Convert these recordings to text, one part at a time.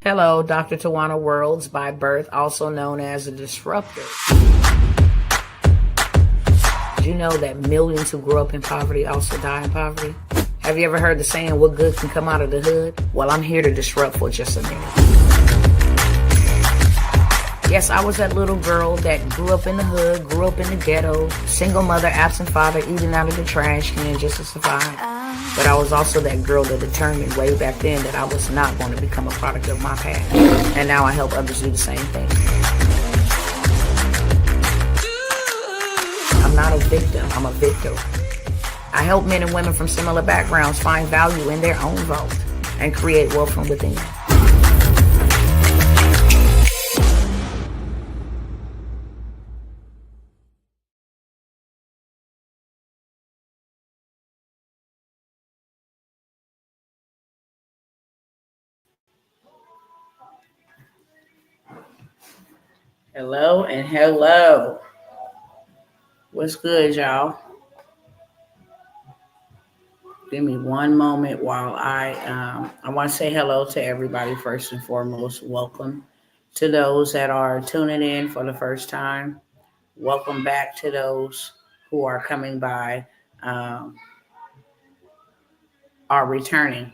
Hello, Dr. Tawana Worlds, by birth also known as a disruptor. Did you know that millions who grew up in poverty also die in poverty? Have you ever heard the saying, what good can come out of the hood? Well, I'm here to disrupt for just a minute. Yes, I was that little girl that grew up in the hood, grew up in the ghetto, single mother, absent father, eating out of the trash can just to survive. But I was also that girl that determined way back then that I was not going to become a product of my past. And now I help others do the same thing. I'm not a victim, I'm a victor. I help men and women from similar backgrounds find value in their own vault and create wealth from within. Hello and hello. What's good, y'all? Give me one moment while I want to say hello to everybody first and foremost. Welcome to those that are tuning in for the first time. Welcome back to those who are coming by, are returning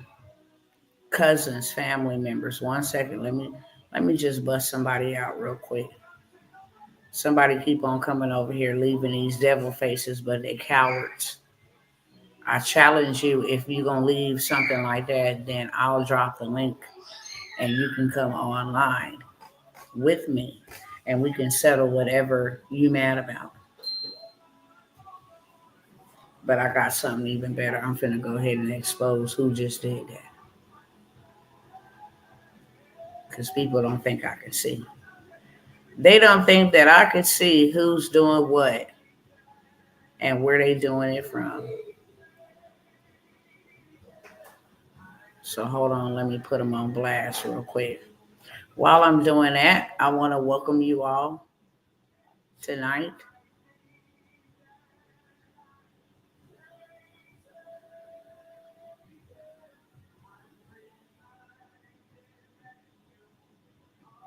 cousins, family members. 1 second, let me just bust somebody out real quick. Somebody keep on coming over here, leaving these devil faces, but they cowards. I challenge you, if you're going to leave something like that, then I'll drop the link and you can come online with me and we can settle whatever you mad about. But I got something even better. I'm finna go ahead and expose who just did that. Because people don't think I can see. They don't think that I can see who's doing what and where they doing it from. So hold on, let me put them on blast real quick. While I'm doing that, I want to welcome you all tonight.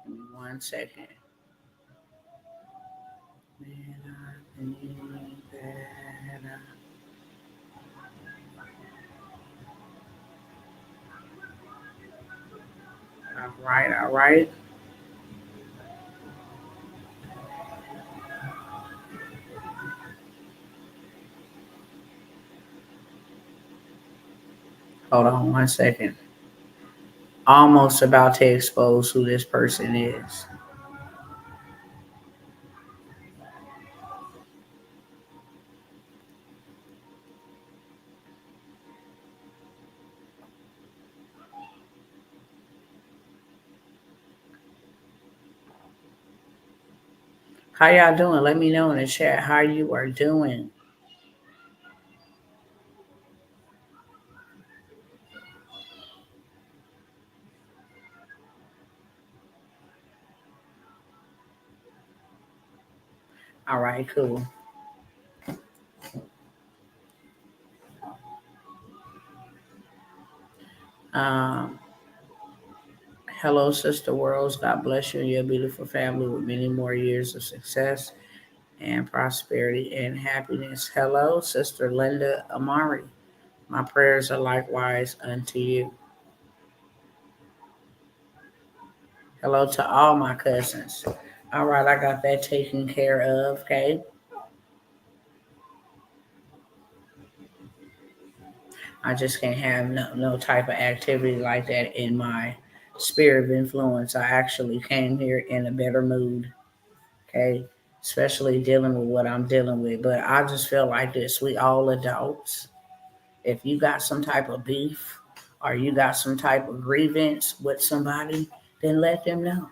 Give me 1 second. All right. Hold on 1 second. Almost about to expose who this person is. How y'all doing? Let me know in the chat how you are doing. All right, cool. Hello, Sister Worlds. God bless you and your beautiful family with many more years of success and prosperity and happiness. Hello, Sister Linda Amari. My prayers are likewise unto you. Hello to all my cousins. All right, I got that taken care of, okay? I just can't have no type of activity like that in my sphere of influence. I actually came here in a better mood, okay? Especially dealing with what I'm dealing with. But I just feel like this. We all adults. If you got some type of beef or you got some type of grievance with somebody, then let them know.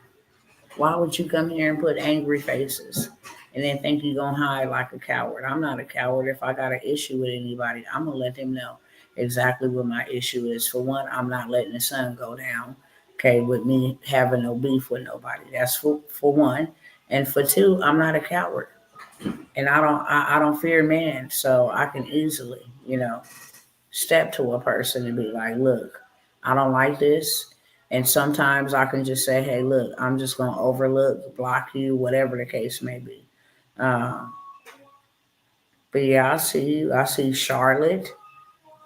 Why would you come here and put angry faces and then think you're going to hide like a coward? I'm not a coward. If I got an issue with anybody, I'm going to let them know exactly what my issue is. For one, I'm not letting the sun go down, okay, with me having no beef with nobody. That's for one. And for two, I'm not a coward. And I don't fear man. So I can easily, step to a person and be like, look, I don't like this. And sometimes I can just say, hey, look, I'm just going to overlook, block you, whatever the case may be. Uh, but yeah, I see you. I see Charlotte.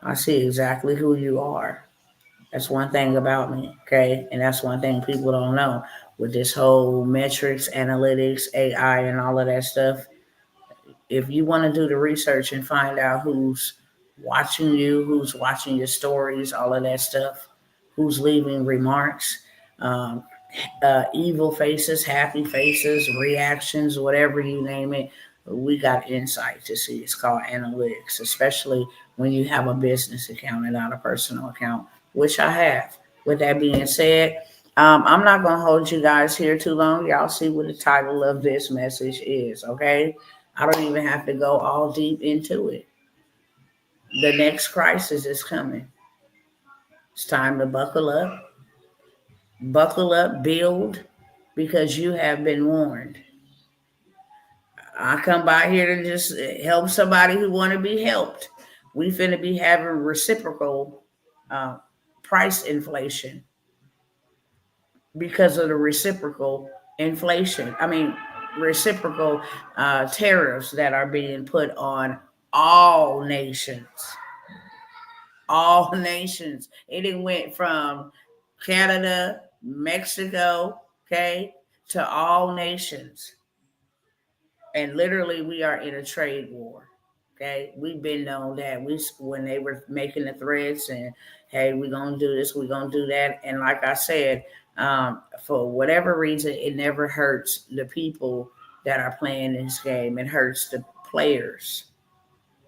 I see exactly who you are. That's one thing about me, okay? And that's one thing people don't know. With this whole metrics, analytics, AI, and all of that stuff, if you want to do the research and find out who's watching you, who's watching your stories, all of that stuff, who's leaving remarks, um, evil faces, happy faces, reactions, whatever you name it, we got insight to see. It's called analytics, especially when you have a business account and not a personal account, which I have. With that being said, I'm not going to hold you guys here too long. Y'all see what the title of this message is, okay? I don't even have to go all deep into it. The next crisis is coming. It's time to buckle up, build, because you have been warned. I come by here to just help somebody who want to be helped. We finna be having reciprocal uh, price inflation because of the reciprocal inflation. I mean, reciprocal tariffs that are being put on all nations. All nations. It went from Canada, Mexico, okay, to all nations. And literally, we are in a trade war. Okay, we've been known that when they were making the threats and hey, we're gonna do this, we're gonna do that, and like I said, for whatever reason, it never hurts the people that are playing this game. It hurts the players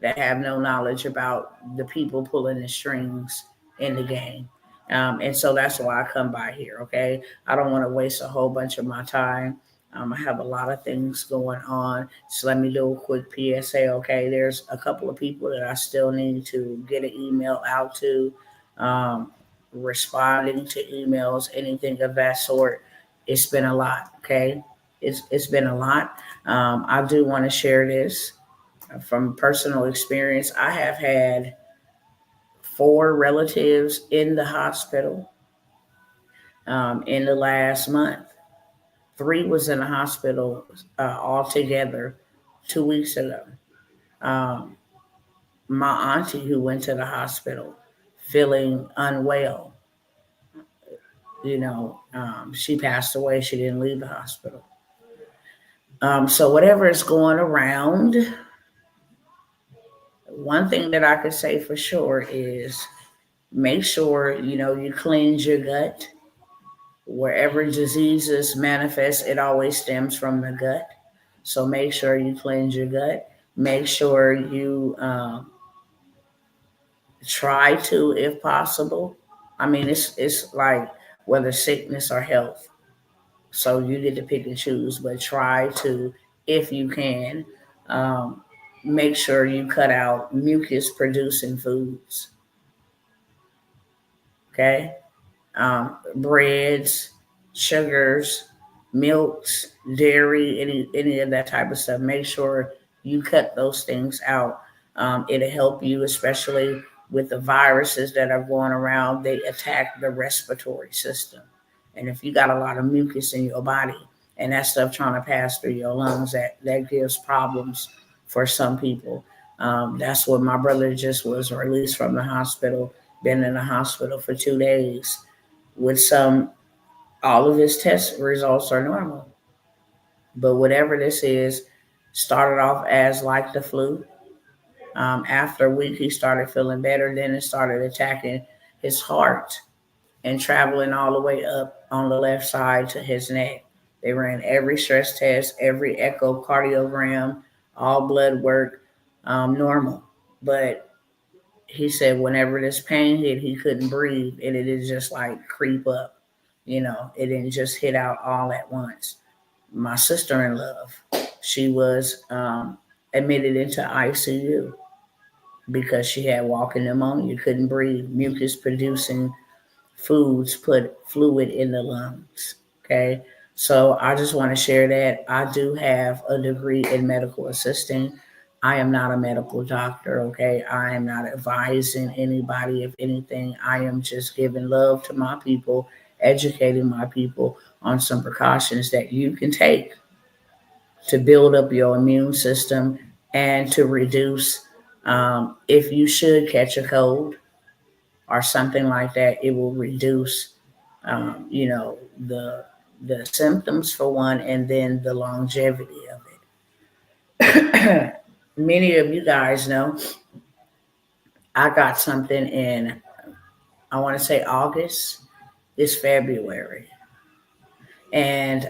that have no knowledge about the people pulling the strings in the game. And so that's why I come by here. Okay, I don't want to waste a whole bunch of my time. I have a lot of things going on. So let me do a quick PSA. Okay, there's a couple of people that I still need to get an email out to, um, responding to emails, anything of that sort. It's been a lot. Okay, it's been a lot. I do want to share this from personal experience. I have had 4 relatives in the hospital in the last month. 3 was in the hospital altogether 2 weeks ago. Um, my auntie who went to the hospital feeling unwell, she passed away. She didn't leave the hospital. So whatever is going around, one thing that I could say for sure is make sure you cleanse your gut. Wherever diseases manifest, it always stems from the gut. So make sure you cleanse your gut. Make sure you try to, if possible. I mean, it's like whether sickness or health. So you get to pick and choose, but try to, if you can, um, make sure you cut out mucus producing foods. Okay, breads, sugars, milks, dairy, any of that type of stuff. Make sure you cut those things out. It'll help you, especially with the viruses that are going around. They attack the respiratory system, and if you got a lot of mucus in your body and that stuff trying to pass through your lungs, that gives problems for some people. That's what my brother just was released from the hospital. Been in the hospital for 2 days with some, all of his test results are normal. But whatever this is, started off as like the flu. After a week, he started feeling better. Then it started attacking his heart and traveling all the way up on the left side to his neck. They ran every stress test, every echocardiogram, all blood work, normal. But he said whenever this pain hit, he couldn't breathe, and it is just like creep up. It didn't just hit out all at once. My sister in law, she was admitted into ICU because she had walking pneumonia, couldn't breathe, mucus producing foods put fluid in the lungs. Okay. So I just want to share that. I do have a degree in medical assisting. I am not a medical doctor. Okay. I am not advising anybody of anything. I am just giving love to my people educating my people on some precautions that you can take to build up your immune system and to reduce, if you should catch a cold or something like that, it will reduce, the symptoms for one, and then the longevity of it. Many of you guys know I got something in, I want to say August. It's February, and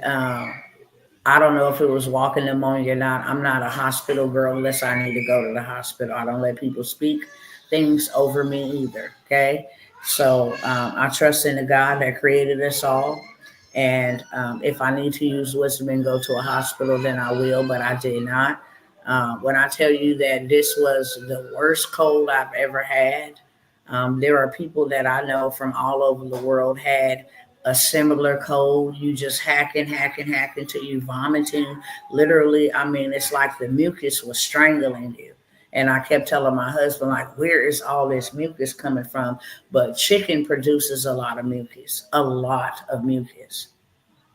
I don't know if it was walking pneumonia or not. I'm not a hospital girl unless I need to go to the hospital. I don't let people speak things over me either. Okay. So I trust in the God that created us all. And if I need to use wisdom and go to a hospital, then I will, but I did not. When I tell you that this was the worst cold I've ever had, there are people that I know from all over the world had a similar cold. You just hacking till you vomiting. Literally, I mean, it's like the mucus was strangling you. And I kept telling my husband, like, where is all this mucus coming from? But chicken produces a lot of mucus, a lot of mucus.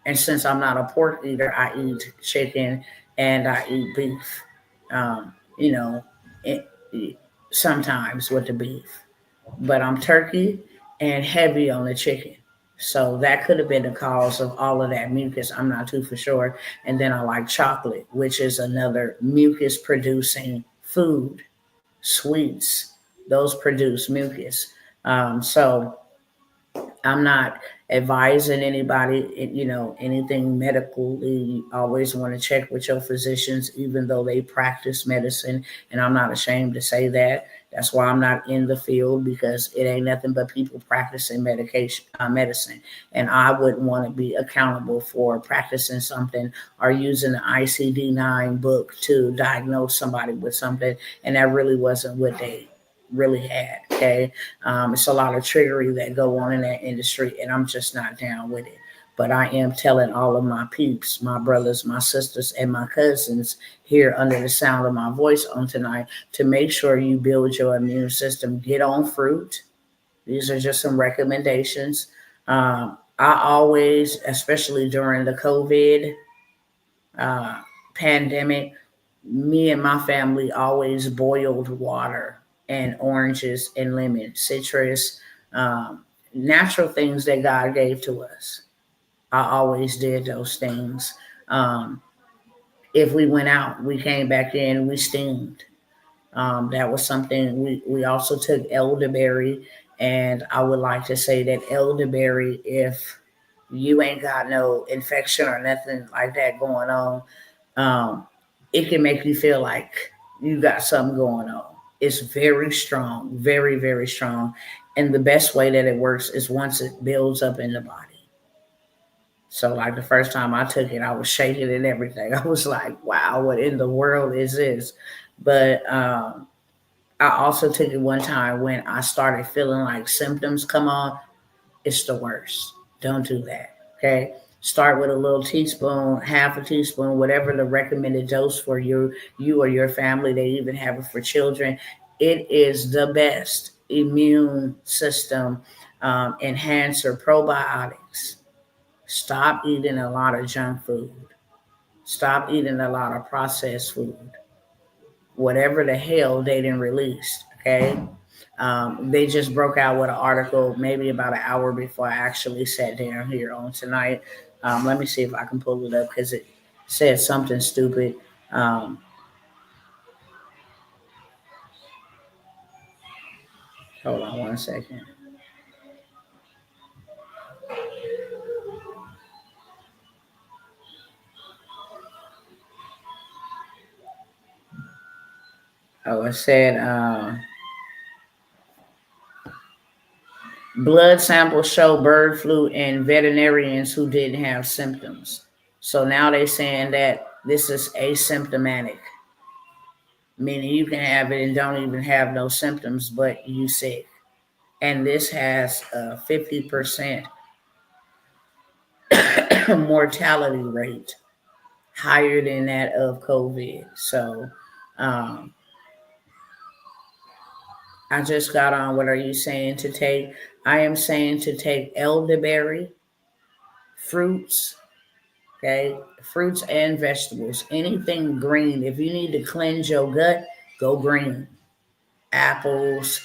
And since I'm not a pork eater, I eat chicken and I eat beef. You know, it, sometimes with the beef, but I'm turkey and heavy on the chicken. So that could have been the cause of all of that mucus. I'm not too for sure. And then I like chocolate, which is another mucus producing food. Sweets, those produce mucus. So I'm not advising anybody, anything medically. You always want to check with your physicians, even though they practice medicine. And I'm not ashamed to say that. That's why I'm not in the field, because it ain't nothing but people practicing medicine. And I wouldn't want to be accountable for practicing something or using the ICD-9 book to diagnose somebody with something. And that really wasn't what they really had. Okay. It's a lot of trickery that go on in that industry, and I'm just not down with it. But I am telling all of my peeps, my brothers, my sisters, and my cousins here under the sound of my voice on tonight, to make sure you build your immune system. Get on fruit. These are just some recommendations. I always, especially during the COVID uh, pandemic, me and my family always boiled water and oranges and lemon, citrus, natural things that God gave to us. I always did those things. Um, if we went out, we came back in, we steamed. That was something we also took elderberry. And I would like to say that elderberry, if you ain't got no infection or nothing like that going on, um, it can make you feel like you got something going on. It's very strong, very, very strong. And the best way that it works is once it builds up in the body. So, like the first time I took it, I was shaking and everything. I was like, wow, what in the world is this? But I also took it one time when I started feeling like symptoms come on. It's the worst. Don't do that. Okay. Start with a little teaspoon, half a teaspoon, whatever the recommended dose for you or your family. They even have it for children. It is the best immune system enhancer, probiotics. Stop eating a lot of junk food. Stop eating a lot of processed food. Whatever the hell they didn't release. Okay. They just broke out with an article maybe about an hour before I actually sat down here on tonight. Let me see if I can pull it up because it said something stupid. Um, Hold on one second. Oh, it said blood samples show bird flu in veterinarians who didn't have symptoms. So now they're saying that this is asymptomatic, meaning you can have it and don't even have no symptoms, but you sick. And this has a 50% mortality rate, higher than that of COVID. So um, I just got on. What are you saying to take? I am saying to take elderberry. fruits, okay, fruits and vegetables, anything green. If you need to cleanse your gut, go green. Apples,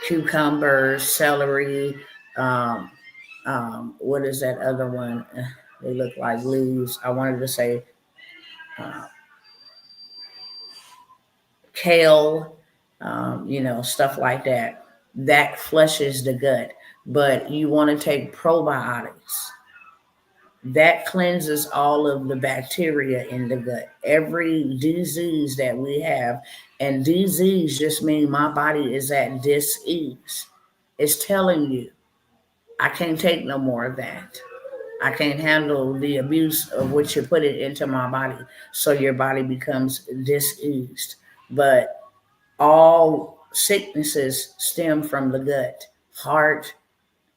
cucumbers, celery, um, what is that other one? They look like leaves. I wanted to say uh, kale, stuff like that. That flushes the gut. But you want to take probiotics. That cleanses all of the bacteria in the gut. Every disease that we have, and disease just means my body is at dis-ease. It's telling you, I can't take no more of that. I can't handle the abuse of what you're putting into my body. So your body becomes diseased. But all sicknesses stem from the gut, heart,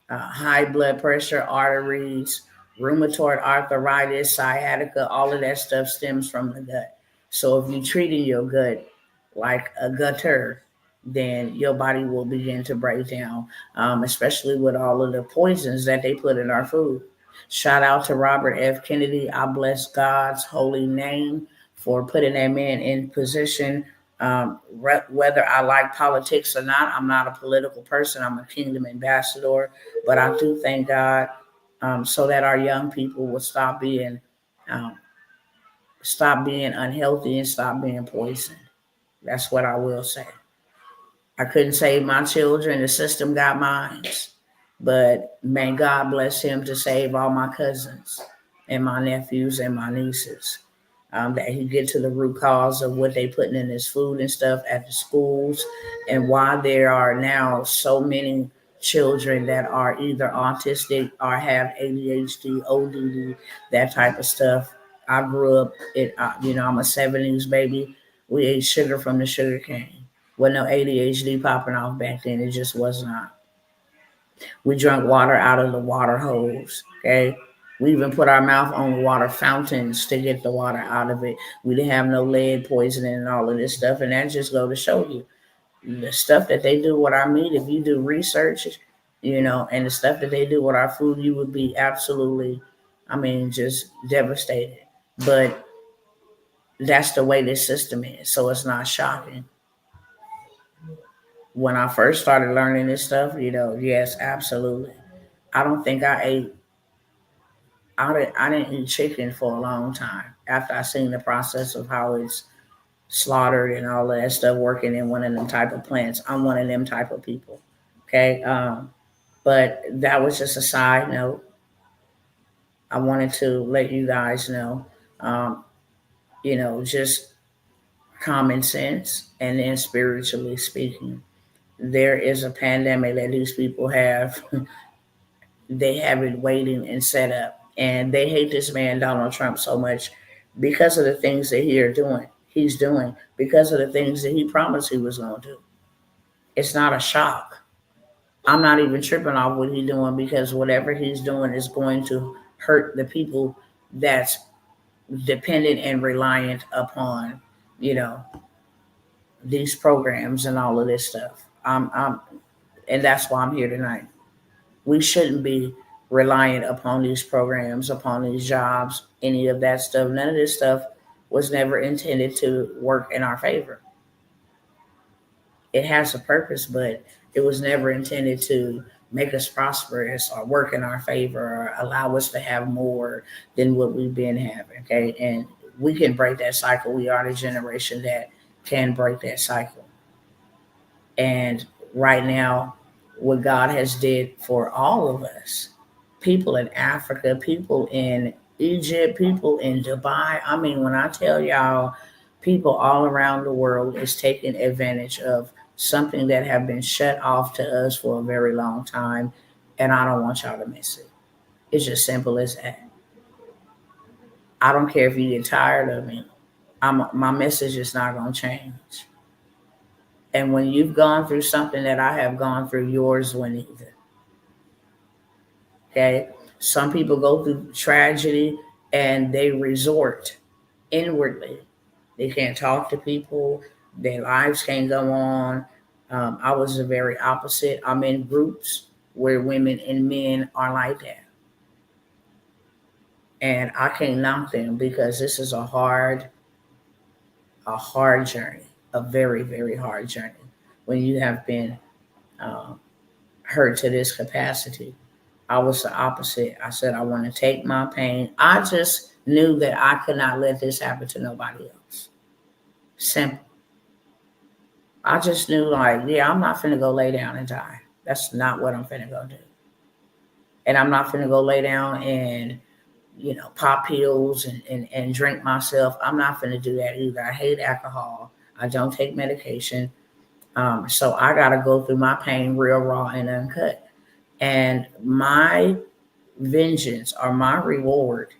high blood pressure, arteries, rheumatoid arthritis, sciatica, all of that stuff stems from the gut. So if you're treating your gut like a gutter, then your body will begin to break down, especially with all of the poisons that they put in our food. Shout out to Robert F. Kennedy. I bless God's holy name for putting that man in position. Whether I like politics or not, I'm not a political person. I'm a kingdom ambassador, but I do thank God, so that our young people will um, stop being unhealthy and stop being poisoned. That's what I will say. I couldn't save my children. The system got mine. But may God bless him to save all my cousins and my nephews and my nieces. That he get to the root cause of what they putting in his food and stuff at the schools, and why there are now so many children that are either autistic or have ADHD, ODD, that type of stuff. I grew up, I'm a '70s baby. We ate sugar from the sugar cane. Wasn't no ADHD popping off back then. It just was not. We drank water out of the water hose. Okay. We even put our mouth on water fountains to get the water out of it. We didn't have no lead poisoning and all of this stuff. And that just go to show you the stuff that they do with our meat. If you do research, and the stuff that they do with our food, you would be absolutely, just devastated. But that's the way this system is. So it's not shocking. When I first started learning this stuff, yes, absolutely. I don't think I didn't eat chicken for a long time after I seen the process of how it's slaughtered and all of that stuff working in one of them type of plants. I'm one of them type of people. Okay. But that was just a side note. I wanted to let you guys know, um, just common sense and then spiritually speaking. There is a pandemic that these people have. They have it waiting and set up. And they hate this man, Donald Trump, so much because of the things that he's doing, because of the things that he promised he was going to do. It's not a shock. I'm not even tripping off what he's doing because whatever he's doing is going to hurt the people that's dependent and reliant upon, you know, these programs and all of this stuff. And that's why I'm here tonight. We shouldn't be reliant upon these programs, upon these jobs, any of that stuff. None of this stuff was never intended to work in our favor. It has a purpose, but it was never intended to make us prosperous or work in our favor or allow us to have more than what we've been having. Okay. And we can break that cycle. We are the generation that can break that cycle. And right now, what God has did for all of us, people in Africa, people in Egypt, people in Dubai. I mean, when I tell y'all, people all around the world is taking advantage of something that have been shut off to us for a very long time, and I don't want y'all to miss it. It's just simple as that. I don't care if you get tired of me. My message is not going to change. And when you've gone through something that I have gone through, yours wouldn't either. Okay. Some people go through tragedy and they resort inwardly. They can't talk to people. Their lives can't go on. I was the very opposite. I'm in groups where women and men are like that. And I can't knock them because this is a hard journey, a very, very hard journey when you have been um, hurt to this capacity. I was the opposite. I said, I want to take my pain. I just knew that I could not let this happen to nobody else. Simple. I just knew, like, yeah, I'm not finna go lay down and die. That's not what I'm finna go do. And I'm not finna go lay down and, pop pills and drink myself. I'm not finna do that either. I hate alcohol. I don't take medication. So I got to go through my pain real raw and uncut. And my vengeance or my reward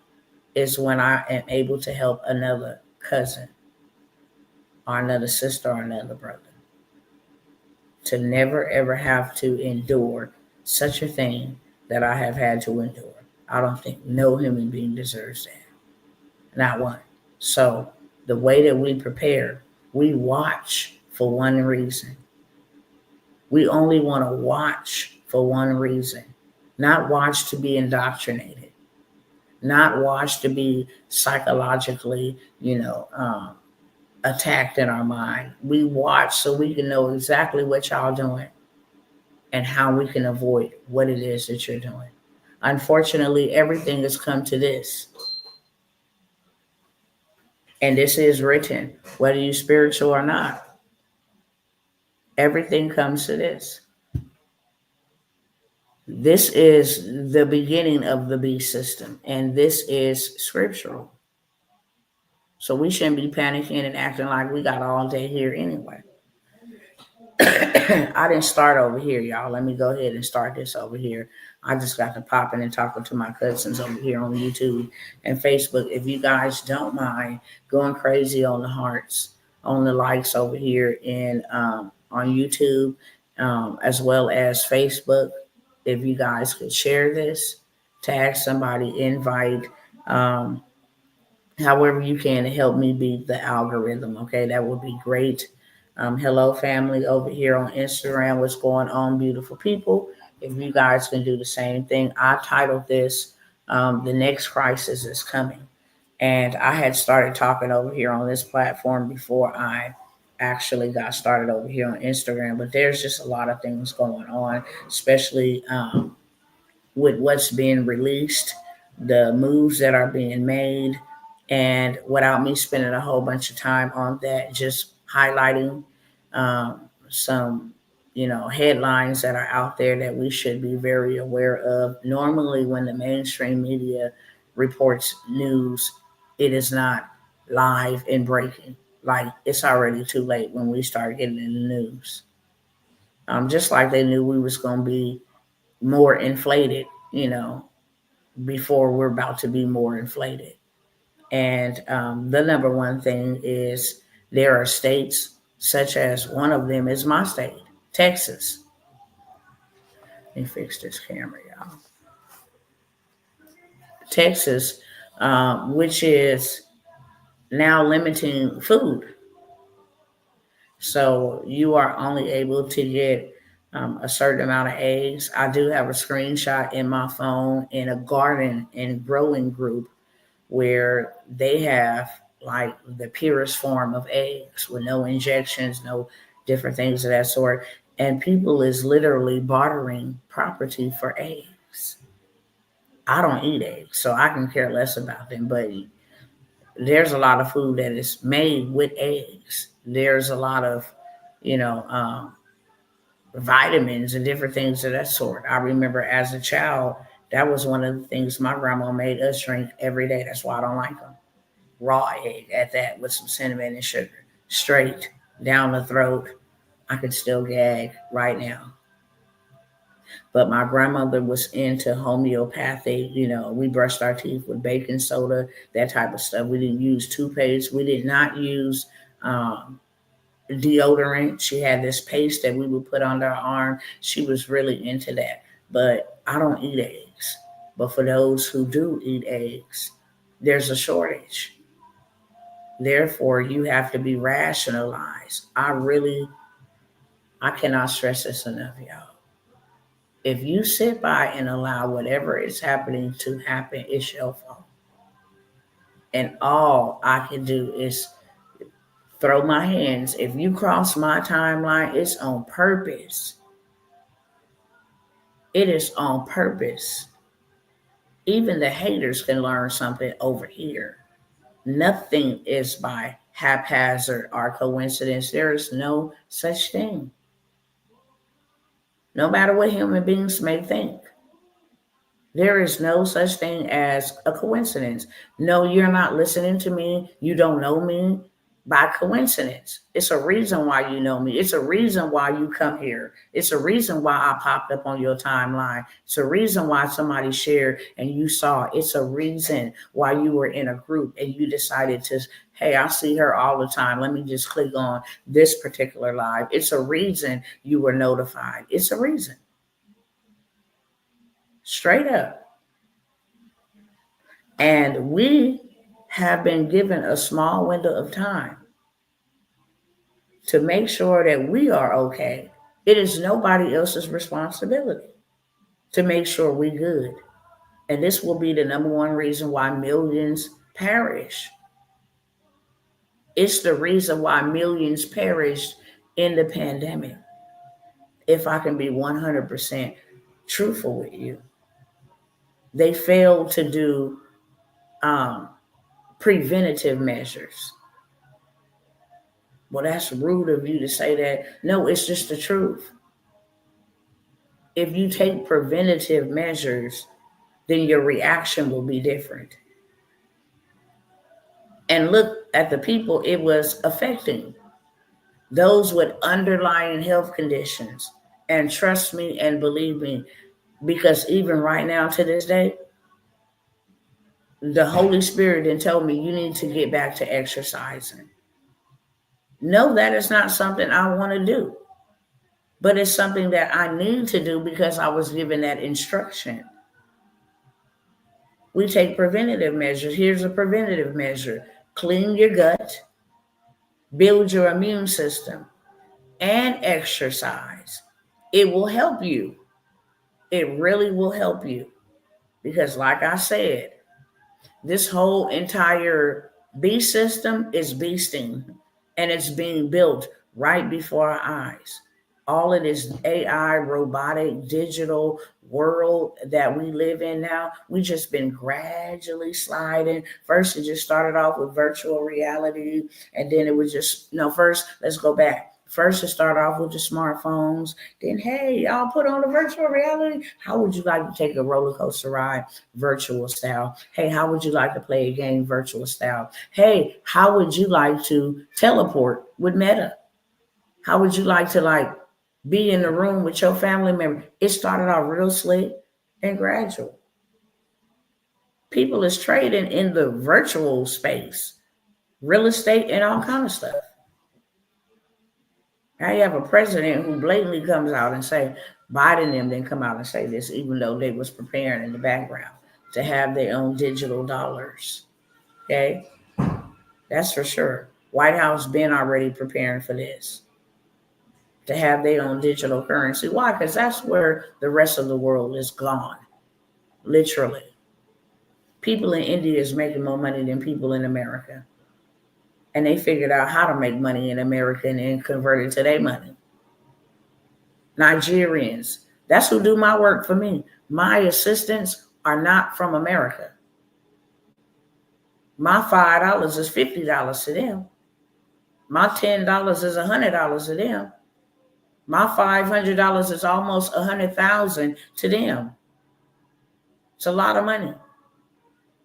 is when I am able to help another cousin or another sister or another brother to never ever have to endure such a thing that I have had to endure. I don't think no human being deserves that. Not one. So the way that we prepare, we watch for one reason. We only want to watch for one reason, not watch to be indoctrinated, not watch to be psychologically, attacked in our mind. We watch so we can know exactly what y'all doing and how we can avoid what it is that you're doing. Unfortunately, everything has come to this. And this is written, whether you're spiritual or not. Everything comes to this. This is the beginning of the beast system, and this is scriptural. So we shouldn't be panicking and acting like we got all day here anyway. I didn't start over here, y'all. Let me go ahead and start this over here. I just got to popping and talking to my cousins over here on YouTube and Facebook. If you guys don't mind going crazy on the hearts, on the likes over here in on YouTube, as well as Facebook, if you guys could share this, tag somebody, invite. Um, However you can to help me beat the algorithm. Okay, that would be great. Hello, family over here on Instagram. What's going on, beautiful people? If you guys can do the same thing, I titled this "The Next Crisis Is Coming," and I had started talking over here on this platform before I actually got started over here on Instagram. But there's just a lot of things going on, especially with what's being released, the moves that are being made, and without me spending a whole bunch of time on that, just highlighting some, headlines that are out there that we should be very aware of. Normally, when the mainstream media reports news, it is not live and breaking. Like it's already too late when we start getting in the news. Just like they knew we was going to be more inflated, before we're about to be more inflated. And the number one thing is there are states, such as one of them is my state, Texas. Let me fix this camera, y'all. Texas, which is now limiting food. So you are only able to get a certain amount of eggs. I do have a screenshot in my phone in a garden and growing group where they have like the purest form of eggs with no injections, no different things of that sort. And people is literally bartering property for eggs. I don't eat eggs, so I can care less about them. But there's a lot of food that is made with eggs. There's a lot of, you know, um, vitamins and different things of that sort. I remember as a child, that was one of the things my grandma made us drink every day. That's why I don't like them. Raw egg at that with some cinnamon and sugar, straight down the throat. I could still gag right now. But my grandmother was into homeopathic. We brushed our teeth with baking soda, that type of stuff. We didn't use toothpaste. We did not use um, deodorant. She had this paste that we would put under our arm. She was really into that. But I don't eat eggs. But for those who do eat eggs, there's a shortage. Therefore, you have to be rationalized. I cannot stress this enough, y'all. If you sit by and allow whatever is happening to happen, it's your fault. And all I can do is throw my hands. If you cross my timeline, it's on purpose. It is on purpose. Even the haters can learn something over here. Nothing is by haphazard or coincidence. There is no such thing. No matter what human beings may think, there is no such thing as a coincidence. No, you're not listening to me. You don't know me by coincidence. It's a reason why you know me. It's a reason why you come here. It's a reason why I popped up on your timeline. It's a reason why somebody shared and you saw. It's a reason why you were in a group and you decided to, hey, I see her all the time. Let me just click on this particular live. It's a reason you were notified. It's a reason. Straight up. And we have been given a small window of time to make sure that we are okay. It is nobody else's responsibility to make sure we're good. And this will be the number one reason why millions perish. It's the reason why millions perished in the pandemic. If I can be 100% truthful with you, they failed to do preventative measures. Well, that's rude of you to say that. No, it's just the truth. If you take preventative measures, then your reaction will be different. And look at the people it was affecting. Those with underlying health conditions. And trust me and believe me, because even right now to this day, the Holy Spirit then told me you need to get back to exercising. No, that is not something I want to do. But it's something that I need to do because I was given that instruction. We take preventative measures. Here's a preventative measure. Clean your gut, build your immune system, and exercise. It will help you. It really will help you. Because like I said, this whole entire beast system is beasting, and it's being built right before our eyes. All of this AI, robotic, digital world that we live in now, we just been gradually sliding. First, it just started off with virtual reality, and then it was just, first, let's go back. First, it started off with the smartphones. Then, hey, y'all put on the virtual reality. How would you like to take a roller coaster ride virtual style? Hey, how would you like to play a game virtual style? Hey, how would you like to teleport with Meta? How would you like to be in the room with your family member? It started off real slick and gradual. People is trading in the virtual space, real estate and all kind of stuff. Now you have a president who blatantly comes out and say, Biden and them didn't come out and say this, even though they was preparing in the background to have their own digital dollars. Okay? That's for sure. White House been already preparing for this, to have their own digital currency. Why? Because that's where the rest of the world is gone. Literally. People in India is making more money than people in America. And they figured out how to make money in America and convert it to their money. Nigerians, that's who do my work for me. My assistants are not from America. My $5 is $50 to them. My $10 is $100 to them. My $500 is almost $100,000 to them. It's a lot of money.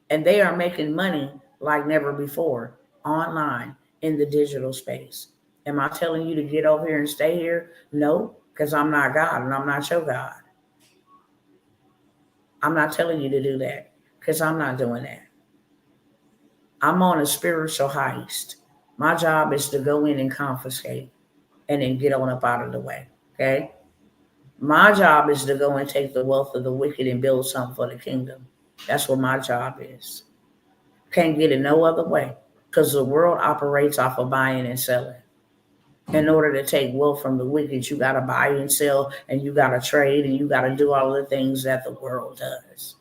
And they are making money like never before online in the digital space. Am I telling you to get over here and stay here? No, because I'm not God and I'm not your God. I'm not telling you to do that because I'm not doing that. I'm on a spiritual heist. My job is to go in and confiscate and then get on up out of the way. Okay? My job is to go and take the wealth of the wicked and build something for the kingdom. That's what my job is. Can't get it no other way because the world operates off of buying and selling. In order to take wealth from the wicked, you got to buy and sell, and you got to trade, and you got to do all the things that the world does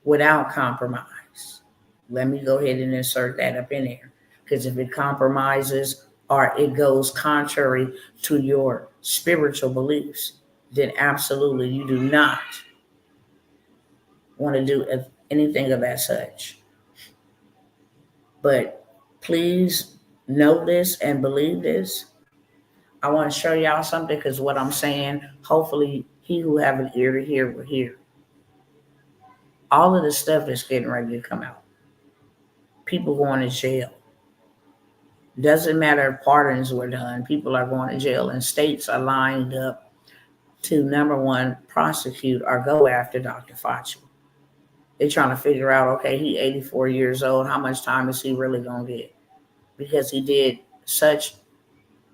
without compromise. Let me go ahead and insert that up in there. Because if it compromises or it goes contrary to your spiritual beliefs, then absolutely you do not want to do anything of that such. But please know this and believe this. I want to show y'all something because what I'm saying, hopefully, he who have an ear to hear will hear. All of the stuff is getting ready to come out. People going to jail. Doesn't matter if pardons were done, people are going to jail, and states are lined up to number one, prosecute or go after Dr. Fauci. They're trying to figure out, okay, he 84 years old. How much time is he really going to get? Because he did such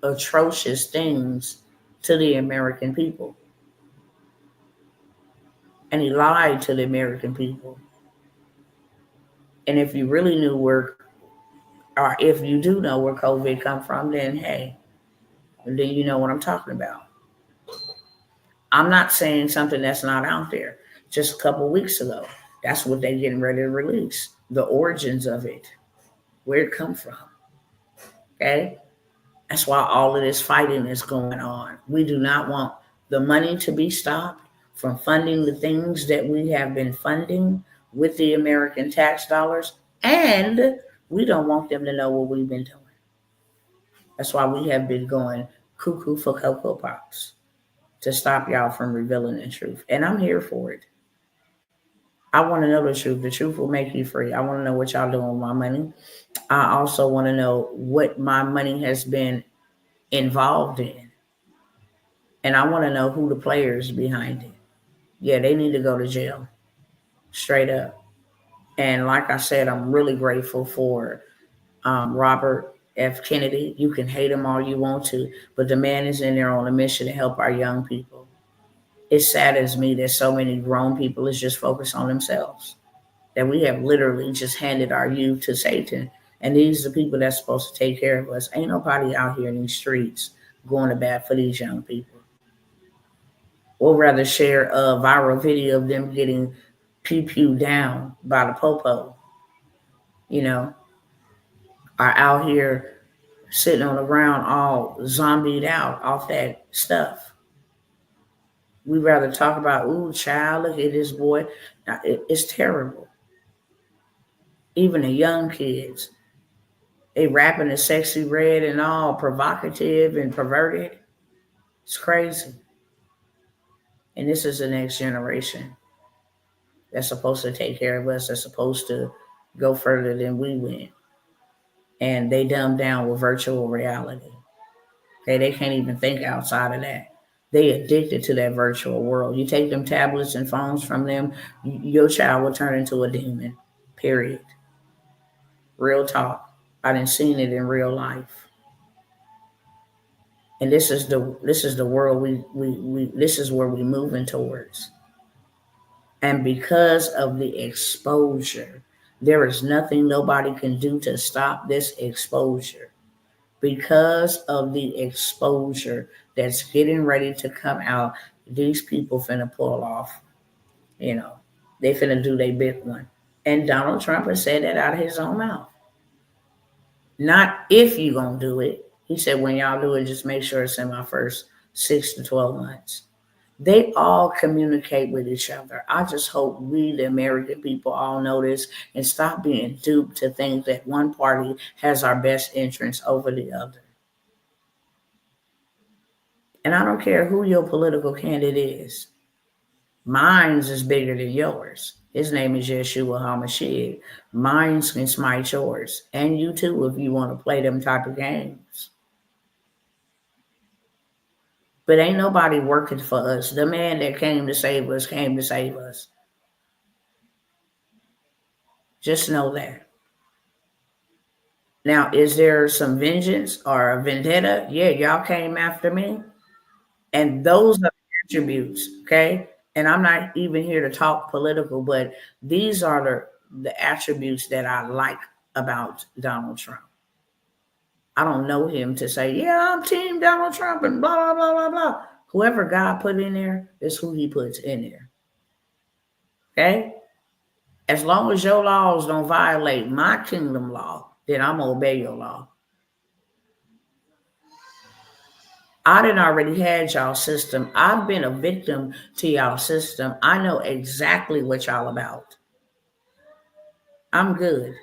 atrocious things to the American people. And he lied to the American people. And if you really knew where, or if you do know where COVID come from, then hey, then you know what I'm talking about. I'm not saying something that's not out there. Just a couple weeks ago, that's what they're getting ready to release. The origins of it, where it come from. Okay? That's why all of this fighting is going on. We do not want the money to be stopped from funding the things that we have been funding with the American tax dollars, and we don't want them to know what we've been doing. That's why we have been going cuckoo for Cocoa Pops to stop y'all from revealing the truth. And I'm here for it. I want to know the truth. The truth will make you free. I want to know what y'all doing with my money. I also want to know what my money has been involved in. And I want to know who the players behind it. Yeah, they need to go to jail. Straight up. And like I said, I'm really grateful for Robert F. Kennedy. You can hate him all you want to, but the man is in there on a mission to help our young people. It saddens me that so many grown people is just focused on themselves. That we have literally just handed our youth to Satan. And these are the people that's supposed to take care of us. Ain't nobody out here in these streets going to bat for these young people. We'll rather share a viral video of them getting pew-pew down by the popo, are out here sitting on the ground all zombied out off that stuff. We'd rather talk about, ooh, child, look at this boy. Now, it's terrible. Even the young kids, they rapping a sexy red and all provocative and perverted. It's crazy. And this is the next generation that's supposed to take care of us, that's supposed to go further than we went. And they dumb down with virtual reality. Okay, they can't even think outside of that. They addicted to that virtual world. You take them tablets and phones from them, your child will turn into a demon. Period. Real talk. I done seen it in real life. And this is the world this is where we're moving towards. And because of the exposure, there is nothing nobody can do to stop this exposure. Because of the exposure that's getting ready to come out, these people finna pull off. They finna do their big one. And Donald Trump has said that out of his own mouth. Not if you gonna do it. He said, when y'all do it, just make sure it's in my first 6 to 12 months. They all communicate with each other. I just hope we, the American people, all know this and stop being duped to think that one party has our best interests over the other. And I don't care who your political candidate is. Mine's is bigger than yours. His name is Yeshua HaMashiach. Mine's can smite yours. And you too, if you want to play them type of games. But ain't nobody working for us. The man that came to save us came to save us. Just know that. Now, is there some vengeance or a vendetta? Yeah, y'all came after me. And those are attributes, okay? And I'm not even here to talk political, but these are the attributes that I like about Donald Trump. I don't know him to say, yeah, I'm team Donald Trump and blah, blah, blah, blah, blah. Whoever God put in there is who he puts in there. Okay? As long as your laws don't violate my kingdom law, then I'm going to obey your law. I done already had y'all system. I've been a victim to y'all system. I know exactly what y'all about. I'm good.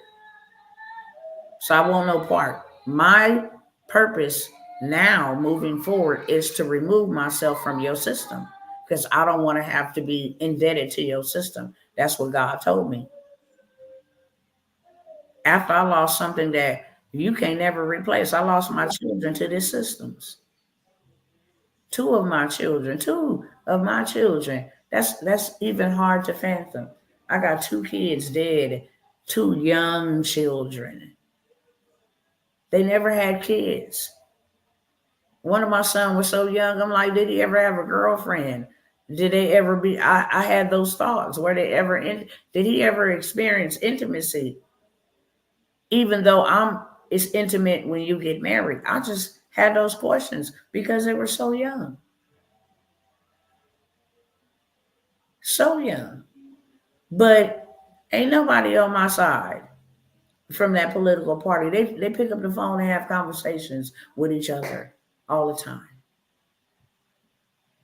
So I want no part. My purpose now moving forward is to remove myself from your system because I don't want to have to be indebted to your system. That's what God told me. After I lost something that you can never replace, I lost my children to these systems. Two of my children. That's even hard to fathom. I got 2 kids dead, 2 young children. They never had kids. One of my sons was so young, I'm like, did he ever have a girlfriend? Did they ever be? I had those thoughts. Were they ever in? Did he ever experience intimacy? Even though it's intimate when you get married. I just had those questions because they were so young. So young. But ain't nobody on my side from that political party. They pick up the phone and have conversations with each other all the time.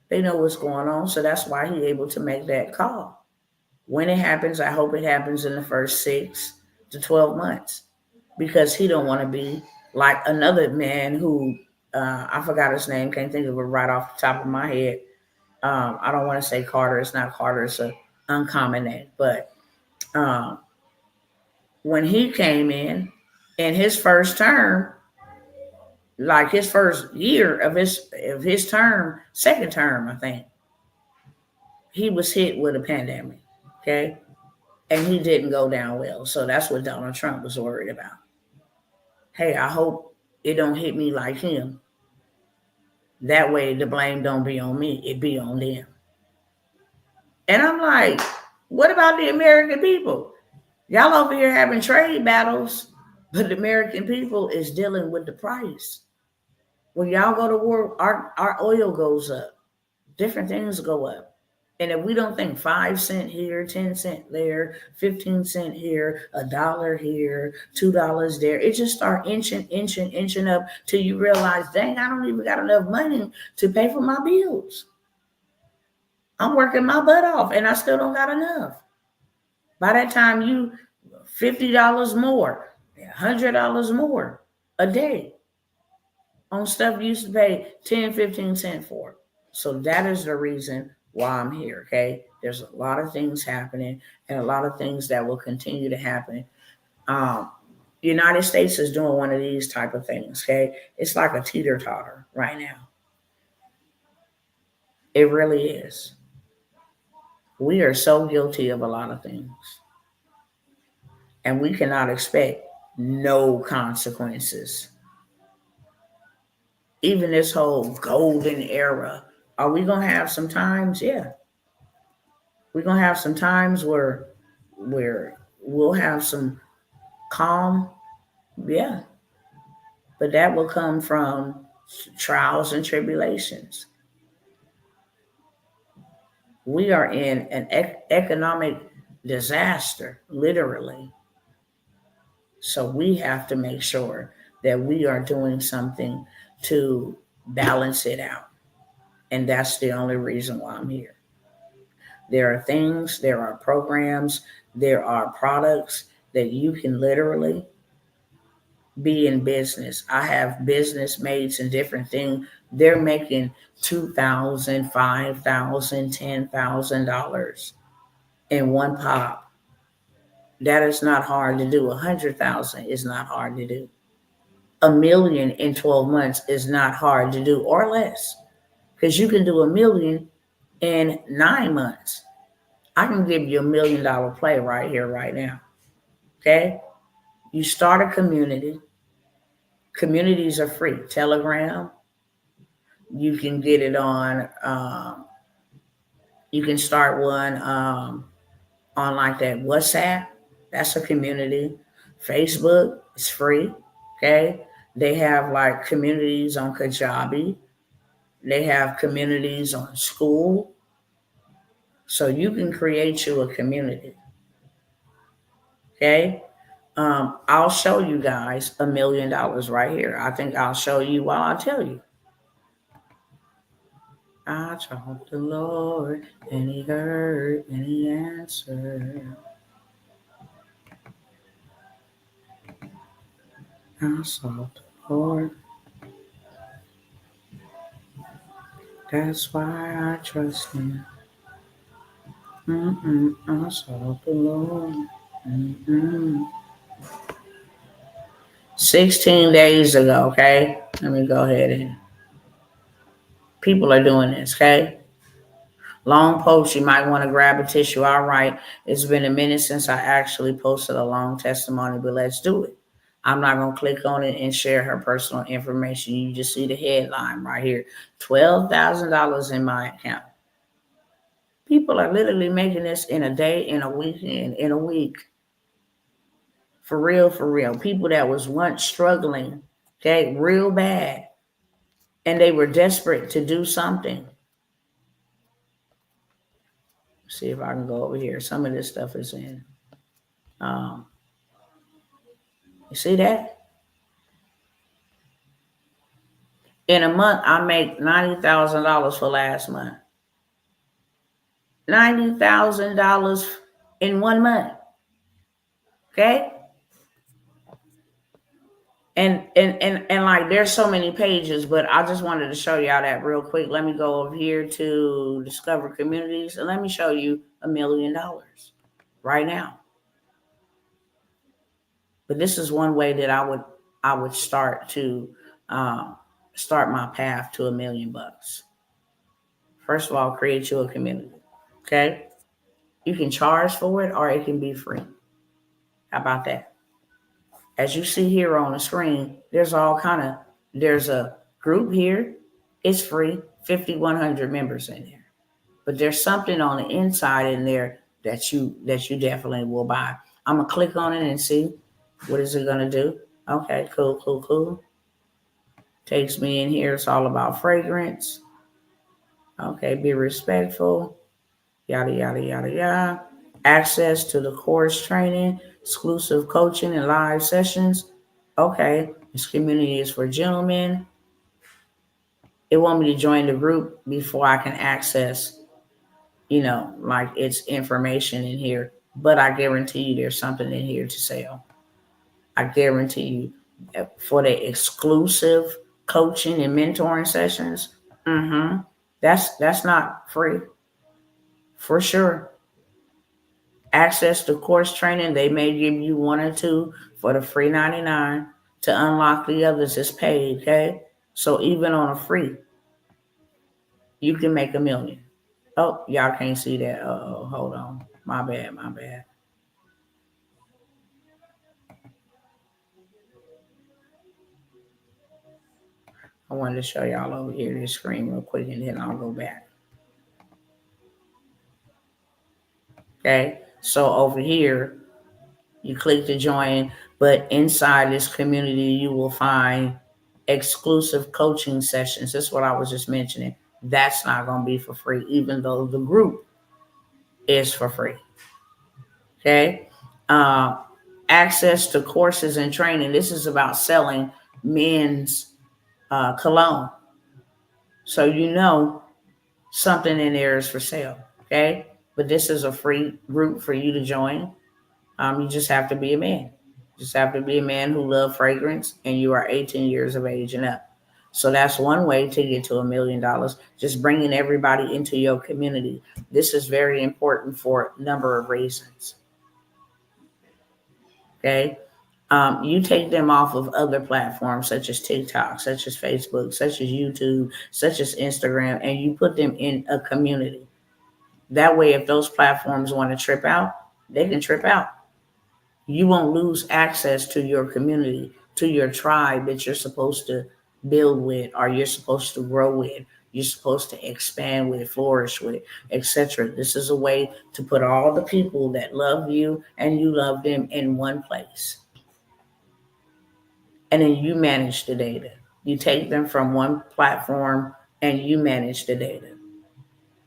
They know what's going on, so that's why he's able to make that call. When it happens, I hope it happens in the first 6 to 12 months because he don't want to be like another man who, I forgot his name, can't think of it right off the top of my head. I don't want to say Carter. It's not Carter. It's an uncommon name. But when he came in his first term, like his first year of his term, second term, I think, he was hit with a pandemic. Okay. And he didn't go down well. So that's what Donald Trump was worried about. Hey, I hope it don't hit me like him. That way the blame don't be on me. It be on them. And I'm like, what about the American people? Y'all over here having trade battles, but the American people is dealing with the price. When y'all go to war, our oil goes up. Different things go up. And if we don't think 5 cents here, 10 cents there, 15 cents here, $1 here, $2 there, it just start inching up till you realize, dang, I don't even got enough money to pay for my bills. I'm working my butt off and I still don't got enough. By that time, you $50 more, $100 more a day on stuff you used to pay 10, 15 cents for. So that is the reason why I'm here, okay? There's a lot of things happening and a lot of things that will continue to happen. United States is doing one of these type of things, okay? It's like a teeter-totter right now. It really is. We are so guilty of a lot of things. And we cannot expect no consequences. Even this whole golden era, are we going to have some times? Yeah. We're going to have some times where we'll have some calm. Yeah. But that will come from trials and tribulations. We are in an economic disaster, literally. So we have to make sure that we are doing something to balance it out. And that's the only reason why I'm here. There are things, there are programs, there are products that you can literally be in business. I have business mates and different things. They're making $2,000, $5,000, $10,000 in one pop. That is not hard to do. 100,000 is not hard to do. 1 million in 12 months is not hard to do, or less, because you can do 1 million in 9 months. I can give you $1 million play right here, right now. Okay? You start a community. Communities are free. Telegram. You can get it on. You can start one on like that WhatsApp. That's a community. Facebook is free. Okay? They have like communities on Kajabi. They have communities on school. So you can create you a community. Okay. I'll show you guys $1 million right here. I think I'll show you while I tell you. I sought the Lord, and He heard, and He answered. I sought the Lord, that's why I trust Him. I sought the Lord. 16 days ago, okay? Let me go ahead and people are doing this, okay? Long post, you might want to grab a tissue. All right, it's been a minute since I actually posted a long testimony, but let's do it. I'm not going to click on it and share her personal information. You just see the headline right here. $12,000 in my account. People are literally making this in a day, in a weekend, in a week. For real, for real. People that was once struggling, okay, real bad, and they were desperate to do something. See if I can go over here. Some of this stuff is in. You see that? In a month, I make $90,000 for last month. $90,000 in 1 month. Okay? And like there's so many pages, but I just wanted to show y'all that real quick. Let me go over here to Discover Communities and let me show you $1 million right now. But this is one way that I would start to start my path to $1 million. First of all, create you a community. Okay? You can charge for it or it can be free. How about that? As you see here on the screen, there's a group here. It's free, 5,100 members in there. But there's something on the inside in there that you definitely will buy. I'm going to click on it and see what is it going to do. Okay, cool. Takes me in here. It's all about fragrance. Okay, be respectful. Yada, yada, yada, yada. Access to the course training, exclusive coaching and live sessions. Okay, this community is for gentlemen. It want me to join the group before I can access, like its information in here. But I guarantee you there's something in here to sell. I guarantee you for the exclusive coaching and mentoring sessions, that's not free. For sure. Access to course training, they may give you 1 or 2 for the free 99. To unlock the others is paid, okay? So even on a free, you can make $1 million. Oh, y'all can't see that. Uh-oh, hold on. My bad. I wanted to show y'all over here this screen real quick and then I'll go back. Okay, so over here, you click to join, but inside this community, you will find exclusive coaching sessions. That's what I was just mentioning. That's not going to be for free, even though the group is for free. Okay. Access to courses and training. This is about selling men's cologne. So something in there is for sale. Okay. But this is a free group for you to join. You just have to be a man. Just have to be a man who loves fragrance and you are 18 years of age and up. So that's one way to get to $1 million, just bringing everybody into your community. This is very important for a number of reasons. Okay. You take them off of other platforms such as TikTok, such as Facebook, such as YouTube, such as Instagram, and you put them in a community. That way, if those platforms want to trip out, they can trip out. You won't lose access to your community, to your tribe that you're supposed to build with, or you're supposed to grow with, you're supposed to expand with, flourish with, etc. This is a way to put all the people that love you and you love them in one place. And then you manage the data. You take them from one platform and you manage the data.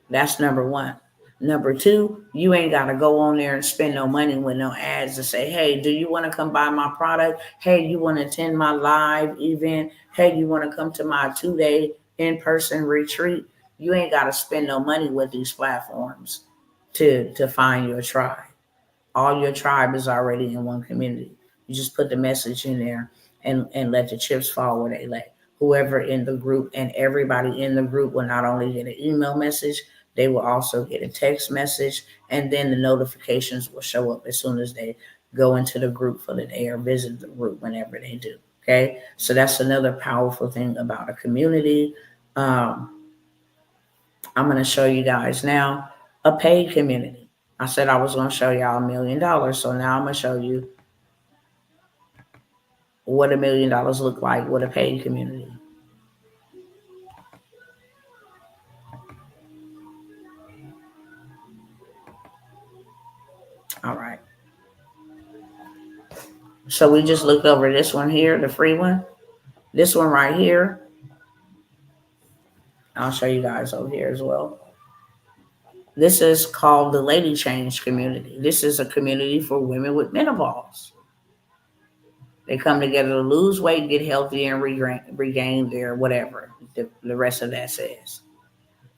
That's number one. Number two, you ain't got to go on there and spend no money with no ads to say, hey, do you want to come buy my product? Hey, you want to attend my live event? Hey, you want to come to my 2-day in-person retreat? You ain't got to spend no money with these platforms to find your tribe. All your tribe is already in one community. You just put the message in there and let the chips fall where they lay. Whoever in the group and everybody in the group will not only get an email message, they will also get a text message, and then the notifications will show up as soon as they go into the group for the day or visit the group whenever they do. Okay, so that's another powerful thing about a community. I'm going to show you guys now a paid community. I said I was going to show y'all $1,000,000, so now I'm going to show you what $1,000,000 look like with a paid community. All right. So we just looked over this one here, the free one. This one right here. I'll show you guys over here as well. This is called the Lady Change Community. This is a community for women with menopause. They come together to lose weight, get healthy, and regain their whatever the rest of that says.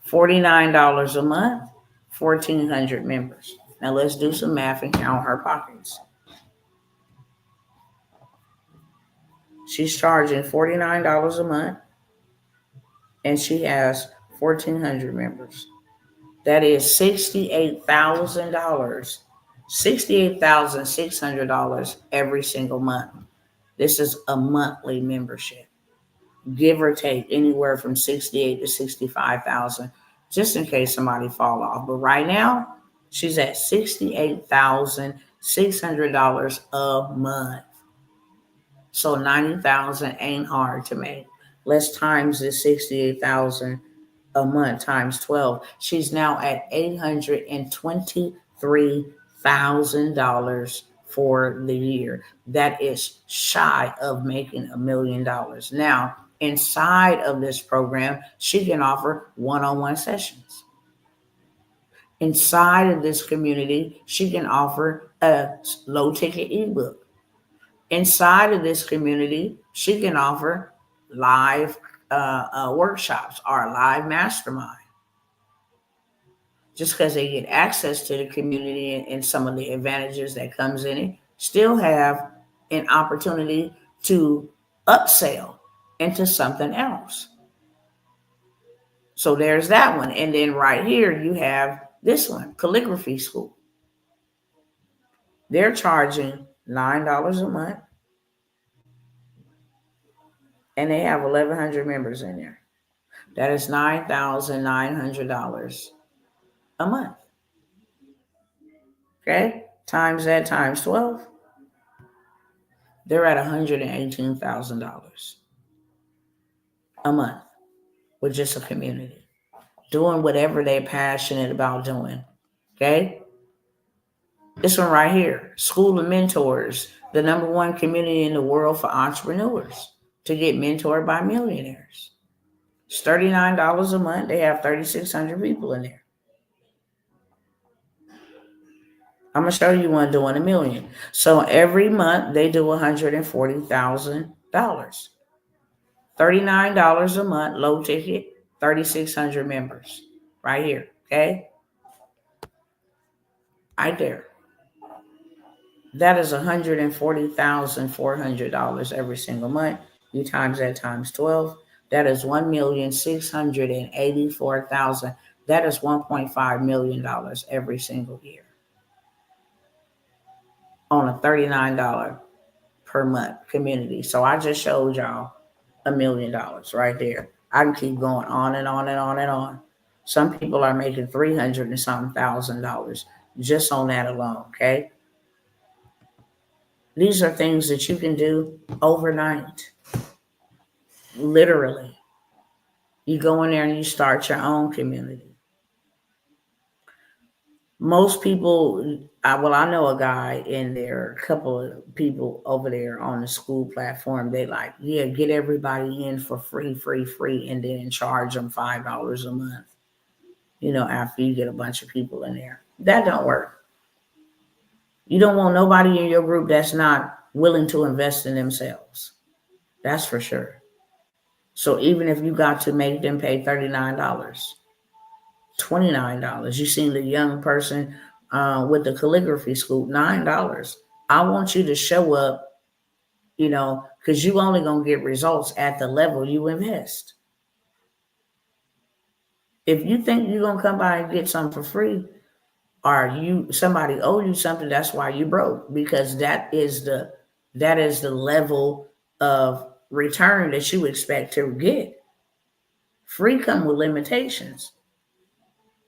$49 a month, 1,400 members. Now let's do some math and count her pockets. She's charging $49 a month, and she has 1,400 members. That is $68,000, $68,600 every single month. This is a monthly membership, give or take anywhere from 68 to 65,000, just in case somebody fall off. But right now, she's at $68,600 a month. So 90,000 ain't hard to make. Let's times this 68,000 a month times 12. She's now at $823,000 for the year. That is shy of making $1,000,000. Now, inside of this program, she can offer one-on-one sessions. Inside of this community, she can offer a low-ticket ebook. Inside of this community, she can offer live workshops or a live mastermind. Just because they get access to the community and some of the advantages that comes in it, still have an opportunity to upsell into something else. So there's that one. And then right here, you have this one, Calligraphy School. They're charging $9 a month, and they have 1,100 members in there. That is $9,900 a month. Okay, times that times 12, they're at $118,000 a month with just a community, doing whatever they're passionate about doing. Okay, this one right here, School of Mentors, the #1 community in the world for entrepreneurs to get mentored by millionaires. It's $39 a month. They have 3,600 people in there. I'm going to show you one doing $1 million. So every month they do $140,000. $39 a month, low ticket, 3,600 members. Right here, okay? Right there. That is $140,400 every single month. You times that times 12. That is $1,684,000. That is $1.5 million every single year on a $39 per month community. So I just showed y'all $1 million right there. I can keep going on and on and on and on. Some people are making $300 and something thousand just on that alone. Okay. These are things that you can do overnight. Literally. You go in there and you start your own community. Most people, I know a guy in there, a couple of people over there on the school platform. They like, yeah, get everybody in for free, and then charge them $5 a month. after you get a bunch of people in there. That don't work. You don't want nobody in your group that's not willing to invest in themselves. That's for sure. So even if you got to make them pay $39, $29, you seen the young person with the calligraphy school, $9. I want you to show up, because you only going to get results at the level you invest. If you think you're going to come by and get something for free, or somebody owe you something, that's why you broke, because that is the level of return that you expect to get. Free come with limitations.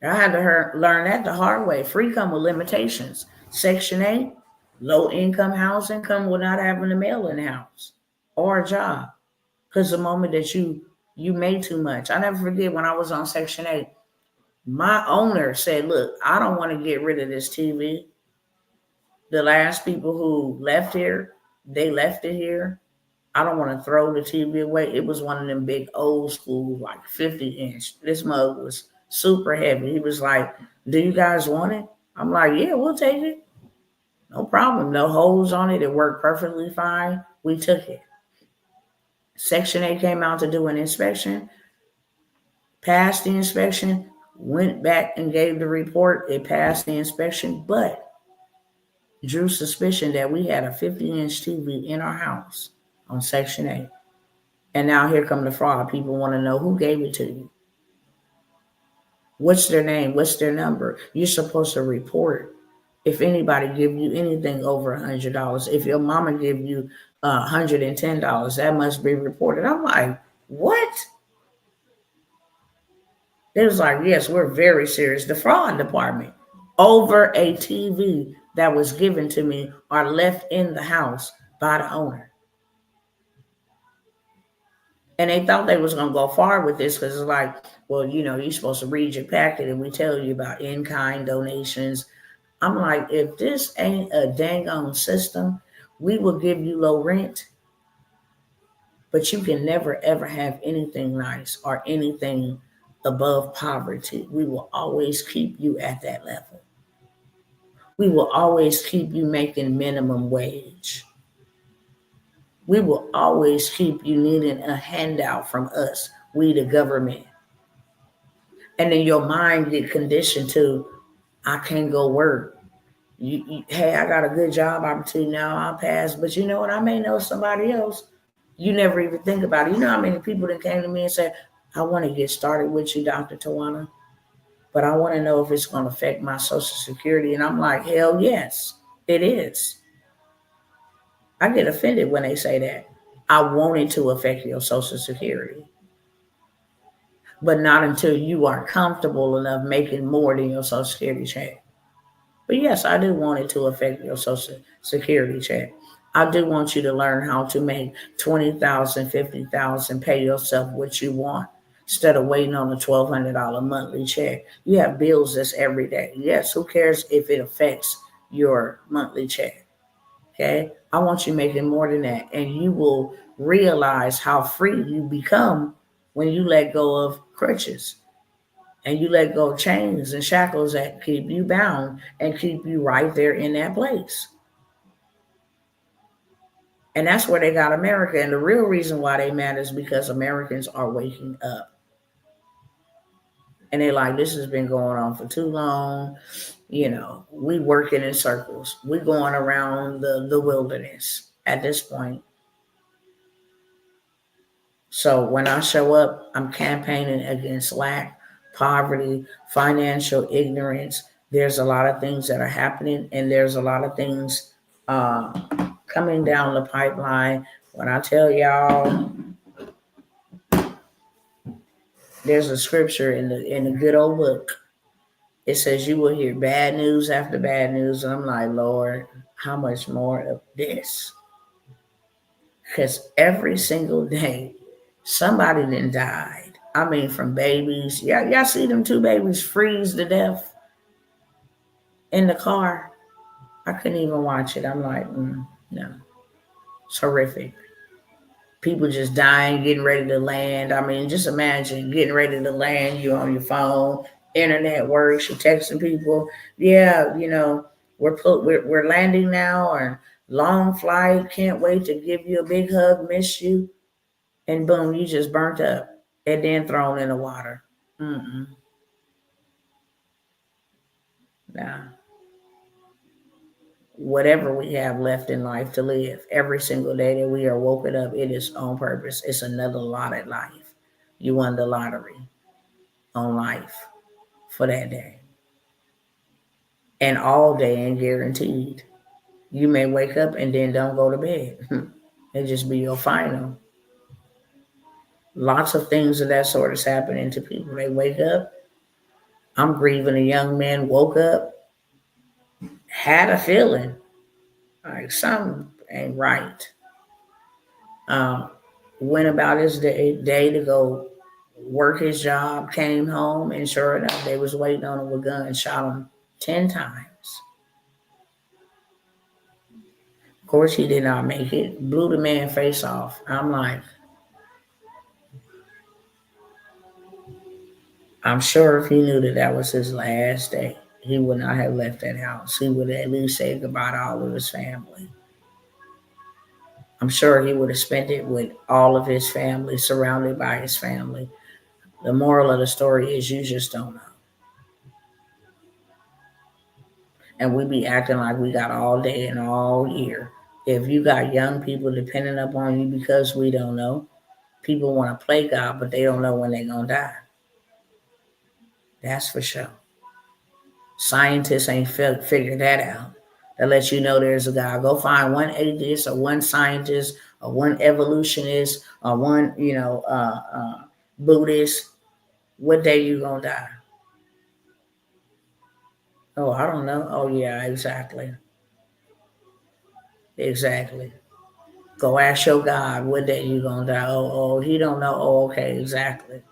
I had to learn that the hard way. Free come with limitations. Section 8, low income housing come with not having a mail in the house or a job. Because the moment that you made too much. I never forget when I was on Section 8, my owner said, look, I don't want to get rid of this TV. The last people who left here, they left it here. I don't want to throw the TV away. It was one of them big old school, like 50-inch. This mug was super heavy. He was like, do you guys want it? I'm like, yeah, we'll take it. No problem. No holes on it. It worked perfectly fine. We took it. Section 8 came out to do an inspection, passed the inspection, went back and gave the report. It passed the inspection, but drew suspicion that we had a 50-inch TV in our house on Section 8. And now here come the fraud. People want to know who gave it to you. What's their name? What's their number? You're supposed to report if anybody give you anything over $100. If your mama give you $110, that must be reported. I'm like, what? They was like, yes, we're very serious. The fraud department over a TV that was given to me or left in the house by the owner. And they thought they was going to go far with this because it's like, well, you're supposed to read your packet and we tell you about in-kind donations. I'm like, if this ain't a dang on system, we will give you low rent, but you can never, ever have anything nice or anything above poverty. We will always keep you at that level. We will always keep you making minimum wage. We will always keep you needing a handout from us, we the government. And then your mind get conditioned to, I can't go work. Hey, I got a good job opportunity now, I'll pass. But you know what? I may know somebody else. You never even think about it. You know how many people that came to me and said, I want to get started with you, Dr. Tawana, but I want to know if it's going to affect my Social Security. And I'm like, hell yes, it is. I get offended when they say that. I want it to affect your Social Security, but not until you are comfortable enough making more than your Social Security check. But yes, I do want it to affect your Social Security check. I do want you to learn how to make $20,000, $50,000, pay yourself what you want instead of waiting on a $1,200 monthly check. You have bills that's every day. Yes, who cares if it affects your monthly check? Okay, I want you making more than that, and you will realize how free you become when you let go of crutches and you let go of chains and shackles that keep you bound and keep you right there in that place. And that's where they got America. And the real reason why they mad is because Americans are waking up. And they're like, this has been going on for too long. We working in circles. We going around the wilderness at this point. So when I show up, I'm campaigning against lack, poverty, financial ignorance. There's a lot of things that are happening, and there's a lot of things coming down the pipeline. When I tell y'all, there's a scripture in the good old book. It says you will hear bad news after bad news. And I'm like, Lord, how much more of this? Because every single day, somebody then died. I mean, from babies. Y'all see them two babies freeze to death in the car? I couldn't even watch it. I'm like, no. It's horrific. People just dying, getting ready to land. I mean, just imagine getting ready to land. You're on your phone. internet work. She texting people, yeah, we're landing now, or long flight. Can't wait to give you a big hug. Miss you. And boom, you just burnt up and then thrown in the water. Mm-mm. Nah. Whatever we have left in life to live, every single day that we are woken up, it is on purpose. It's another lot at life. You won the lottery on life for that day. And all day and guaranteed. You may wake up and then don't go to bed. It just be your final. Lots of things of that sort is happening to people. They wake up. I'm grieving a young man, woke up, had a feeling like something ain't right. Um, Went about his day to go work his job, came home, and sure enough, they was waiting on him with guns, shot him 10 times. Of course, he did not make it, blew the man face off. I'm like, I'm sure if he knew that that was his last day, he would not have left that house. He would at least say goodbye to all of his family. I'm sure he would have spent it with all of his family, surrounded by his family. The moral of the story is you just don't know. And we be acting like we got all day and all year. If you got young people depending upon you because we don't know, people want to play God, but they don't know when they're going to die. That's for sure. Scientists ain't figured that out. That lets you know there's a God. Go find one atheist or one scientist or one evolutionist or one, Buddhist. What day you going to die? Oh, I don't know. Oh, yeah, exactly. Exactly. Go ask your God what day you gonna die. Oh, he don't know. Oh, okay, exactly.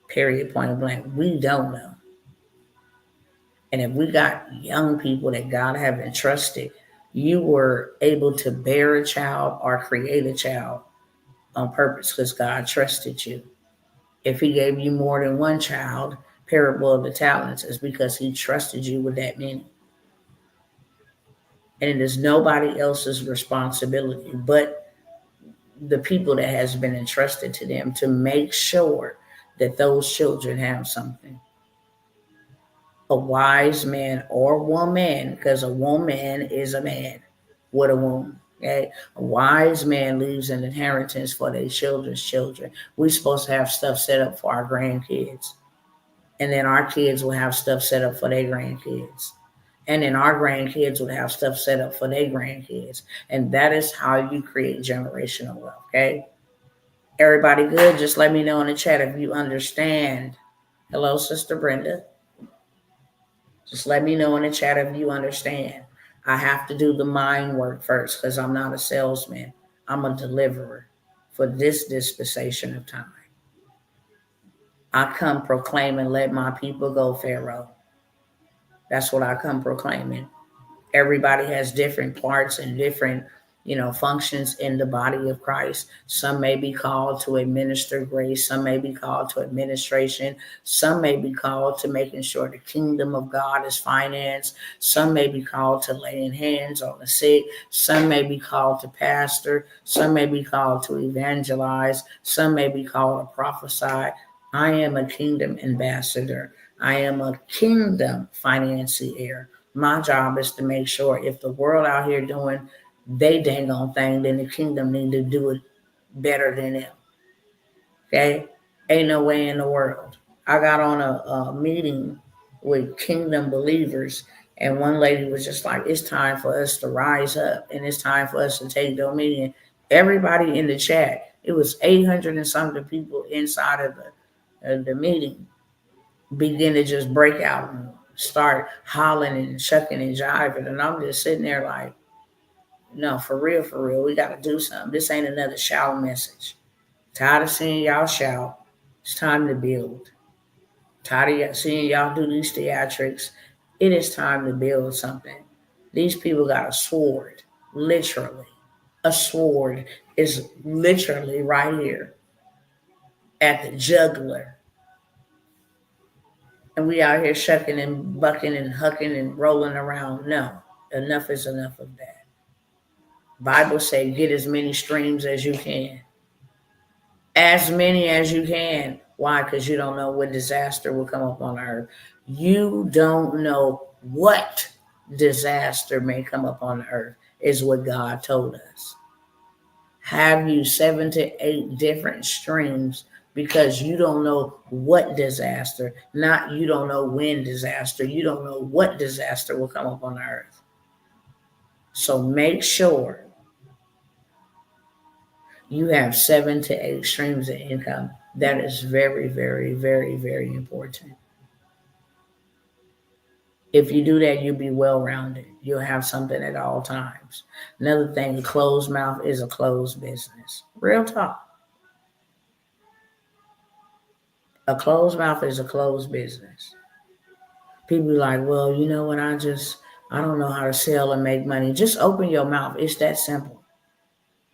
Period, point blank. We don't know. And if we got young people that God have entrusted, you were able to bear a child or create a child on purpose because God trusted you. If he gave you more than one child, parable of the talents is because he trusted you with that many. And it is nobody else's responsibility but the people that has been entrusted to them to make sure that those children have something. A wise man or woman, because a woman is a man with a womb. Okay? A wise man leaves an inheritance for their children's children. We're supposed to have stuff set up for our grandkids. And then our kids will have stuff set up for their grandkids. And then our grandkids will have stuff set up for their grandkids. And that is how you create generational wealth. Okay? Everybody good? Just let me know in the chat if you understand. Hello, Sister Brenda. Just let me know in the chat if you understand. I have to do the mind work first because I'm not a salesman. I'm a deliverer for this dispensation of time. I come proclaiming, let my people go, Pharaoh. That's what I come proclaiming. Everybody has different parts and different functions in the body of Christ. Some may be called to administer grace, some may be called to administration, some may be called to making sure the kingdom of God is financed, some may be called to laying hands on the sick, some may be called to pastor, some may be called to evangelize, some may be called to prophesy. I am a kingdom ambassador. I am a kingdom financier. My job is to make sure if the world out here doing they dang on thing, then the kingdom need to do it better than them. Okay? Ain't no way in the world. I got on a meeting with kingdom believers, and one lady was just like, it's time for us to rise up, and it's time for us to take dominion. Everybody in the chat, it was 800 and something people inside of the meeting, begin to just break out and start hollering and shucking and jiving. And I'm just sitting there like, no, for real, we got to do something. This ain't another shout message. Tired of seeing y'all shout. It's time to build. Tired of seeing y'all do these theatrics. It is time to build something. These people got a sword, literally. A sword is literally right here at the jugular. And we out here shucking and bucking and hucking and rolling around. No, enough is enough of that. Bible say get as many streams as you can. As many as you can. Why? Because you don't know what disaster will come up on earth. You don't know what disaster may come up on earth, is what God told us. Have you 7 to 8 different streams because you don't know what disaster, not you don't know when disaster, you don't know what disaster will come up on earth. So make sure you have 7 to 8 streams of income. That is very, very, very, very important. If you do that, you'll be well-rounded. You'll have something at all times. Another thing, a closed mouth is a closed business. Real talk. A closed mouth is a closed business. People be like, well, you know what, I don't know how to sell and make money. Just open your mouth. It's that simple.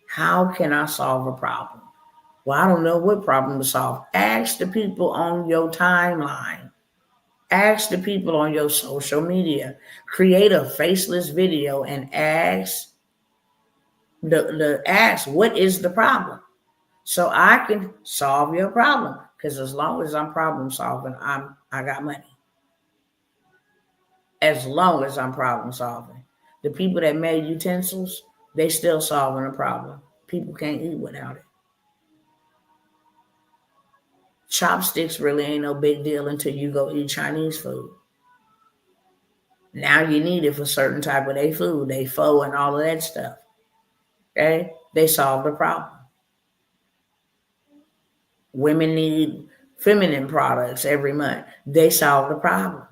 How can I solve a problem? Well, I don't know what problem to solve. Ask the people on your timeline. Ask the people on your social media. Create a faceless video and ask what is the problem? So I can solve your problem. Because as long as I'm problem solving, I got money. As long as I'm problem solving. The people that made utensils, they still solving a problem. People can't eat without it. Chopsticks really ain't no big deal until you go eat Chinese food. Now you need it for certain type of their food, they pho and all of that stuff. Okay? They solved the problem. Women need feminine products every month. They solved the problem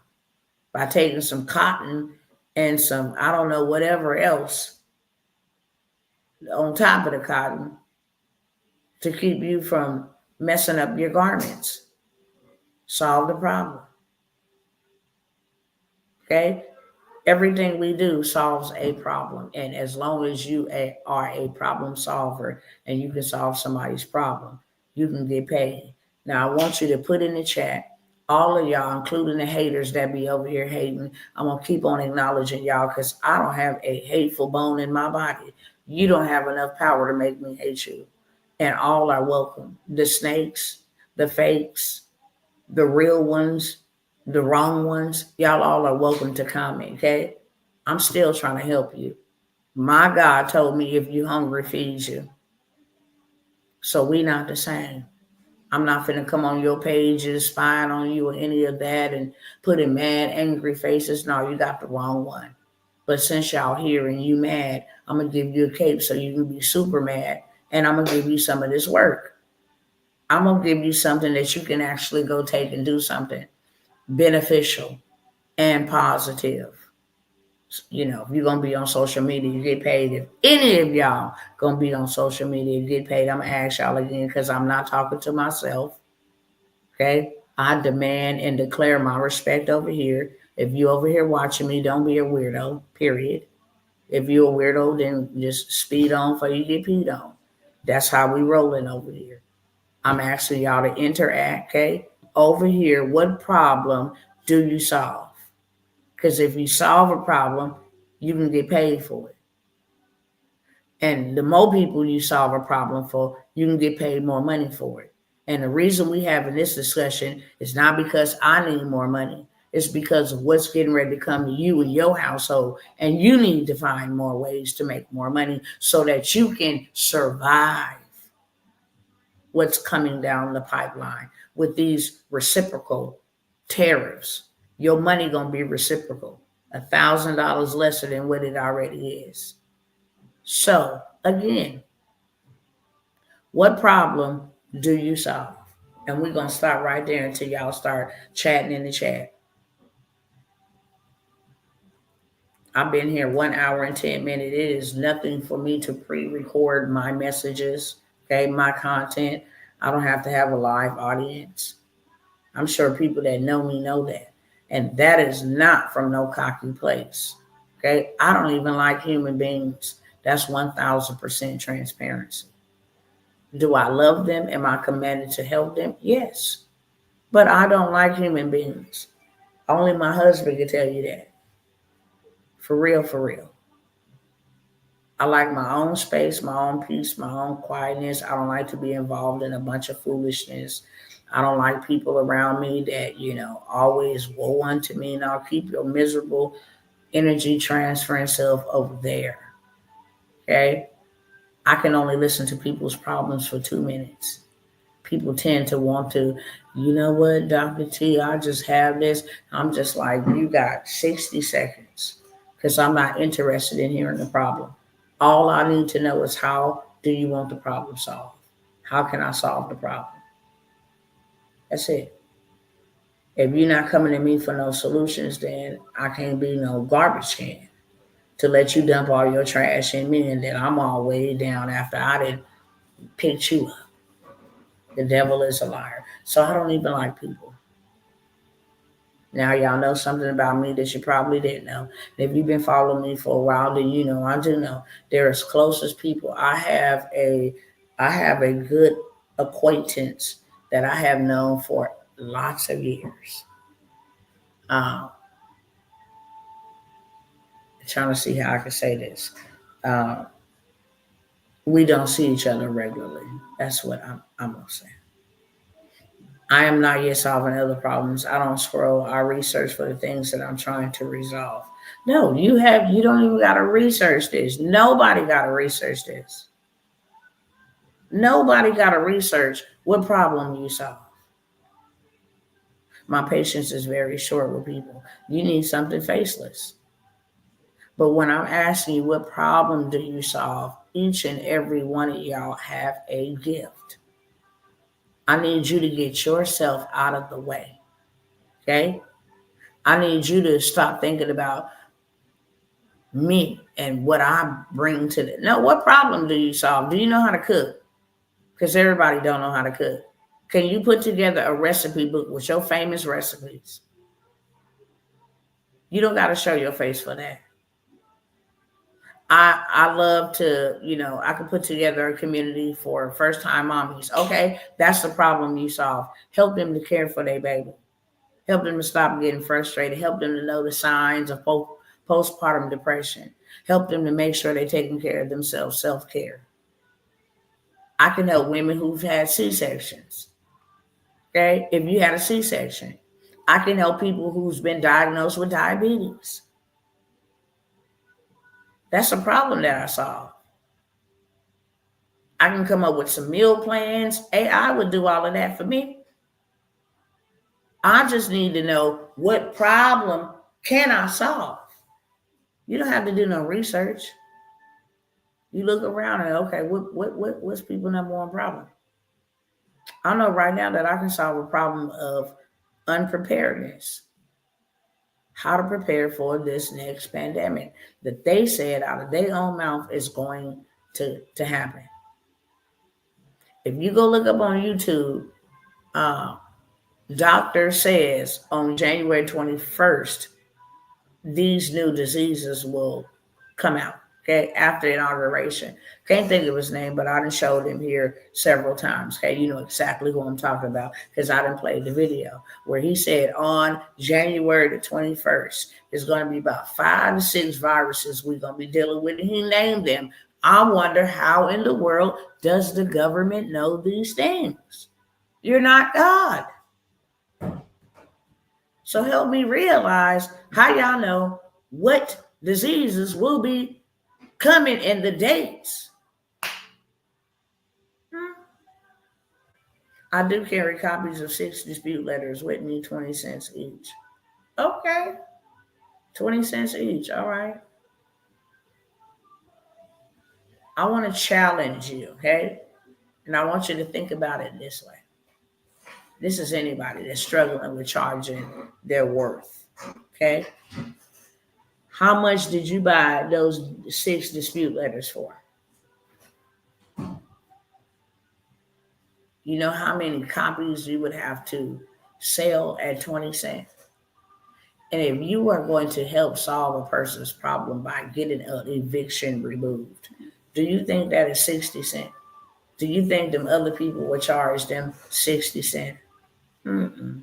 by taking some cotton and some, I don't know, whatever else on top of the cotton to keep you from messing up your garments. Solve the problem. Okay? Everything we do solves a problem. And as long as you are a problem solver and you can solve somebody's problem, you can get paid. Now, I want you to put in the chat, all of y'all, including the haters that be over here hating. I'm going to keep on acknowledging y'all because I don't have a hateful bone in my body. You don't have enough power to make me hate you. And all are welcome. The snakes, the fakes, the real ones, the wrong ones, y'all all are welcome to comment, okay? I'm still trying to help you. My God told me if you hungry, feed you. So we not the same. I'm not finna come on your pages, spying on you or any of that and putting mad, angry faces. No, you got the wrong one. But since y'all here and you mad, I'm going to give you a cape so you can be super mad. And I'm going to give you some of this work. I'm going to give you something that you can actually go take and do something beneficial and positive. You know, if you're going to be on social media, you get paid. If any of y'all going to be on social media, you get paid. I'm going to ask y'all again because I'm not talking to myself. Okay? I demand and declare my respect over here. If you over here watching me, don't be a weirdo, period. If you're a weirdo, then just speed on before you get peed on. That's how we rolling over here. I'm asking y'all to interact, okay? Over here, what problem do you solve? Because if you solve a problem, you can get paid for it. And the more people you solve a problem for, you can get paid more money for it. And the reason we having this discussion is not because I need more money. It's because of what's getting ready to come to you and your household. And you need to find more ways to make more money so that you can survive what's coming down the pipeline with these reciprocal tariffs. Your money gonna be reciprocal, $1,000 lesser than what it already is. So again, what problem do you solve? And we're gonna start right there until y'all start chatting in the chat. I've been here 1 hour and 10 minutes. It is nothing for me to pre-record my messages, okay, my content. I don't have to have a live audience. I'm sure people that know me know that. And that is not from no cocky place. Okay. I don't even like human beings. That's 1000% transparency. Do I love them? Am I commanded to help them? Yes. But I don't like human beings. Only my husband can tell you that. For real, for real. I like my own space, my own peace, my own quietness. I don't like to be involved in a bunch of foolishness. I don't like people around me that, always woe unto me. Now keep your miserable energy transferring self over there. Okay? I can only listen to people's problems for 2 minutes. People tend to want to, you know what, Dr. T, I just have this. I'm just like, you got 60 seconds because I'm not interested in hearing the problem. All I need to know is how do you want the problem solved? How can I solve the problem? That's it. If you're not coming to me for no solutions, then I can't be no garbage can to let you dump all your trash in me and then I'm all way down after I didn't pick you up. The devil is a liar. So I don't even like people. Now y'all know something about me that you probably didn't know. If you've been following me for a while, then you know I do know. They're as close as people. I have a good acquaintance that I have known for lots of years. Um, Trying to see how I can say this. Uh, we don't see each other regularly. That's what I'm gonna say. I am not yet solving other problems. I don't scroll. I research for the things that I'm trying to resolve. No, you don't even gotta research this. Nobody gotta research this. Nobody gotta research what problem you solve. My patience is very short with people. You need something faceless. But when I'm asking you what problem do you solve, each and every one of y'all have a gift. I need you to get yourself out of the way. Okay? I need you to stop thinking about me and what I bring to the. No, what problem do you solve? Do you know how to cook? Because everybody don't know how to cook. Can you put together a recipe book with your famous recipes? You don't got to show your face for that. I love to, I can put together a community for first time mommies. Okay, that's the problem you solve. Help them to care for their baby. Help them to stop getting frustrated. Help them to know the signs of postpartum depression. Help them to make sure they're taking care of themselves, self-care. I can help women who've had C-sections. Okay, if you had a C-section, I can help people who's been diagnosed with diabetes. That's a problem that I solve. I can come up with some meal plans. AI would do all of that for me. I just need to know what problem can I solve. You don't have to do no research. You look around and okay, what's people's number one problem? I know right now that I can solve a problem of unpreparedness. How to prepare for this next pandemic that they said out of their own mouth is going to happen. If you go look up on YouTube, doctor says on January 21st, these new diseases will come out. Okay, after inauguration. Can't think of his name, but I done showed him here several times. Okay, you know exactly who I'm talking about because I done played the video where he said on January the 21st, there's going to be about 5 to 6 viruses we're going to be dealing with. And he named them. I wonder how in the world does the government know these things? You're not God. So help me realize how y'all know what diseases will be coming in the dates. I do carry copies of 6 dispute letters with me, 20 cents each. Okay. 20 cents each. All right. I want to challenge you, okay? And I want you to think about it this way. This is anybody that's struggling with charging their worth, okay? How much did you buy those 6 dispute letters for? You know how many copies you would have to sell at 20 cents? And if you are going to help solve a person's problem by getting an eviction removed, do you think that is 60 cents? Do you think them other people would charge them 60 cents? Mm-mm.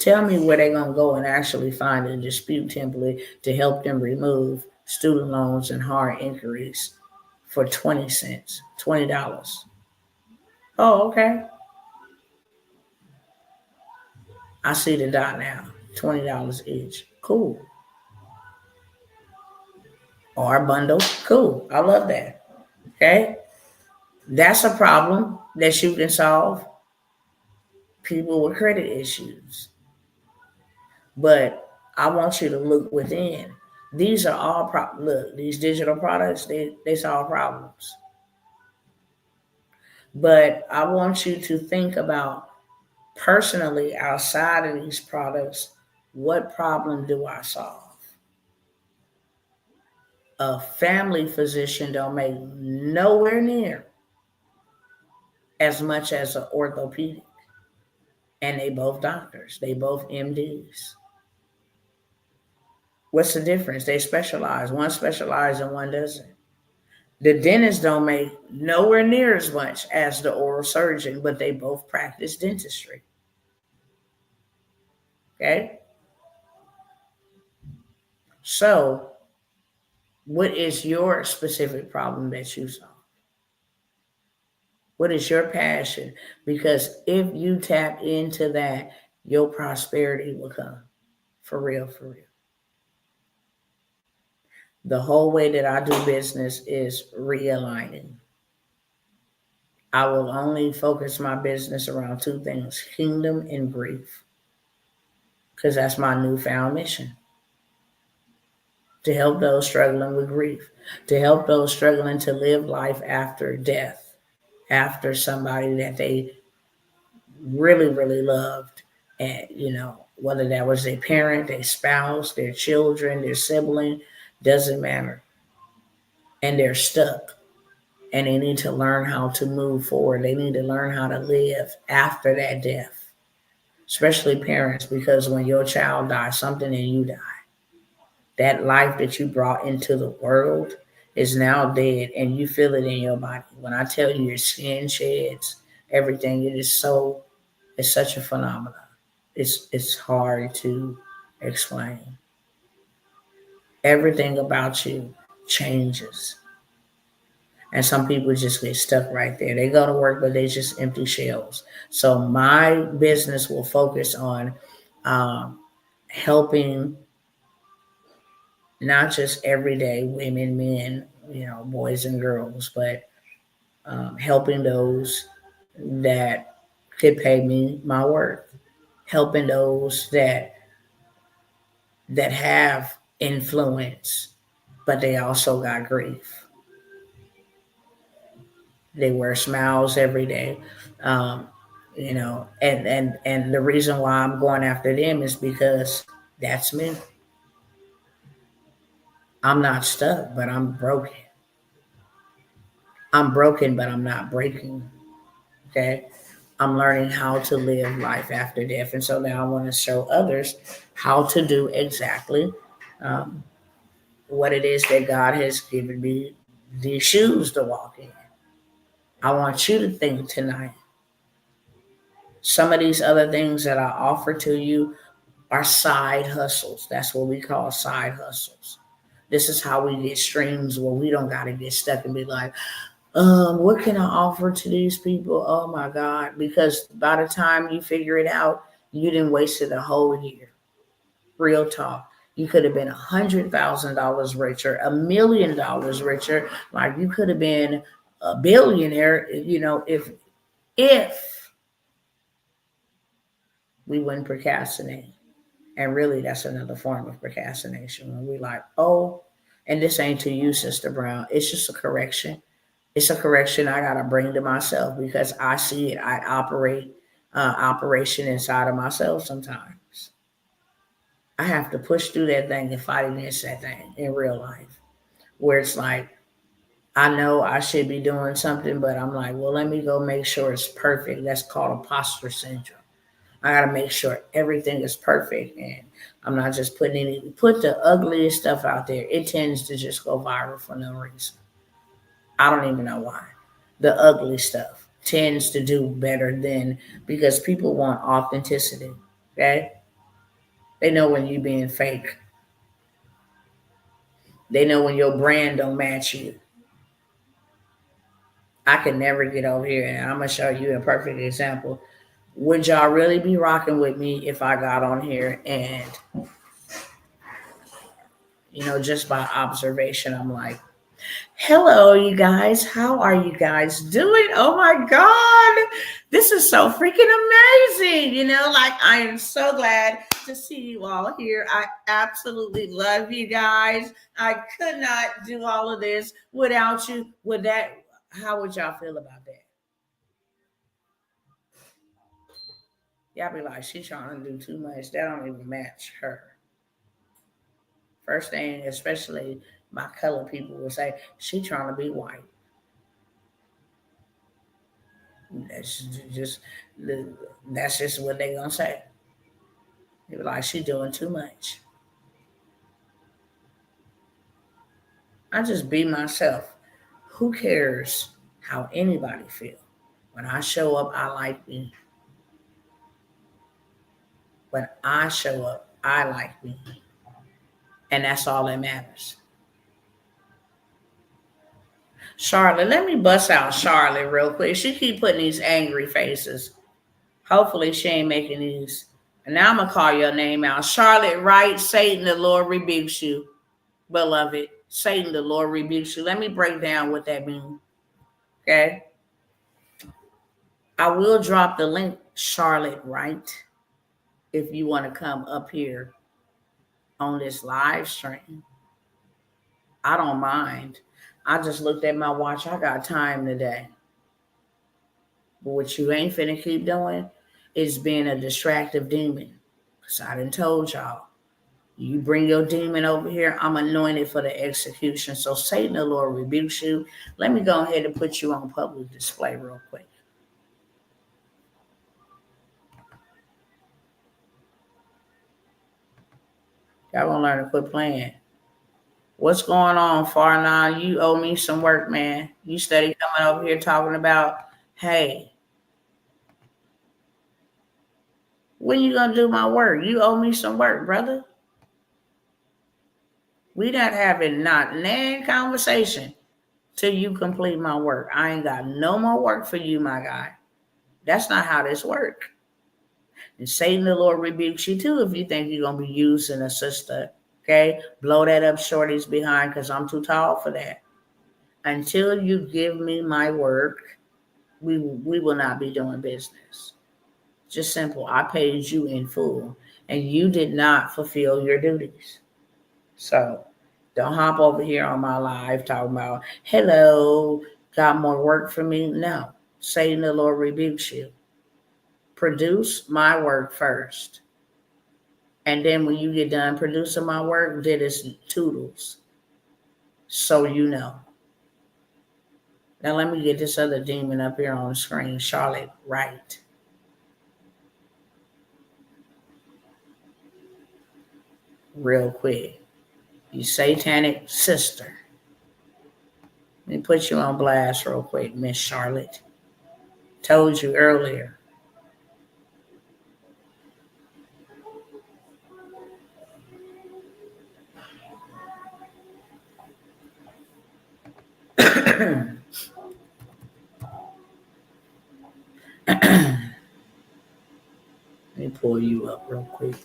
Tell me where they're going to go and actually find a dispute template to help them remove student loans and hard inquiries for 20 cents, $20. Oh, okay. I see the dot now. $20 each. Cool. Or bundle. Cool. I love that. Okay. That's a problem that you can solve. People with credit issues. But I want you to look within. These are all look, these digital products, they solve problems. But I want you to think about personally outside of these products, what problem do I solve? A family physician don't make nowhere near as much as an orthopedic. And they both doctors. They both MDs. What's the difference? They specialize. One specializes and one doesn't. The dentist don't make nowhere near as much as the oral surgeon, but they both practice dentistry. Okay? So, what is your specific problem that you solve? What is your passion? Because if you tap into that, your prosperity will come. For real, for real. The whole way that I do business is realigning. I will only focus my business around two things: kingdom and grief. Because that's my newfound mission. To help those struggling with grief, to help those struggling to live life after death, after somebody that they really, really loved. And, whether that was their parent, their spouse, their children, their sibling, doesn't matter. And they're stuck. And they need to learn how to move forward. They need to learn how to live after that death, especially parents, because when your child dies, something and you die, that life that you brought into the world is now dead, and you feel it in your body. When I tell you your skin sheds, everything, it's such a phenomenon. It's hard to explain. Everything about you changes. And some people just get stuck right there. They go to work, but they just empty shells. So my business will focus on helping not just everyday women, men, boys and girls, but helping those that could pay me my worth, helping those that have influence, but they also got grief. They wear smiles every day. And the reason why I'm going after them is because that's me. I'm not stuck, but I'm broken. I'm broken, but I'm not breaking. Okay. I'm learning how to live life after death. And so now I want to show others how to do exactly um, what it is that God has given me these shoes to walk in. I want you to think tonight. Some of these other things that I offer to you are side hustles. That's what we call side hustles. This is how we get streams where we don't got to get stuck and be like, what can I offer to these people? Oh my God. Because by the time you figure it out, you didn't waste it a whole year. Real talk. You could have been $100,000 richer, $1,000,000 richer. Like you could have been a billionaire, if we wouldn't procrastinate. And really, that's another form of procrastination when we like, oh, and this ain't to you, Sister Brown. It's just a correction. It's a correction I gotta bring to myself because I see it. I operate operation inside of myself sometimes. I have to push through that thing and fight against that thing in real life, where it's like I know I should be doing something, but I'm like, well, let me go make sure it's perfect. That's called imposter syndrome. I gotta make sure everything is perfect, and I'm not just put the ugliest stuff out there. It tends to just go viral for no reason. I don't even know why. The ugly stuff tends to do better than because people want authenticity. Okay. They know when you being fake. They know when your brand don't match you. I could never get over here, and I'm gonna show you a perfect example. Would y'all really be rocking with me if I got on here and, just by observation, I'm like, hello, you guys. How are you guys doing? Oh my God. This is so freaking amazing. Like I am so glad to see you all here. I absolutely love you guys. I could not do all of this without you. How would y'all feel about that? Y'all be like, she's trying to do too much. That don't even match her. First thing, especially my color people will say, she trying to be white. That's just that's just what they gonna say. They be like, she doing too much. I just be myself. Who cares how anybody feel? When I show up, I like me. When I show up, I like me. And that's all that matters. Charlotte, let me bust out Charlotte real quick. She keep putting these angry faces. Hopefully she ain't making these. And now I'm going to call your name out. Charlotte Wright, Satan, the Lord rebukes you. Beloved, Satan, the Lord rebukes you. Let me break down what that means. Okay? I will drop the link, Charlotte Wright, if you want to come up here on this live stream. I don't mind. I just looked at my watch. I got time today. But what you ain't finna keep doing is being a distractive demon. Because I done told y'all, you bring your demon over here, I'm anointed for the execution. So Satan, the Lord rebukes you. Let me go ahead and put you on public display real quick. Y'all gonna learn to quit playing. What's going on, Far Now? You owe me some work, man. You steady coming over here talking about, hey, when you gonna do my work? You owe me some work, brother. We not having not nan conversation till you complete my work. I ain't got no more work for you, my guy. That's not how this works. And Satan, the Lord rebukes you too if you think you're gonna be using a sister. Okay, blow that up shorty's behind because I'm too tall for that. Until you give me my work, we will not be doing business. Just simple. I paid you in full, and you did not fulfill your duties. So don't hop over here on my live talking about, hello, got more work for me. No, Satan, the Lord rebukes you. Produce my work first. And then when you get done producing my work, did its toodles. So you know. Now let me get this other demon up here on the screen, Charlotte Wright. Real quick. You satanic sister. Let me put you on blast real quick, Miss Charlotte. Told you earlier. Let me pull you up real quick.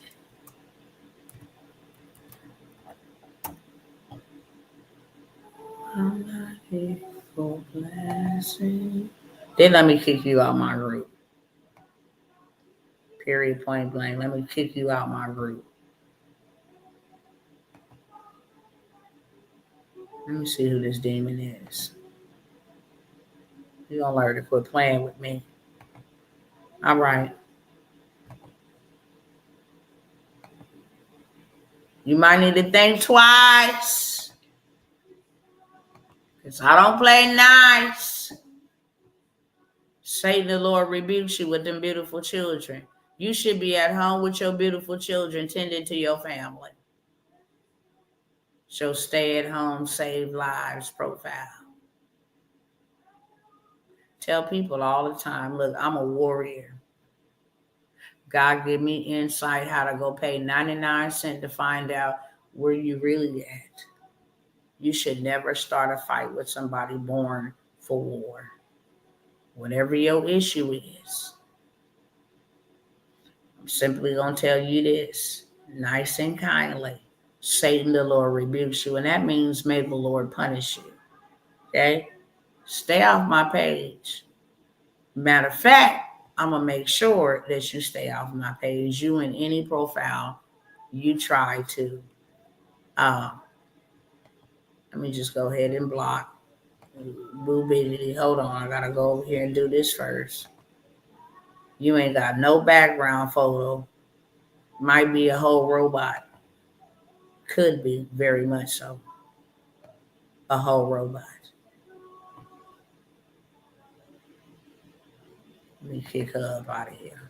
I'm not here for blessing. Then let me kick you out my group. Period, point blank. Let me kick you out my group. Let me see who this demon is. You gonna learn to quit playing with me. All right. You might need to think twice. Because I don't play nice. Satan, the Lord rebukes you with them beautiful children. You should be at home with your beautiful children tending to your family. Show stay at home, save lives profile. Tell people all the time, look, I'm a warrior. God give me insight how to go pay 99 cents to find out where you really at. You should never start a fight with somebody born for war. Whatever your issue is, I'm simply going to tell you this, nice and kindly. Satan, the Lord rebukes you, and that means may the Lord punish you. Okay? Stay off my page. Matter of fact, I'm going to make sure that you stay off my page. You in any profile you try to. Let me just go ahead and block. Boo bitty. Hold on. I got to go over here and do this first. You ain't got no background photo. Might be a whole robot. Could be, very much so. A whole robot. Let me kick her up out of here.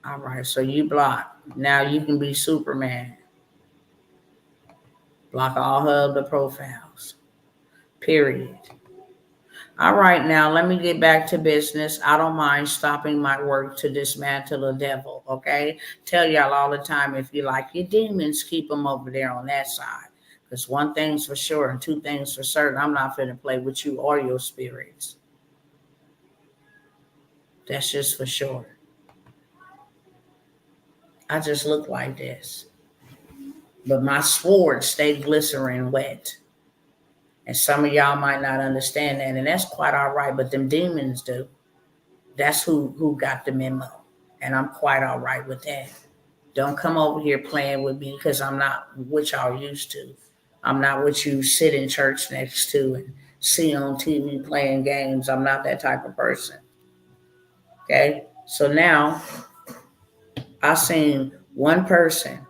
All right, so you block. Now you can be Superman. Block all her other profiles. Period. All right, now let me get back to business. I don't mind stopping my work to dismantle the devil, okay? Tell y'all all the time, if you like your demons, keep them over there on that side. Because one thing's for sure and two things for certain, I'm not finna play with you or your spirits. That's just for sure. I just look like this. But my sword stayed glycerin wet. And some of y'all might not understand that, and that's quite all right, but them demons do. That's who got the memo. And I'm quite all right with that. Don't come over here playing with me because I'm not what y'all used to. I'm not what you sit in church next to and see on TV playing games. I'm not that type of person. Okay? So now I seen one person,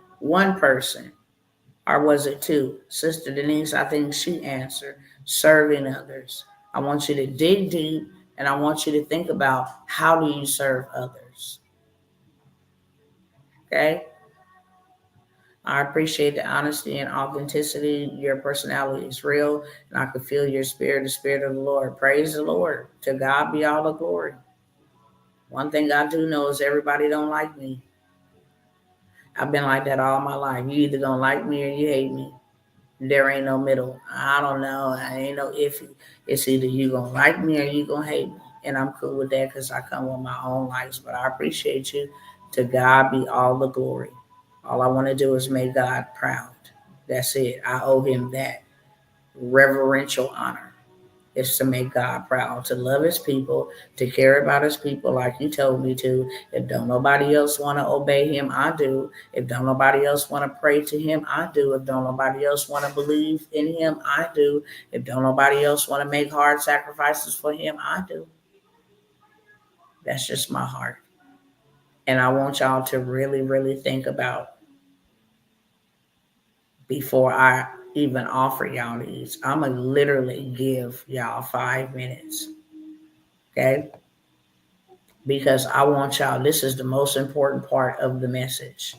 or was it two? Sister Denise, I think she answered, serving others. I want you to dig deep and I want you to think about how do you serve others? Okay? I appreciate the honesty and authenticity. Your personality is real, and I can feel your spirit, the spirit of the Lord. Praise the Lord. To God be all the glory. One thing I do know is everybody don't like me. I've been like that all my life. You either gonna like me or you hate me. There ain't no middle. I don't know. I ain't no iffy. It's either you gonna like me or you gonna hate me. And I'm cool with that because I come with my own lives. But I appreciate you. To God be all the glory. All I want to do is make God proud. That's it. I owe him that reverential honor. Is to make God proud, to love his people, to care about his people like he told me to. If don't nobody else want to obey him, I do. If don't nobody else want to pray to him, I do. If don't nobody else want to believe in him, I do. If don't nobody else want to make hard sacrifices for him, I do. That's just my heart. And I want y'all to really, really think about before I even offer y'all these. I'm going to literally give y'all 5 minutes. Okay? Because I want y'all, this is the most important part of the message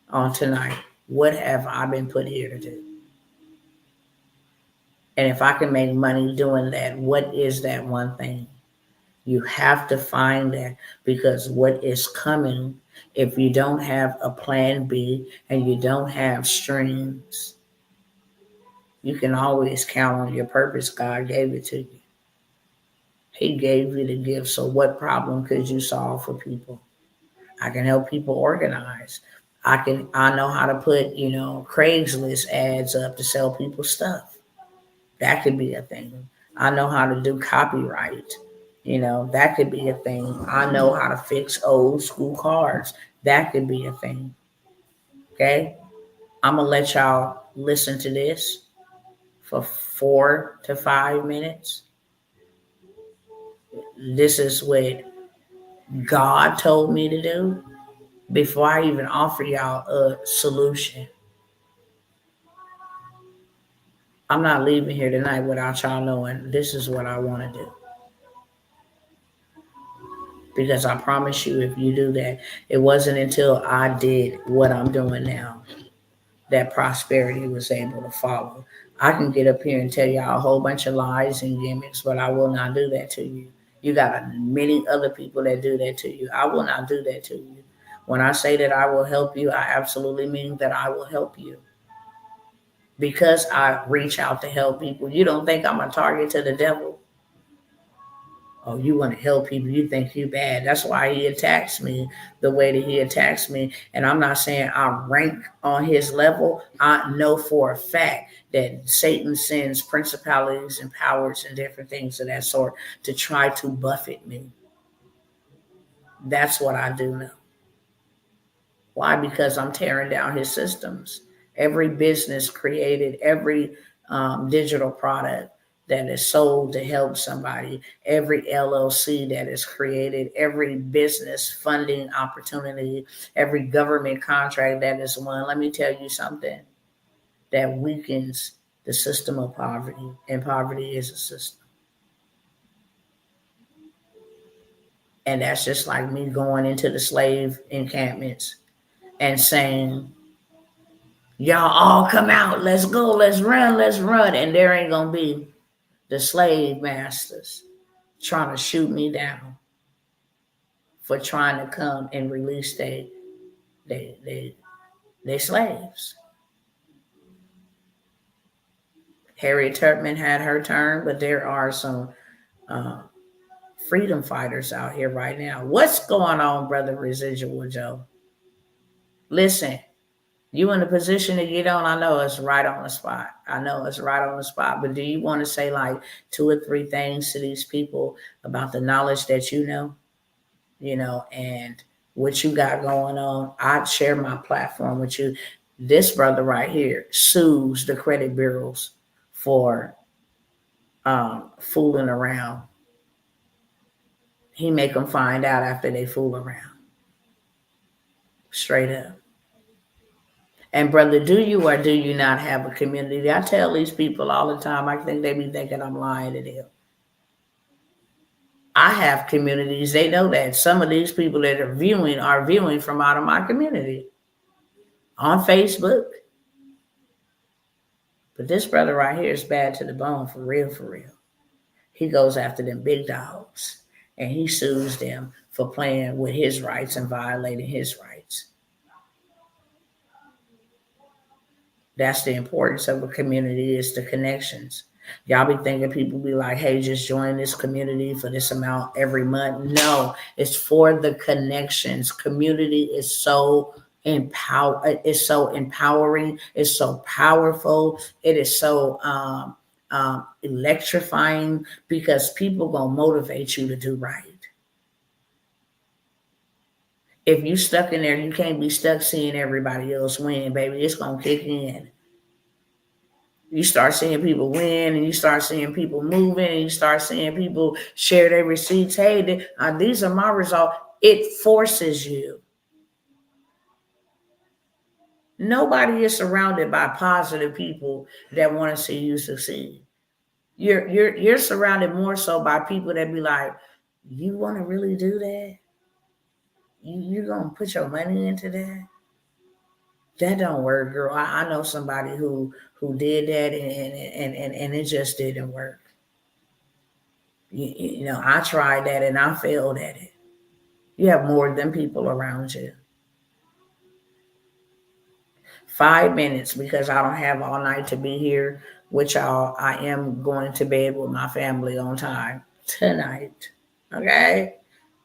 on tonight. What have I been put here to do? And if I can make money doing that, what is that one thing? You have to find that, because what is coming, if you don't have a plan B and you don't have strings, you can always count on your purpose. God gave it to you. He gave you the gift. So what problem could you solve for people? I can help people organize. I know how to put, Craigslist ads up to sell people stuff. That could be a thing. I know how to do copyright. That could be a thing. I know how to fix old school cars. That could be a thing. Okay? I'm going to let y'all listen to this for 4 to 5 minutes. This is what God told me to do before I even offer y'all a solution. I'm not leaving here tonight without y'all knowing this is what I want to do. Because I promise you, if you do that, it wasn't until I did what I'm doing now that prosperity was able to follow. I can get up here and tell y'all a whole bunch of lies and gimmicks, but I will not do that to you. You got many other people that do that to you. I will not do that to you. When I say that I will help you, I absolutely mean that I will help you. Because I reach out to help people. You don't think I'm a target to the devil? Oh, you want to help people, you think you bad. That's why he attacks me the way that he attacks me. And I'm not saying I rank on his level. I know for a fact that Satan sends principalities and powers and different things of that sort to try to buffet me. That's what I do know. Why? Because I'm tearing down his systems. Every business created, every digital product that is sold to help somebody, every LLC that is created, every business funding opportunity, every government contract that is won. Let me tell you something that weakens the system of poverty, and poverty is a system. And that's just like me going into the slave encampments and saying, y'all all come out, let's go, let's run. And there ain't gonna be the slave masters trying to shoot me down for trying to come and release they slaves. Harriet Tubman had her turn, but there are some freedom fighters out here right now. What's going on, Brother Residual Joe? Listen, you in a position to get on, I know it's right on the spot. But do you want to say like 2 or 3 things to these people about the knowledge that you know, and what you got going on? I'd share my platform with you. This brother right here sues the credit bureaus for fooling around. He make them find out after they fool around. Straight up. And brother, do you or do you not have a community? I tell these people all the time, I think they be thinking I'm lying to them. I have communities. They know that. Some of these people that are viewing from out of my community on Facebook. But this brother right here is bad to the bone, for real, for real. He goes after them big dogs and he sues them for playing with his rights and violating his rights. That's the importance of a community, is the connections. Y'all be thinking people be like, hey, just join this community for this amount every month. No, it's for the connections. Community is so empowering. It's so powerful. It is so electrifying, because people gonna motivate you to do right. If you stuck in there, you can't be stuck seeing everybody else win, baby. It's gonna kick in. You start seeing people win, and you start seeing people moving, and you start seeing people share their receipts. Hey, these are my results. It forces you. Nobody is surrounded by positive people that want to see you succeed. You're surrounded more so by people that be like, you want to really do that? You gonna put your money into that? That don't work, girl. I know somebody who did that, and it just didn't work. You know, I tried that and I failed at it. You have more than people around you. 5 minutes, because I don't have all night to be here with y'all. I am going to bed with my family on time tonight. Okay?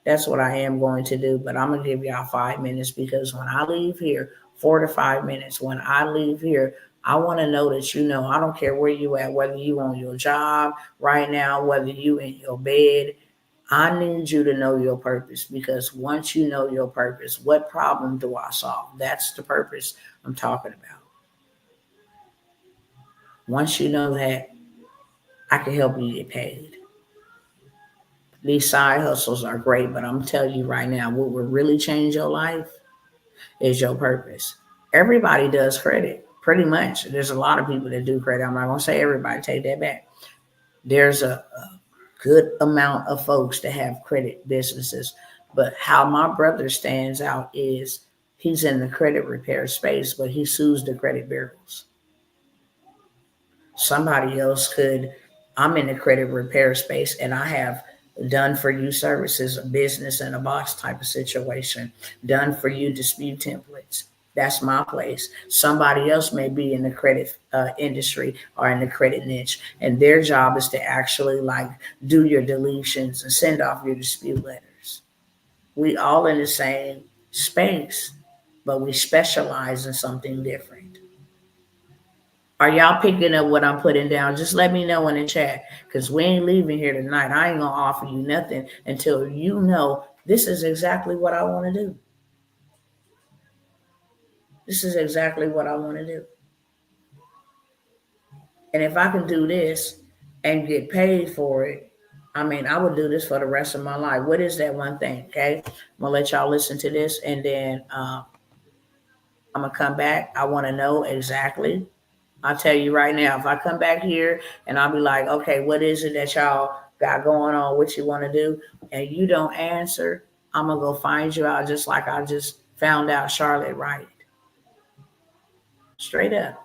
That's what I am going to do. But I'm going to give y'all 5 minutes, because when I leave here, 4 to 5 minutes, when I leave here, I want to know that you know. I don't care where you at, whether you on your job right now, whether you in your bed. I need you to know your purpose, because once you know your purpose, what problem do I solve? That's the purpose I'm talking about. Once you know that, I can help you get paid. These side hustles are great, but I'm telling you right now, what will really change your life is your purpose. Everybody does credit, pretty much. There's a lot of people that do credit. I'm not going to say everybody, take that back. There's a good amount of folks that have credit businesses. But how my brother stands out is he's in the credit repair space, but he sues the credit bureaus. Somebody else could, I'm in the credit repair space and I have done for you services, a business in a box type of situation, done for you dispute templates. That's my place. Somebody else may be in the credit industry or in the credit niche, and their job is to actually like do your deletions and send off your dispute letters. We all in the same space, but we specialize in something different. Are y'all picking up what I'm putting down? Just let me know in the chat because we ain't leaving here tonight. I ain't gonna offer you nothing until you know this is exactly what I want to do. This is exactly what I want to do. And if I can do this and get paid for it, I mean, I would do this for the rest of my life. What is that one thing? Okay, I'm gonna let y'all listen to this, and then I'm gonna come back. I want to know exactly. I'll tell you right now, if I come back here and I'll be like, okay, what is it that y'all got going on? What you want to do? And you don't answer, I'm gonna go find you out just like I just found out Charlotte Wright. Straight up.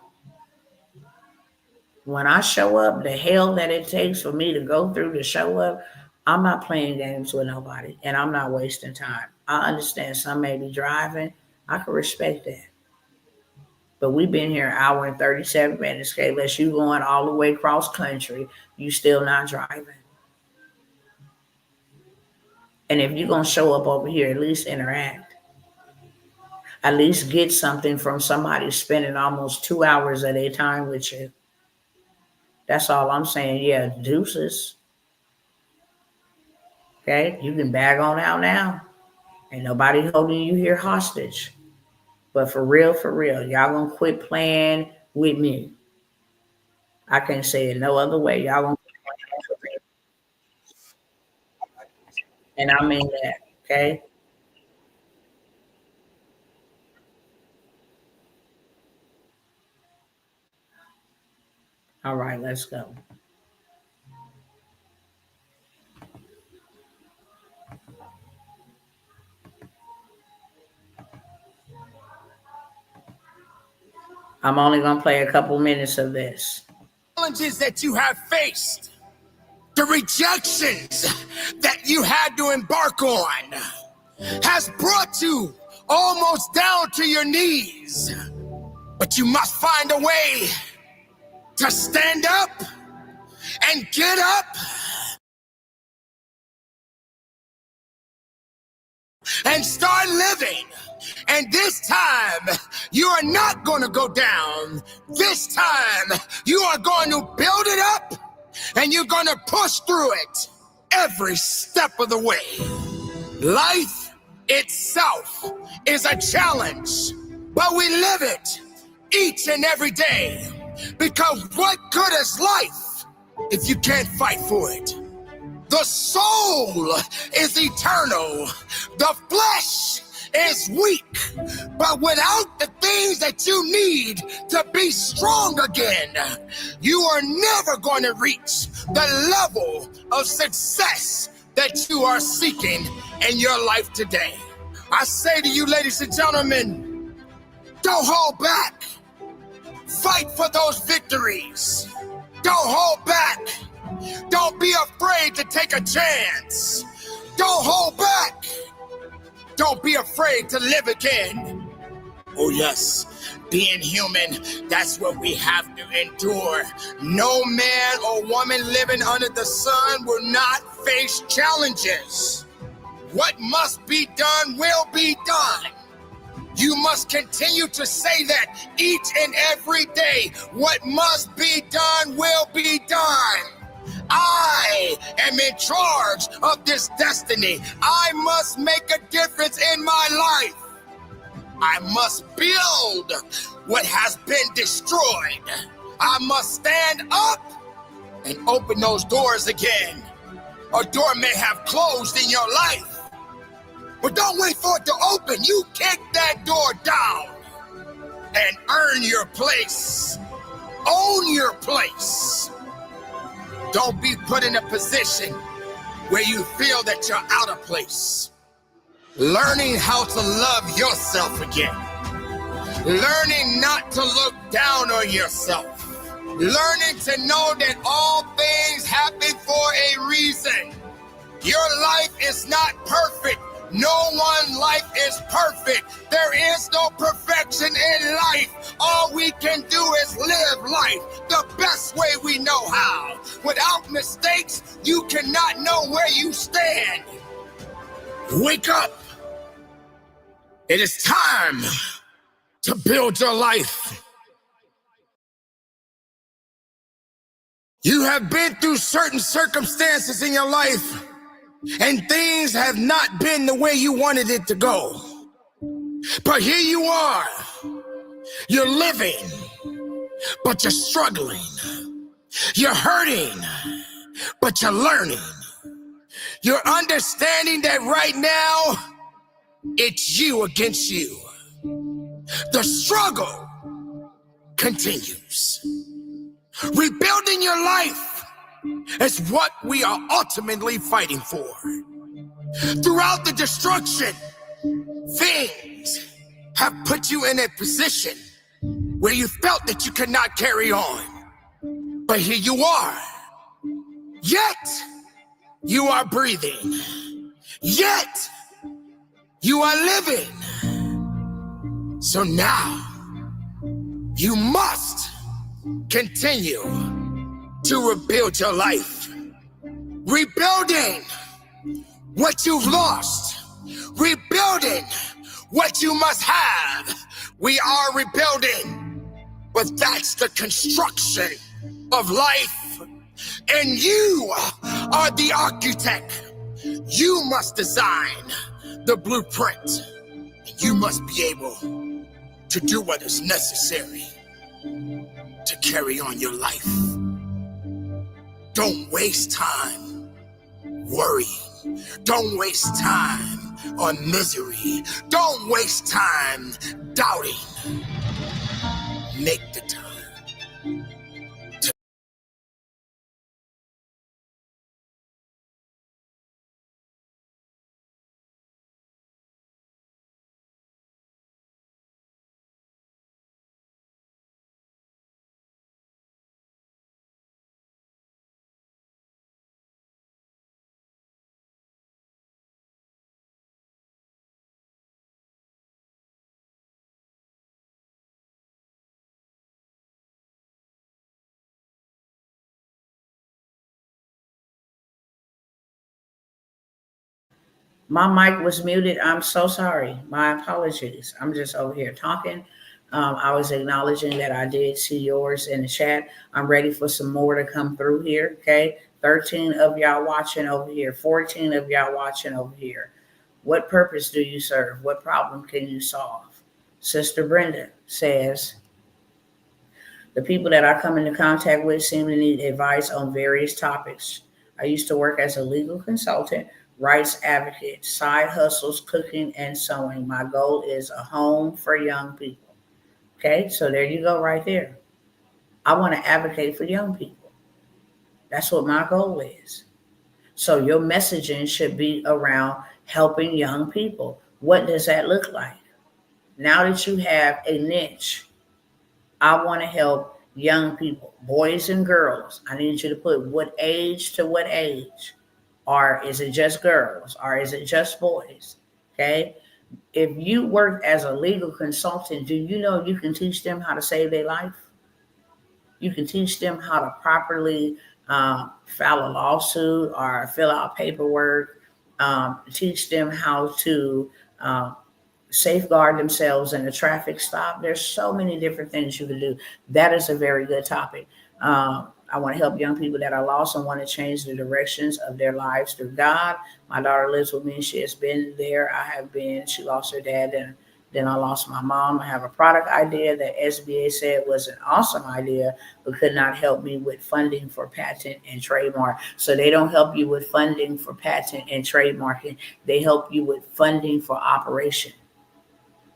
When I show up, the hell that it takes for me to go through to show up, I'm not playing games with nobody and I'm not wasting time. I understand some may be driving. I can respect that. But we've been here an hour and 37 minutes. Okay, unless you going all the way cross country, you still not driving. And if you're gonna show up over here, at least interact. At least get something from somebody spending almost 2 hours of their time with you. That's all I'm saying. Yeah, deuces. Okay, you can bag on out now. Ain't nobody holding you here hostage. But for real, y'all gonna quit playing with me. I can't say it no other way. Y'all gonna quit playing with me. And I mean that, okay? All right, let's go. I'm only gonna play a couple minutes of this. Challenges that you have faced, the rejections that you had to embark on, has brought you almost down to your knees. But you must find a way to stand up and get up and start living. And this time, you are not going to go down. This time, you are going to build it up and you're going to push through it every step of the way. Life itself is a challenge, but we live it each and every day. Because what good is life if you can't fight for it? The soul is eternal. The flesh is weak. But without the things that you need to be strong again, you are never going to reach the level of success that you are seeking in your life today. I say to you, ladies and gentlemen, don't hold back. Fight for those victories. Don't hold back. Don't be afraid to take a chance. Don't hold back. Don't be afraid to live again. Oh yes, being human, that's what we have to endure. No man or woman living under the sun will not face challenges. What must be done will be done. You must continue to say that each and every day. What must be done will be done. I am in charge of this destiny. I must make a difference in my life. I must build what has been destroyed. I must stand up and open those doors again. A door may have closed in your life, but don't wait for it to open. You kick that door down and earn your place. Own your place. Don't be put in a position where you feel that you're out of place. Learning how to love yourself again. Learning not to look down on yourself. Learning to know that all things happen for a reason. Your life is not perfect. No one's life is perfect. There is no perfection in life. All we can do is live life the best way we know how. Without mistakes, you cannot know where you stand. Wake up. It is time to build your life. You have been through certain circumstances in your life, and things have not been the way you wanted it to go. But here you are. You're living, but you're struggling. You're hurting, but you're learning. You're understanding that right now, it's you against you. The struggle continues. Rebuilding your life is what we are ultimately fighting for. Throughout the destruction, things have put you in a position where you felt that you could not carry on. But here you are. Yet, you are breathing. Yet, you are living. So now, you must continue to rebuild your life. Rebuilding what you've lost. Rebuilding what you must have. We are rebuilding, but that's the construction of life. And you are the architect. You must design the blueprint. You must be able to do what is necessary to carry on your life. Don't waste time worrying. Don't waste time on misery. Don't waste time doubting. Make the time. My mic was muted. I'm so sorry. My apologies. I'm just over here talking. I was acknowledging that I did see yours in the chat. I'm ready for some more to come through here. Okay. 13 of y'all watching over here. 14 of y'all watching over here. What purpose do you serve? What problem can you solve? Sister Brenda says, the people that I come into contact with seem to need advice on various topics. I used to work as a legal consultant, rights advocate, side hustles, cooking, and sewing. My goal is a home for young people. Okay, so there you go, right there. I want to advocate for young people. That's what my goal is. So your messaging should be around helping young people. What does that look like? Now that you have a niche, I want to help young people, boys and girls. I need you to put what age to what age. Or is it just girls? Or is it just boys? Okay. If you work as a legal consultant, do you know you can teach them how to save their life? You can teach them how to properly file a lawsuit or fill out paperwork. Teach them how to safeguard themselves in a traffic stop. There's so many different things you can do. That is a very good topic. I want to help young people that are lost and want to change the directions of their lives through God. My daughter lives with me. She has been there. I have been. She lost her dad, and then I lost my mom. I have a product idea that SBA said was an awesome idea, but could not help me with funding for patent and trademark. So they don't help you with funding for patent and trademarking. They help you with funding for operation.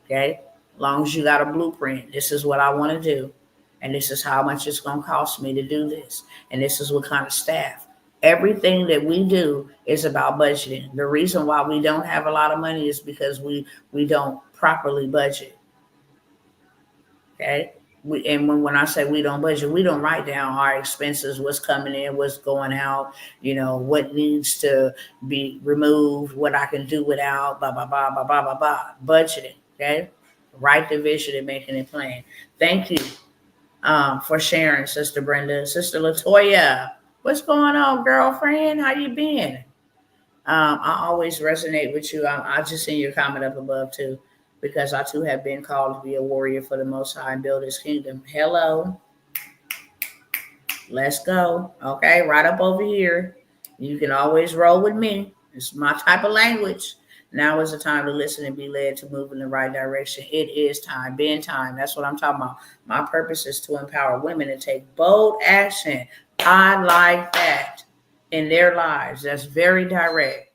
Okay. As long as you got a blueprint, this is what I want to do. And this is how much it's going to cost me to do this. And this is what kind of staff. Everything that we do is about budgeting. The reason why we don't have a lot of money is because we don't properly budget. Okay. And when I say we don't budget, we don't write down our expenses, what's coming in, what's going out, what needs to be removed, what I can do without, blah, blah, blah, blah, blah, blah, blah. Budgeting. Okay. Write the vision and making it plain. Thank you for sharing, Sister Brenda. Sister Latoya, what's going on, girlfriend? How you been? I always resonate with you. I just seen your comment up above too, because I too have been called to be a warrior for the Most High and build His kingdom. Hello, let's go. Okay, right up over here. You can always roll with me. It's my type of language. Now is the time to listen and be led to move in the right direction. It is time, being time. That's what I'm talking about. My purpose is to empower women to take bold action. I like that in their lives. That's very direct.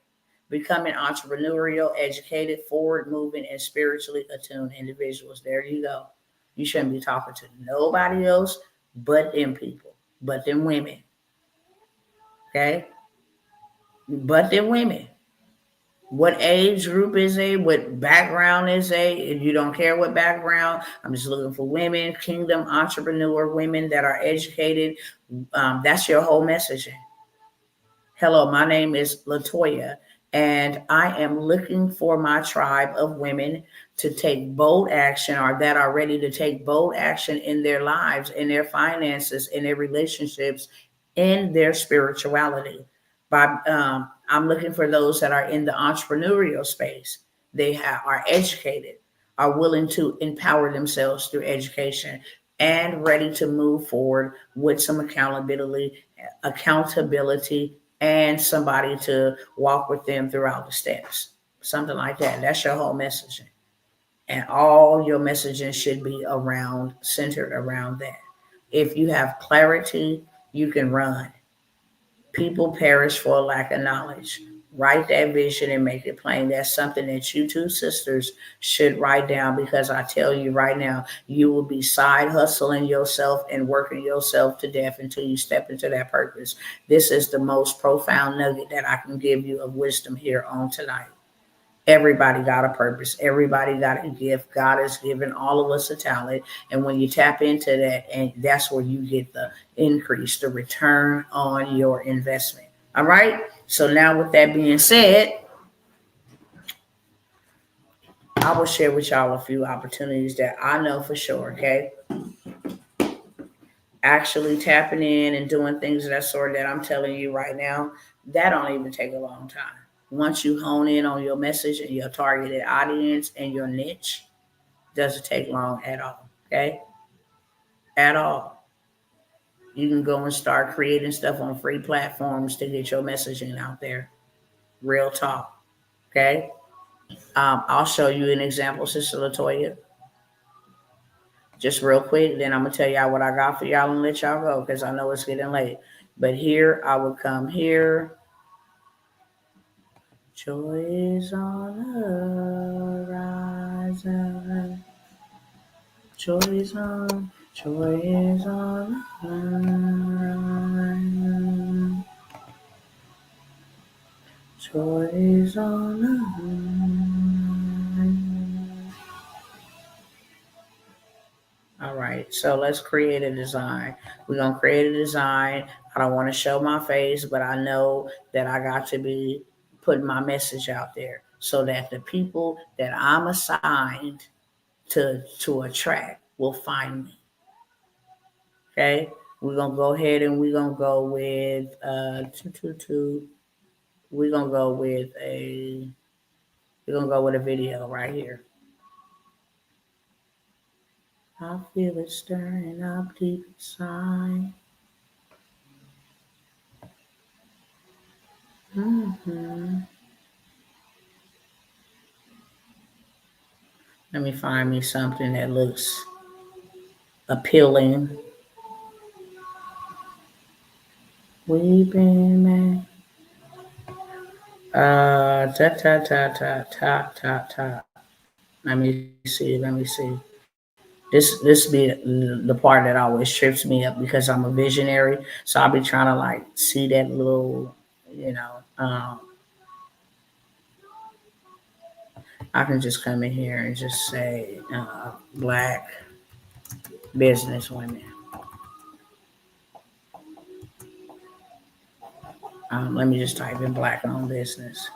Becoming entrepreneurial, educated, forward moving, and spiritually attuned individuals. There you go. You shouldn't be talking to nobody else but them people, but them women. Okay? But them women. What age group is they? What background is they? If you don't care what background, I'm just looking for women, kingdom entrepreneur women that are educated. That's your whole messaging. Hello, my name is Latoya, and I am looking for my tribe of women to take bold action, or that are ready to take bold action in their lives, in their finances, in their relationships, in their spirituality. I'm looking for those that are in the entrepreneurial space. Are educated, are willing to empower themselves through education, and ready to move forward with some accountability, and somebody to walk with them throughout the steps. Something like that. That's your whole messaging. And all your messaging should be centered around that. If you have clarity, you can run. People perish for a lack of knowledge. Write that vision and make it plain. That's something that you two sisters should write down, because I tell you right now, you will be side hustling yourself and working yourself to death until you step into that purpose. This is the most profound nugget that I can give you of wisdom here on tonight. Everybody got a purpose. Everybody got a gift. God has given all of us a talent. And when you tap into that, and that's where you get the increase, the return on your investment. All right. So now with that being said, I will share with y'all a few opportunities that I know for sure. Okay. Actually tapping in and doing things of that sort that I'm telling you right now, that don't even take a long time. Once you hone in on your message and your targeted audience and your niche, doesn't take long at all. Okay? At all. You can go and start creating stuff on free platforms to get your messaging out there. Real talk. Okay? I'll show you an example, Sister Latoya. Just real quick, then I'm gonna tell y'all what I got for y'all and let y'all go, because I know it's getting late. But here I will come here. Joy is on the horizon. Joy is on the line. Joy is on the line. All right, so let's create a design. We're going to create a design. I don't want to show my face, but I know that I got to be putting my message out there so that the people that I'm assigned to attract will find me. Okay, we're gonna go ahead and we're gonna go with 222. We're gonna go with a video right here. I feel it stirring up deep inside. Mm-hmm. Let me find me something that looks appealing. We've been mad. Ta ta ta ta ta ta ta. Let me see. This be the part that always trips me up because I'm a visionary. So I'll be trying to like see that little, you know. I can just come in here and just say black business women. Let me just type in black owned business.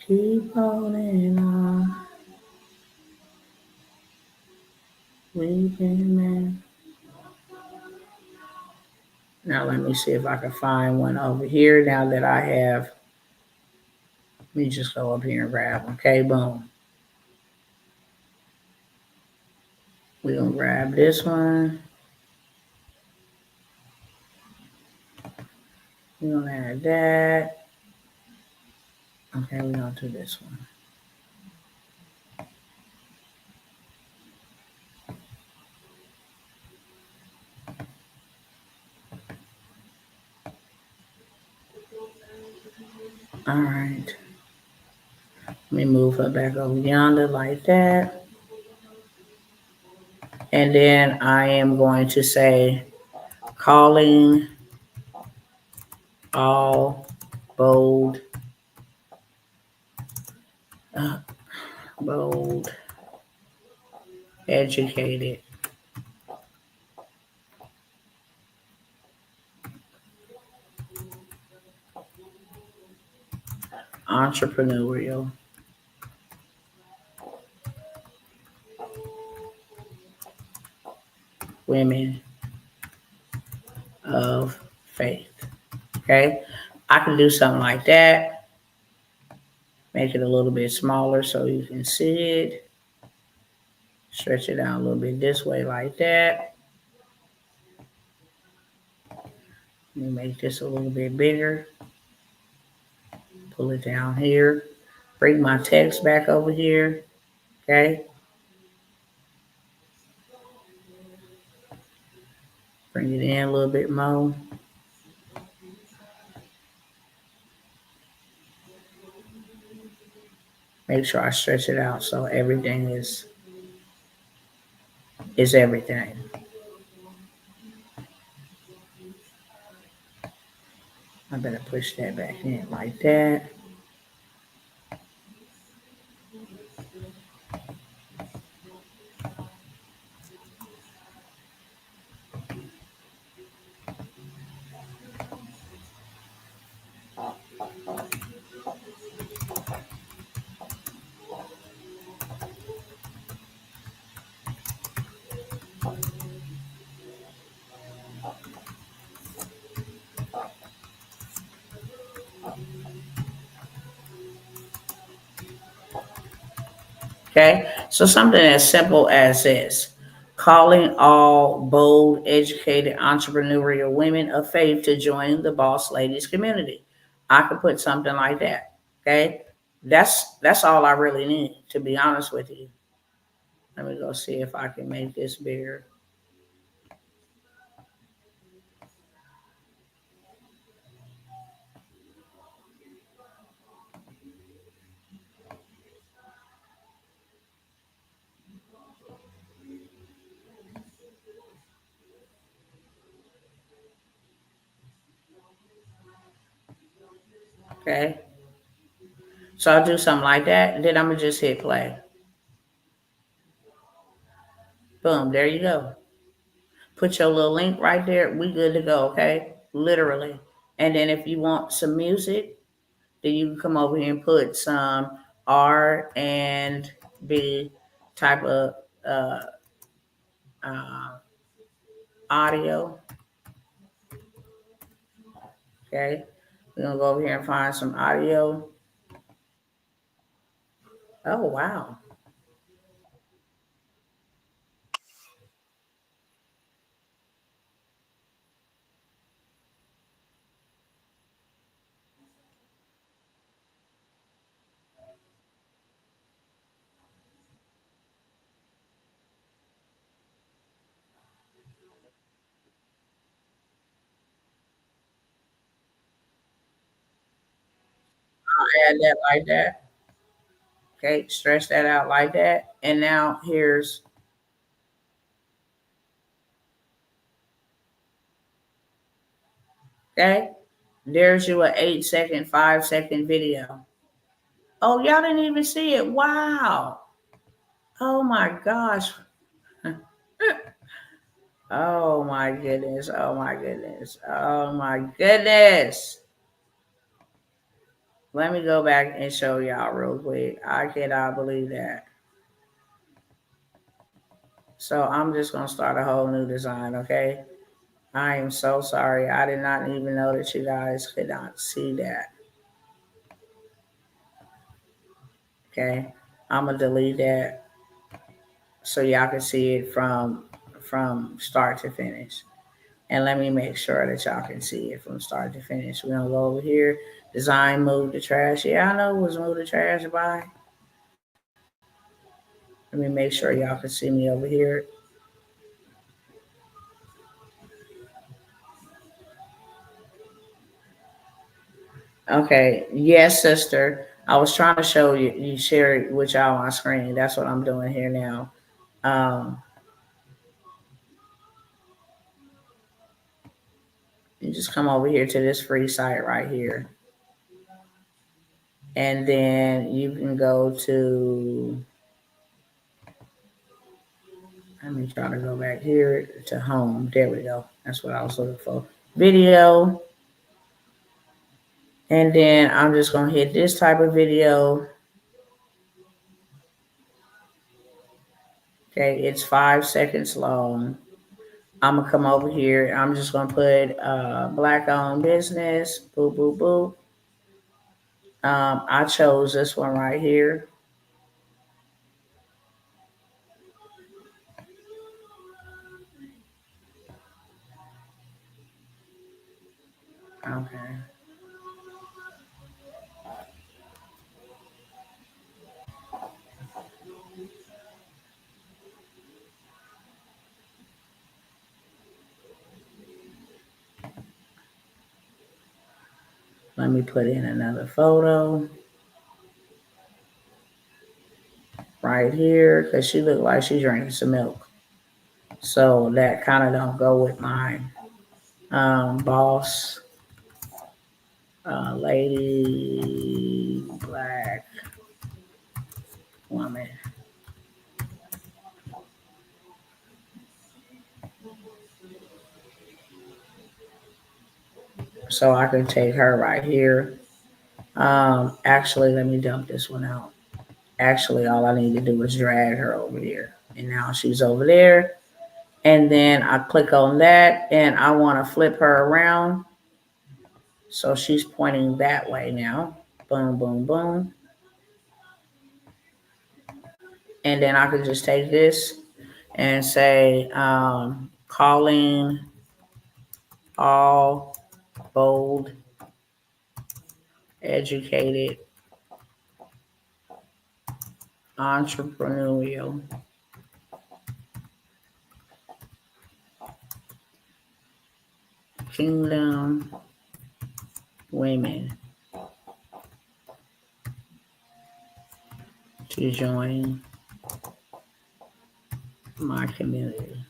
Keep holding on, weeping man. Now let me see if I can find one over here. Now that I have, let me just go up here and grab them. Okay, boom. We're gonna grab this one. We're gonna add that. Okay, we're gonna do this one. All right. Let me move her back over yonder like that. And then I am going to say calling all bold, uh, bold, educated entrepreneurial women of faith. Okay. I can do something like that. Make it a little bit smaller so you can see it. Stretch it out a little bit this way like that. Let me make this a little bit bigger. Pull it down here. Bring my text back over here. Okay. Bring it in a little bit more. Make sure I stretch it out so everything is everything. I better push that back in like that. Okay. So something as simple as this. Calling all bold, educated, entrepreneurial women of faith to join the Boss Ladies community. I could put something like that. Okay. That's all I really need, to be honest with you. Let me go see if I can make this bigger. Okay. So I'll do something like that, and then I'm gonna just hit play. Boom, there you go. Put your little link right there. We good to go, okay? Literally. And then if you want some music, then you can come over here and put some R and B type of uh, uh, audio. Okay. We're gonna go over here and find some audio. Oh wow. I'll add that like that. Okay, stretch that out like that. And now here's, okay, there's you a 8-second, 5-second video. Oh, y'all didn't even see it. Wow. Oh my gosh. Oh my goodness. Oh my goodness. Oh my goodness. Let me go back and show y'all real quick. I cannot believe that. So I'm just going to start a whole new design, okay? I am so sorry. I did not even know that you guys could not see that. Okay? I'm going to delete that so y'all can see it from start to finish. And let me make sure that y'all can see it from start to finish. We're going to go over here. Design, move the trash. Yeah, I know it was move the trash by. Let me make sure y'all can see me over here. Okay. Yes, sister. I was trying to show you share it with y'all on screen. That's what I'm doing here now. Um, you just come over here to this free site right here. And then you can go to, let me try to go back here to home. There we go. That's what I was looking for. Video. And then I'm just going to hit this type of video. Okay, it's 5 seconds long. I'm going to come over here. I'm just going to put black owned business. Boop, boop, boop. I chose this one right here. Okay. Let me put in another photo right here because she looked like she's drinking some milk. So that kind of don't go with my boss lady black woman. So I can take her right here. Actually, let me dump this one out. Actually, all I need to do is drag her over there. And now she's over there. And then I click on that and I want to flip her around. So she's pointing that way now. Boom, boom, boom. And then I could just take this and say, calling all bold, educated, entrepreneurial kingdom women to join my community,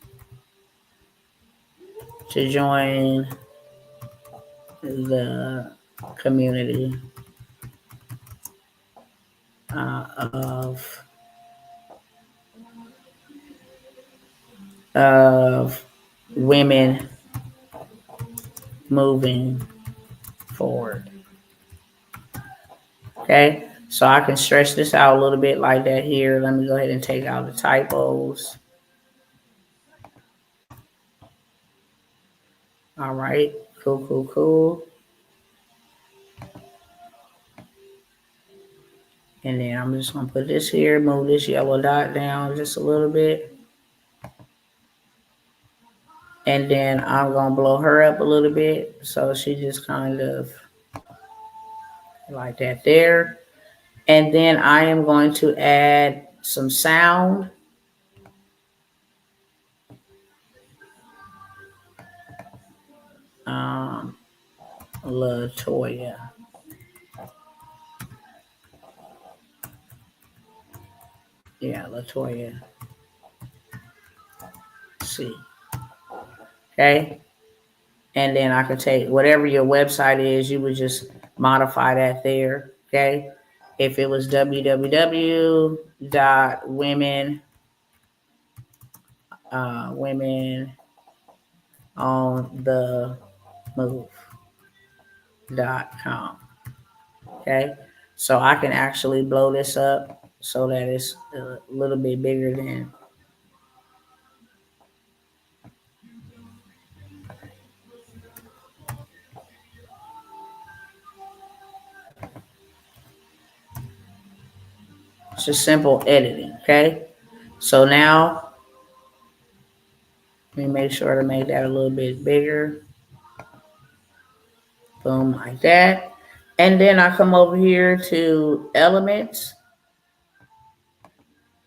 to join the community of women moving forward. Okay, so I can stretch this out a little bit like that here. Let me go ahead and take out the typos. All right, cool, cool, cool. And then I'm just gonna put this here, move this yellow dot down just a little bit. And then I'm gonna blow her up a little bit. So she just kind of like that there. And then I am going to add some sound. Latoya. Yeah, Latoya C. Okay. And then I could take whatever your website is, you would just modify that there. Okay. If it was www.women, women on the move.com. Okay. So I can actually blow this up so that it's a little bit bigger than. It's just simple editing. Okay. So now let me make sure to make that a little bit bigger. Boom, like that. And then I come over here to elements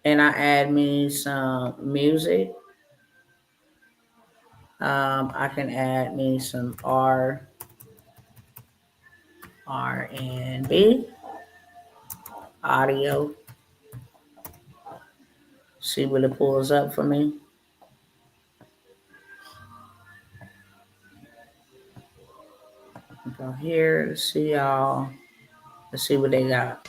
and I add me some music. I can add me some R&B, audio. See what it pulls up for me. Go here to see y'all. Let's see what they got.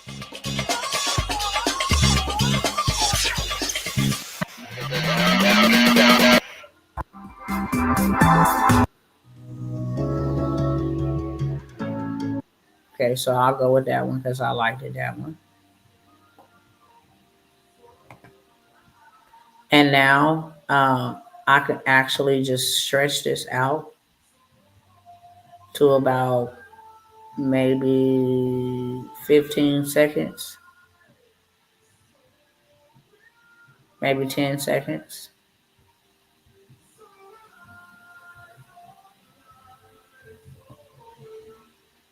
Okay, so I'll go with that one because I liked it, that one. And now I can actually just stretch this out to about maybe 15 seconds, maybe 10 seconds.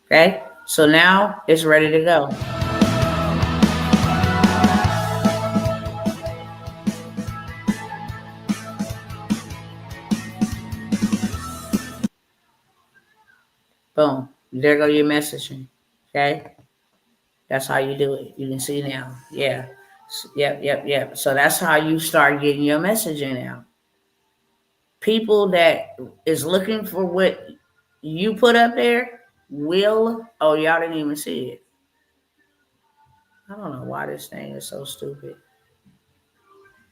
Okay, so now it's ready to go. Boom, there go your messaging. Okay, that's how you do it. You can see now. Yeah, yep. So that's how you start getting your messaging out. People that is looking for what you put up there will. Oh, y'all didn't even see it. I don't know why this thing is so stupid.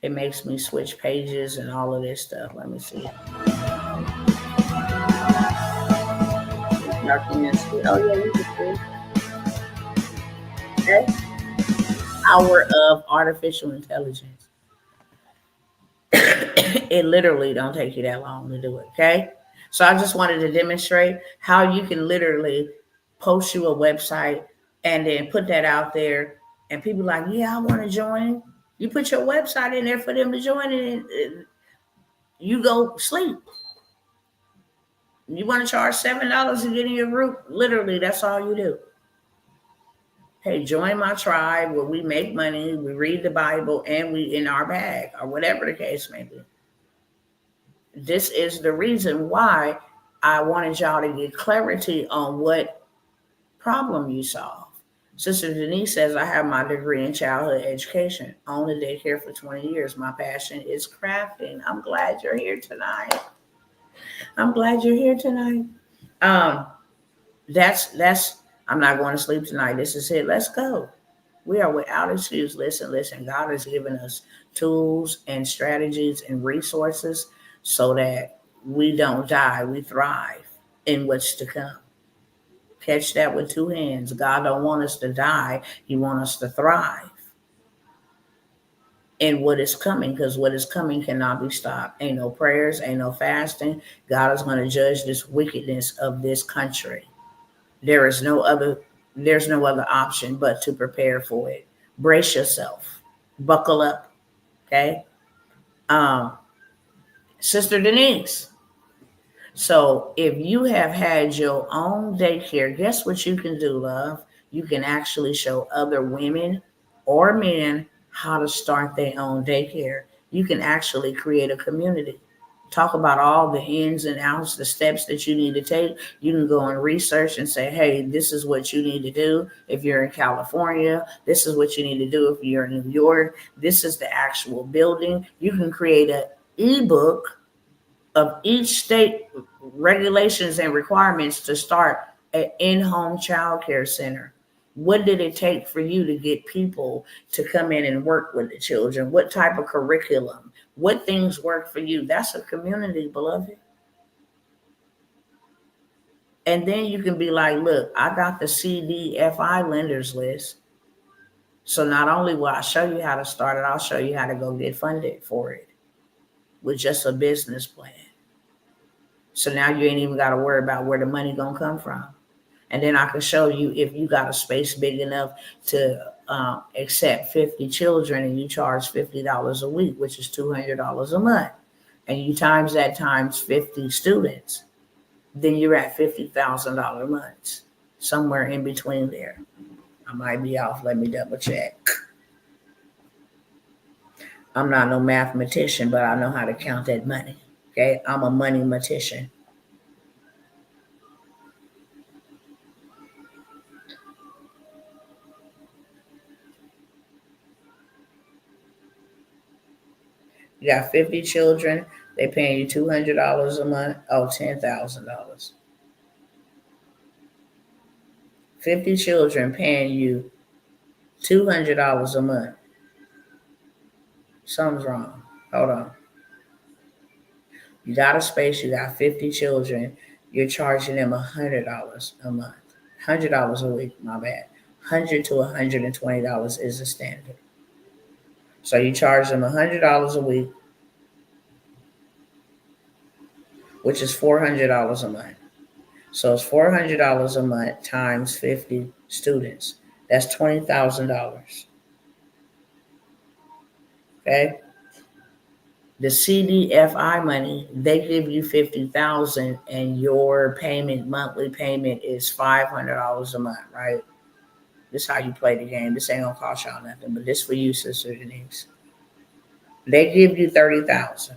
It makes me switch pages and all of this stuff. Let me see. Y'all can see. Oh yeah, you can see. Okay. Power of artificial intelligence. It literally don't take you that long to do it. Okay. So I just wanted to demonstrate how you can literally post you a website and then put that out there, and people like, yeah, I want to join. You put your website in there for them to join, and you go sleep. You want to charge $7 to get in your group? Literally, that's all you do. Hey, join my tribe where we make money, we read the Bible, and we in our bag, or whatever the case may be. This is the reason why I wanted y'all to get clarity on what problem you solve. Sister Denise says, I have my degree in childhood education. Owned a daycare for 20 years. My passion is crafting. I'm glad you're here tonight. That's I'm not going to sleep tonight. This is it. Let's go. We are without excuse. Listen. God has given us tools and strategies and resources so that we don't die. We thrive in what's to come. Catch that with two hands. God don't want us to die. He wants us to thrive in what is coming, because what is coming cannot be stopped. Ain't no prayers, ain't no fasting. God is going to judge this wickedness of this country. There's no other option but to prepare for it. Brace yourself. Buckle up. Okay. Sister Denise. So if you have had your own daycare, guess what you can do, love? You can actually show other women or men how to start their own daycare. You can actually create a community. talk about all the ins and outs, the steps that you need to take. You can go and research and say, hey, this is what you need to do if you're in California. This is what you need to do if you're in New York. This is the actual building. You can create an ebook of each state regulations and requirements to start an in-home child care center. What did it take for you to get people to come in and work with the children? What type of curriculum? What things work for you? That's a community, beloved. And then you can be like, look, I got the CDFI lenders list. So not only will I show you how to start it, I'll show you how to go get funded for it with just a business plan. So now you ain't even got to worry about where the money gonna come from. And then I can show you if you got a space big enough to accept 50 children and you charge $50 a week, which is $200 a month, and you times that times 50 students, then you're at $50,000 months, somewhere in between there. I might be off. Let me double check. I'm not no mathematician, but I know how to count that money. Okay, I'm a money matician. You got 50 children, they paying you $200 a month. Oh, $10,000. 50 children paying you $200 a month. Something's wrong. Hold on. You got a space, you got 50 children, you're charging them $100 a month. $100 a week, my bad. $100 to $120 is the standard. So you charge them $100 a week, which is $400 a month. So it's $400 a month times 50 students. That's $20,000. Okay? The CDFI money, they give you $50,000 and your monthly payment is $500 a month, right? This is how you play the game. This ain't gonna cost y'all nothing, but this for you, sister Denise. They give you $30,000.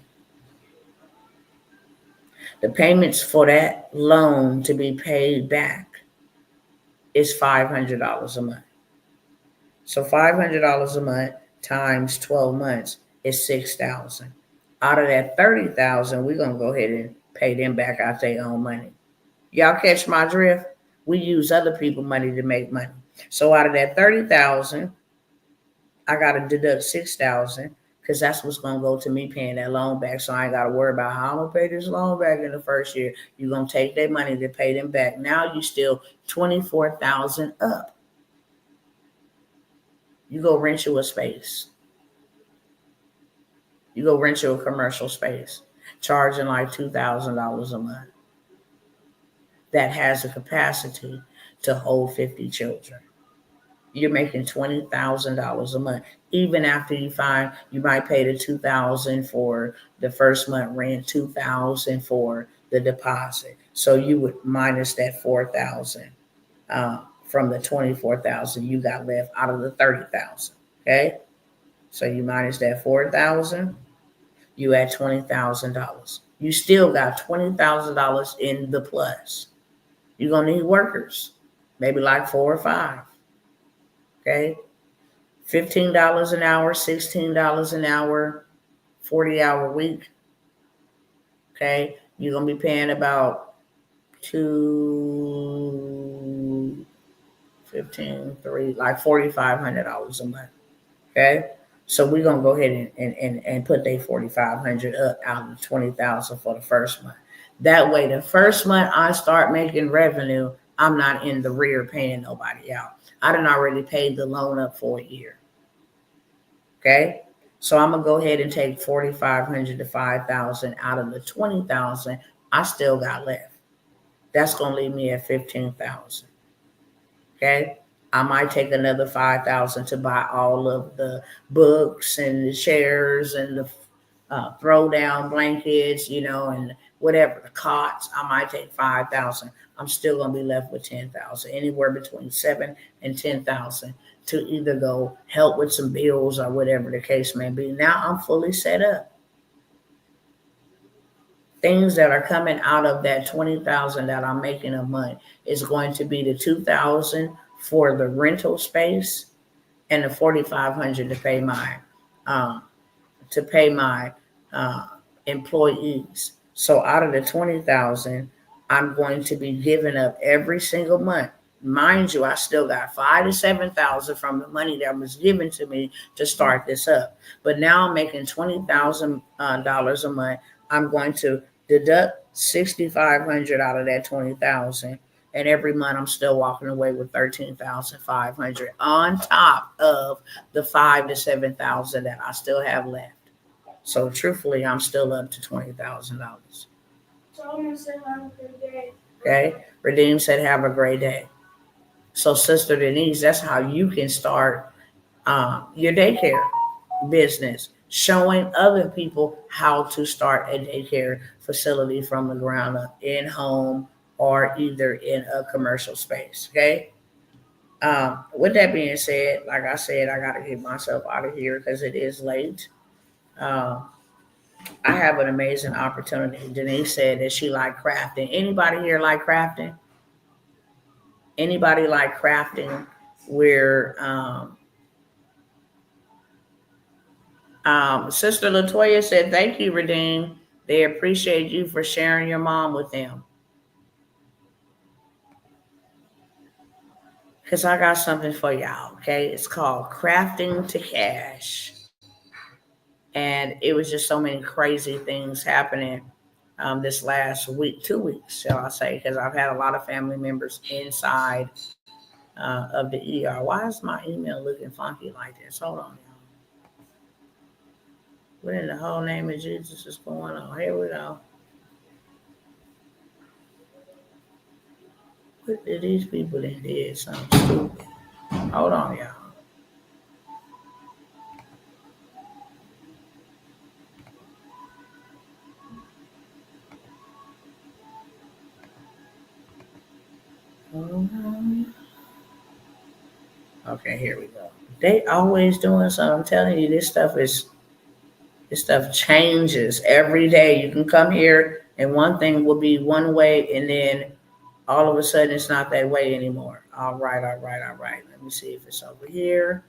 The payments for that loan to be paid back is $500 a month. So $500 a month times 12 months is $6,000. Out of that $30,000, we're gonna go ahead and pay them back out their own money. Y'all catch my drift? We use other people's money to make money. So out of that $30,000, I gotta deduct $6,000 because that's what's gonna go to me paying that loan back. So I ain't gotta worry about how I'm gonna pay this loan back in the first year. You're gonna take their money to pay them back. Now you still 24,000 up. You go rent you a space. You go rent you a commercial space, charging like $2,000 a month. That has a capacity to hold 50 children. You're making $20,000 a month. Even after you find, you might pay the $2,000 for the first month rent, $2,000 for the deposit. So you would minus that $4,000 from the $24,000 you got left out of the $30,000. Okay, so you minus that $4,000, you add $20,000. You still got $20,000 in the plus. You're gonna need workers, maybe like 4 or 5. Okay, $15 an hour, $16 an hour, 40-hour week. Okay, you're gonna be paying about 3, like $4,500 a month. Okay, so we're gonna go ahead and put their $4,500 up out of $20,000 for the first month. That way, the first month I start making revenue, I'm not in the rear paying nobody out. I done already paid the loan up for a year. Okay, so I'm gonna go ahead and take $4,500 to $5,000 out of the $20,000 I still got left. That's gonna leave me at $15,000. Okay, I might take another $5,000 to buy all of the books and the chairs and the throw down blankets, and whatever, the cots. I might take $5,000. I'm still gonna be left with $10,000, anywhere between $7,000 and $10,000 to either go help with some bills or whatever the case may be. Now I'm fully set up. things that are coming out of that 20,000 that I'm making a month is going to be the 2,000 for the rental space and the 4,500 um, to pay my uh, employees. So out of the 20,000, I'm going to be giving up every single month. Mind you, I still got 5 to 7,000 from the money that was given to me to start this up. But now I'm making $20,000 a month. I'm going to deduct 6,500 out of that 20,000, and every month I'm still walking away with 13,500 on top of the 5 to 7,000 that I still have left. So truthfully, I'm still up to $20,000. Solomon said have a good day. Okay. Redeem said have a great day. So Sister Denise, that's how you can start your daycare business, showing other people how to start a daycare facility from the ground up in home or either in a commercial space. Okay. With that being said, like I said, I got to get myself out of here because it is late. Um, I have an amazing opportunity. Denise said that she liked crafting. Anybody here like crafting? Anybody like crafting? Where Sister Latoya said, "Thank you, Redeem. They appreciate you for sharing your mom with them." Because I got something for y'all. Okay, it's called Crafting to Cash, and it was just so many crazy things happening this last week, 2 weeks, shall I say? Because I've had a lot of family members inside of the ER. Why is my email looking funky like this? Hold on, y'all. What in the whole name of Jesus is going on? Here we go. What did these people that did something stupid? Hold on, y'all. Okay, here we go. They always doing something. I'm telling you, this stuff changes every day. You can come here and one thing will be one way, and then all of a sudden it's not that way anymore. All right, all right, all right. Let me see if it's over here.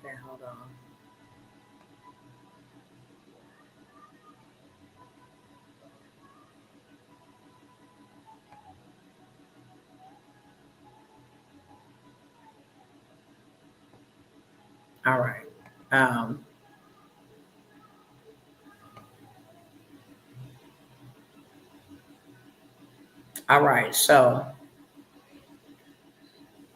Okay, hold on. All right. Um, all right. So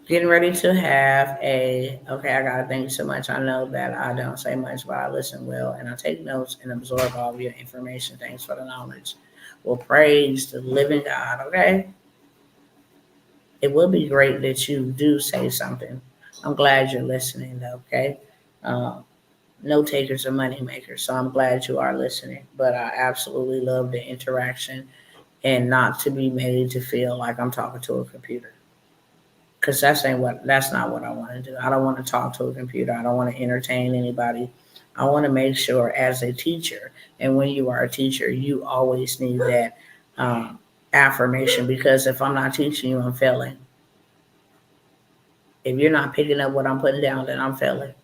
getting ready to have a okay. I gotta thank you so much. I know that I don't say much, but I listen well and I take notes and absorb all of your information. Thanks for the knowledge. Well, praise the living God. Okay. It would be great that you do say something. I'm glad you're listening, though. Okay. Um, Note takers are money makers, so I'm glad you are listening. But I absolutely love the interaction and not to be made to feel like I'm talking to a computer. Because that's not what I want to do. I don't want to talk to a computer. I don't want to entertain anybody. I want to make sure as a teacher, and when you are a teacher, you always need that affirmation because if I'm not teaching you, I'm failing. If you're not picking up what I'm putting down, then I'm failing.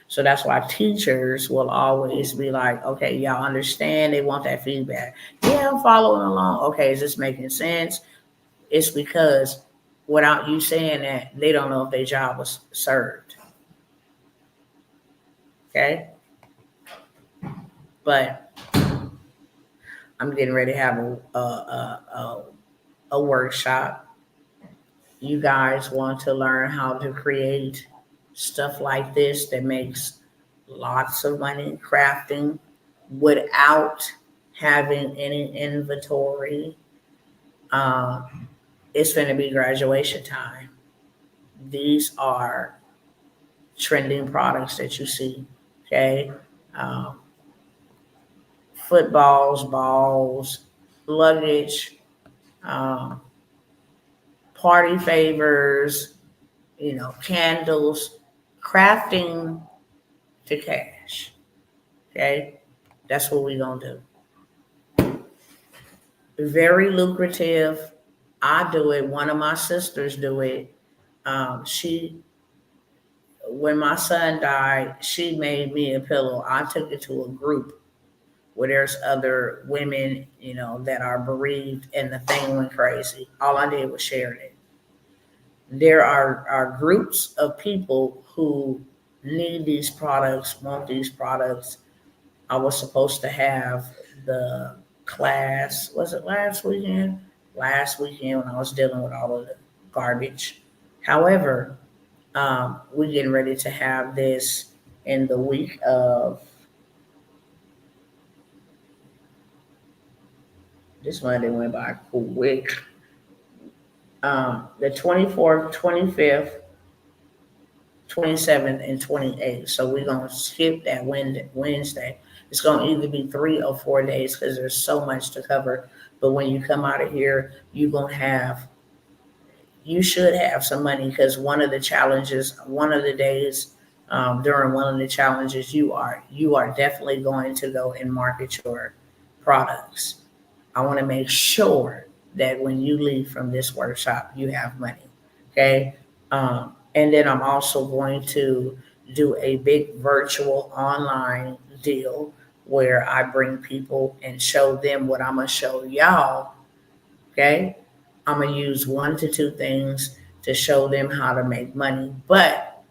So that's why teachers will always be like, okay, y'all understand they want that feedback. Yeah, I'm following along. Okay, is this making sense? It's because without you saying that, they don't know if their job was served. Okay. But I'm getting ready to have a workshop. You guys want to learn how to create stuff like this that makes lots of money crafting without having any inventory. Um, it's going to be graduation time. These are trending products that you see. Okay. Um, footballs, balls, luggage, um, party favors, candles, crafting to cash. Okay, that's what we're gonna do. Very lucrative. I do it. One of my sisters do it. She, when my son died, she made me a pillow. I took it to a group where there's other women, that are bereaved, and the thing went crazy. All I did was share it. There are groups of people who need these products, want these products. I was supposed to have the class, was it last weekend? Last weekend when I was dealing with all of the garbage. However, we're getting ready to have this in the week of, this Monday went by quick. The 24th, 25th, 27th, and 28th. So we're going to skip that Wednesday. It's going to either be 3 or 4 days because there's so much to cover. But when you come out of here, you should have some money, because one of the challenges, one of the days, during one of the challenges, you are definitely going to go and market your products. I want to make sure that when you leave from this workshop, you have money. Okay. And then I'm also going to do a big virtual online deal where I bring people and show them what I'm going to show y'all. Okay. I'm going to use 1 to 2 things to show them how to make money, but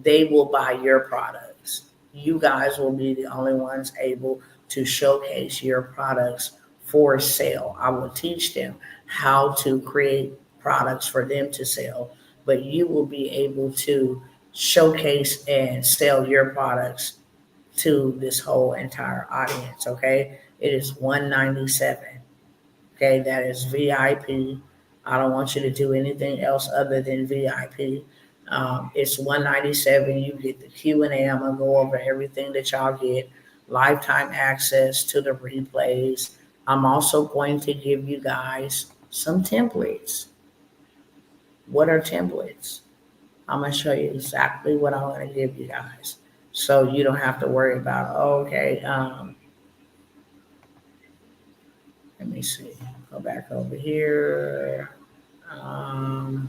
they will buy your products. You guys will be the only ones able to showcase your products for sale. I will teach them how to create products for them to sell, but you will be able to showcase and sell your products to this whole entire audience. Okay. It is 197. Okay, that is VIP. I don't want you to do anything else other than VIP. It's 197. You get the Q&A. I'm gonna go over everything that y'all get. Lifetime access to the replays. I'm also going to give you guys some templates. What are templates? I'm gonna show you exactly what I'm gonna give you guys, so you don't have to worry about. Okay, let me see. Go back over here. Um,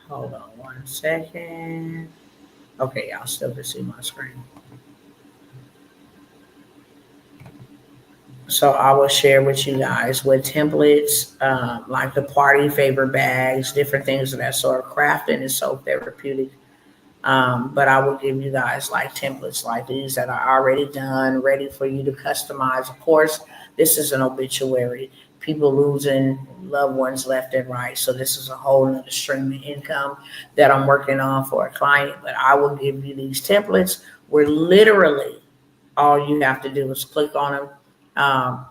Hold on 1 second. Okay, y'all still can see my screen. So I will share with you guys with templates, like the party favor bags, different things of that sort. Crafting is so therapeutic. But I will give you guys like templates like these that are already done, ready for you to customize. Of course, this is an obituary. People losing loved ones left and right. So this is a whole nother stream of income that I'm working on for a client. But I will give you these templates where literally all you have to do is click on them,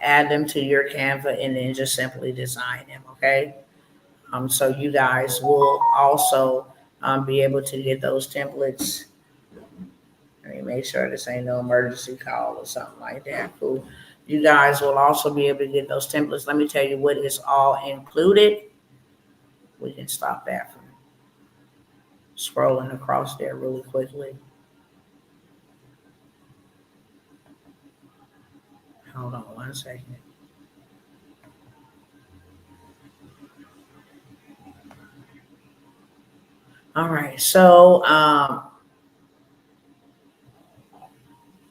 add them to your Canva, and then just simply design them. Okay. So you guys will also be able to get those templates. Let me make sure this ain't no emergency call or something like that. Cool. You guys will also be able to get those templates. Let me tell you what is all included. We can stop that from scrolling across there really quickly. Hold on 1 second. All right, so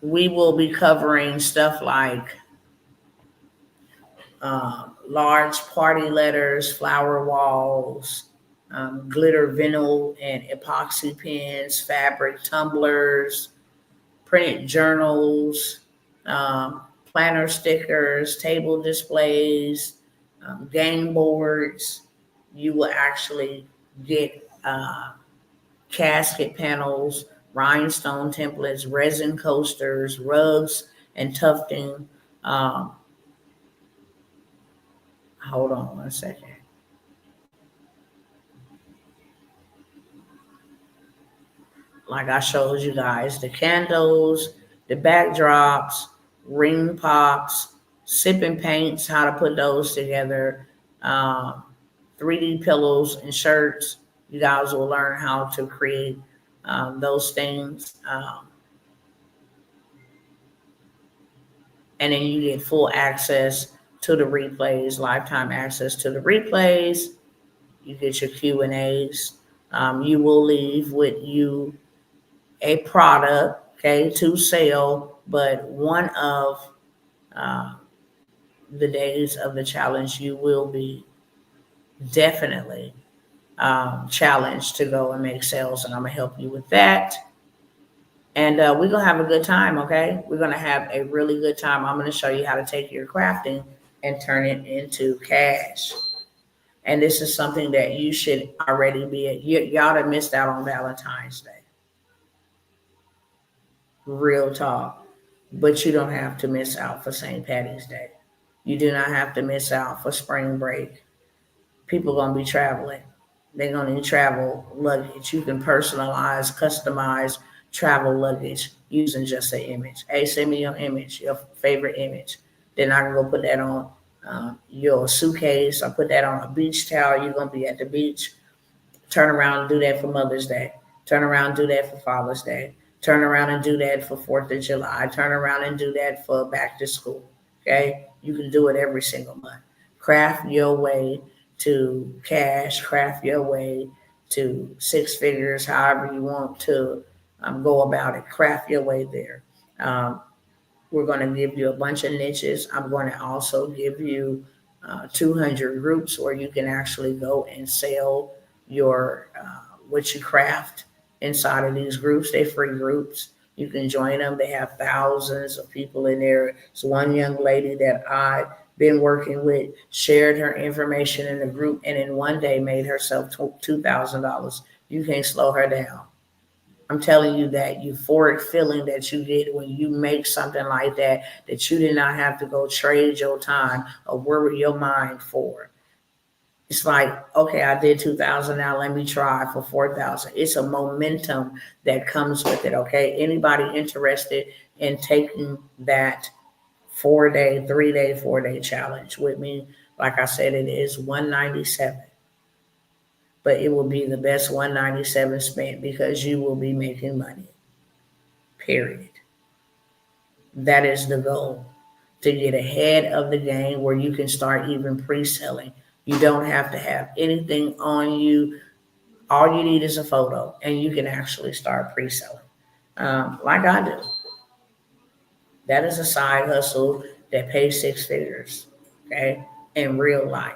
we will be covering stuff like large party letters, flower walls, glitter vinyl and epoxy pens, fabric tumblers, printed journals, planner stickers, table displays, game boards. You will actually get casket panels, rhinestone templates, resin coasters, rugs, and tufting. Um, Hold on 1 second. like I showed you guys, the candles, the backdrops, ring pops, sipping paints, how to put those together, um, 3D pillows and shirts. You guys will learn how to create those things. And then you get full access to the replays, lifetime access to the replays. You get your Q&As. You will leave with you a product, okay, to sell, but one of uh, the days of the challenge, you will be definitely challenged to go and make sales, and I'm gonna help you with that. And we're gonna have a good time, okay? We're gonna have a really good time. I'm gonna show you how to take your crafting and turn it into cash. And this is something that you should already be at. Y'all have missed out on Valentine's Day. Real talk. But you don't have to miss out for St. Patty's Day. You do not have to miss out for spring break. People gonna be traveling. They're gonna need travel luggage. You can personalize, customize travel luggage using just an image. Hey, send me your image, your favorite image. Then I can go put that on your suitcase. I put that on a beach towel. You're gonna be at the beach. Turn around and do that for Mother's Day. Turn around and do that for Father's Day. Turn around and do that for 4th of July. Turn around and do that for back to school. Okay? You can do it every single month. Craft your way to cash, craft your way to six figures, however you want to go about it. Craft your way there. Um, we're going to give you a bunch of niches. I'm going to also give you 200 groups where you can actually go and sell your what you craft inside of these groups. They're free groups. You can join them. They have thousands of people in there. It's one young lady that I've been working with shared her information in the group, and in one day made herself $2,000. You can't slow her down. I'm telling you, that euphoric feeling that you get when you make something like that, that you did not have to go trade your time or worry your mind for. It's like, okay, I did 2,000, now let me try for 4,000. It's a momentum that comes with it, okay? Anybody interested in taking that 4-day, 3-day, 4-day challenge with me? Like I said, it is $197. But it will be the best $197 spent because you will be making money. Period. That is the goal, to get ahead of the game where you can start even pre-selling. You don't have to have anything on you. All you need is a photo, and you can actually start pre-selling, like I do. That is a side hustle that pays six figures, okay, in real life.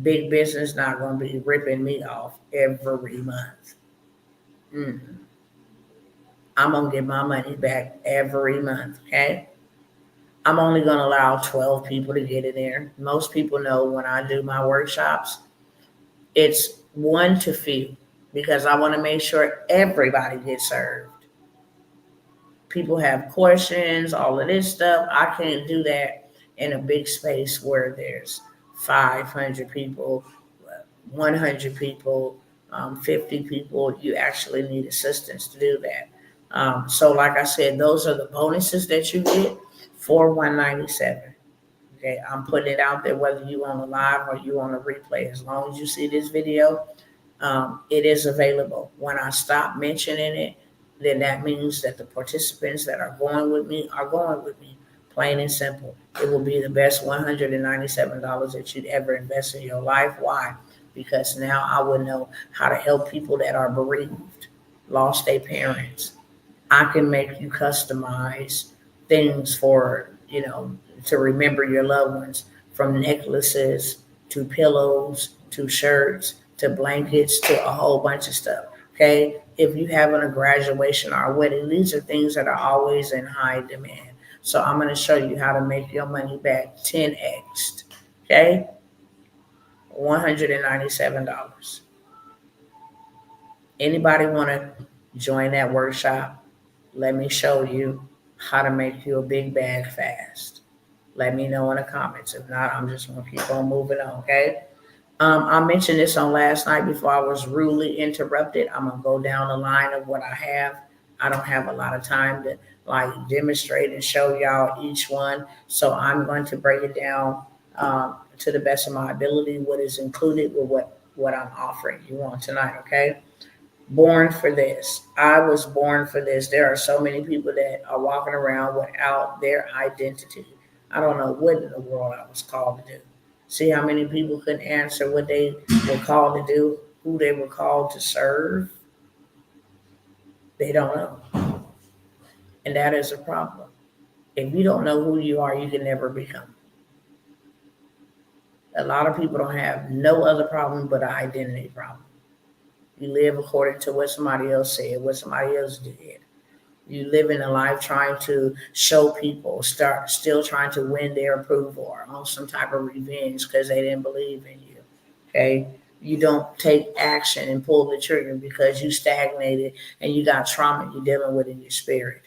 Big business not going to be ripping me off every month. Mm. I'm going to get my money back every month, okay? I'm only going to allow 12 people to get in there. Most people know when I do my workshops, it's one to few because I want to make sure everybody gets served. People have questions, all of this stuff. I can't do that in a big space where there's 500 people, 100 people, 50 people. You actually need assistance to do that. So like I said, those are the bonuses that you get for $197. Okay, I'm putting it out there whether you on a live or you on a replay. As long as you see this video, it is available. When I stop mentioning it, then that means that the participants that are going with me are going with me. Plain and simple. It will be the best $197 that you'd ever invest in your life. Why? Because now I will know how to help people that are bereaved, lost their parents. I can make you customize things for, to remember your loved ones, from necklaces to pillows to shirts to blankets to a whole bunch of stuff. Okay. If you having a graduation or a wedding, these are things that are always in high demand. So I'm going to show you how to make your money back 10x. Okay. $197. Anybody want to join that workshop? Let me show you how to make you a big bag fast. Let me know in the comments. If not, I'm just going to keep on moving on, okay? I mentioned this on last night before I was rudely interrupted. I'm gonna go down the line of what I have. I don't have a lot of time to like demonstrate and show y'all each one, so I'm going to break it down to the best of my ability. What is included with what I'm offering you on tonight? Okay. Born for this. I was born for this. There are so many people that are walking around without their identity. I don't know what in the world I was called to do. See how many people couldn't answer what they were called to do, who they were called to serve? They don't know. And that is a problem. If you don't know who you are, you can never become. A lot of people don't have no other problem but an identity problem. You live according to what somebody else said, what somebody else did. You live in a life trying to show people, start still trying to win their approval or on some type of revenge because they didn't believe in you. Okay. You don't take action and pull the trigger because you stagnated and you got trauma you're dealing with in your spirit.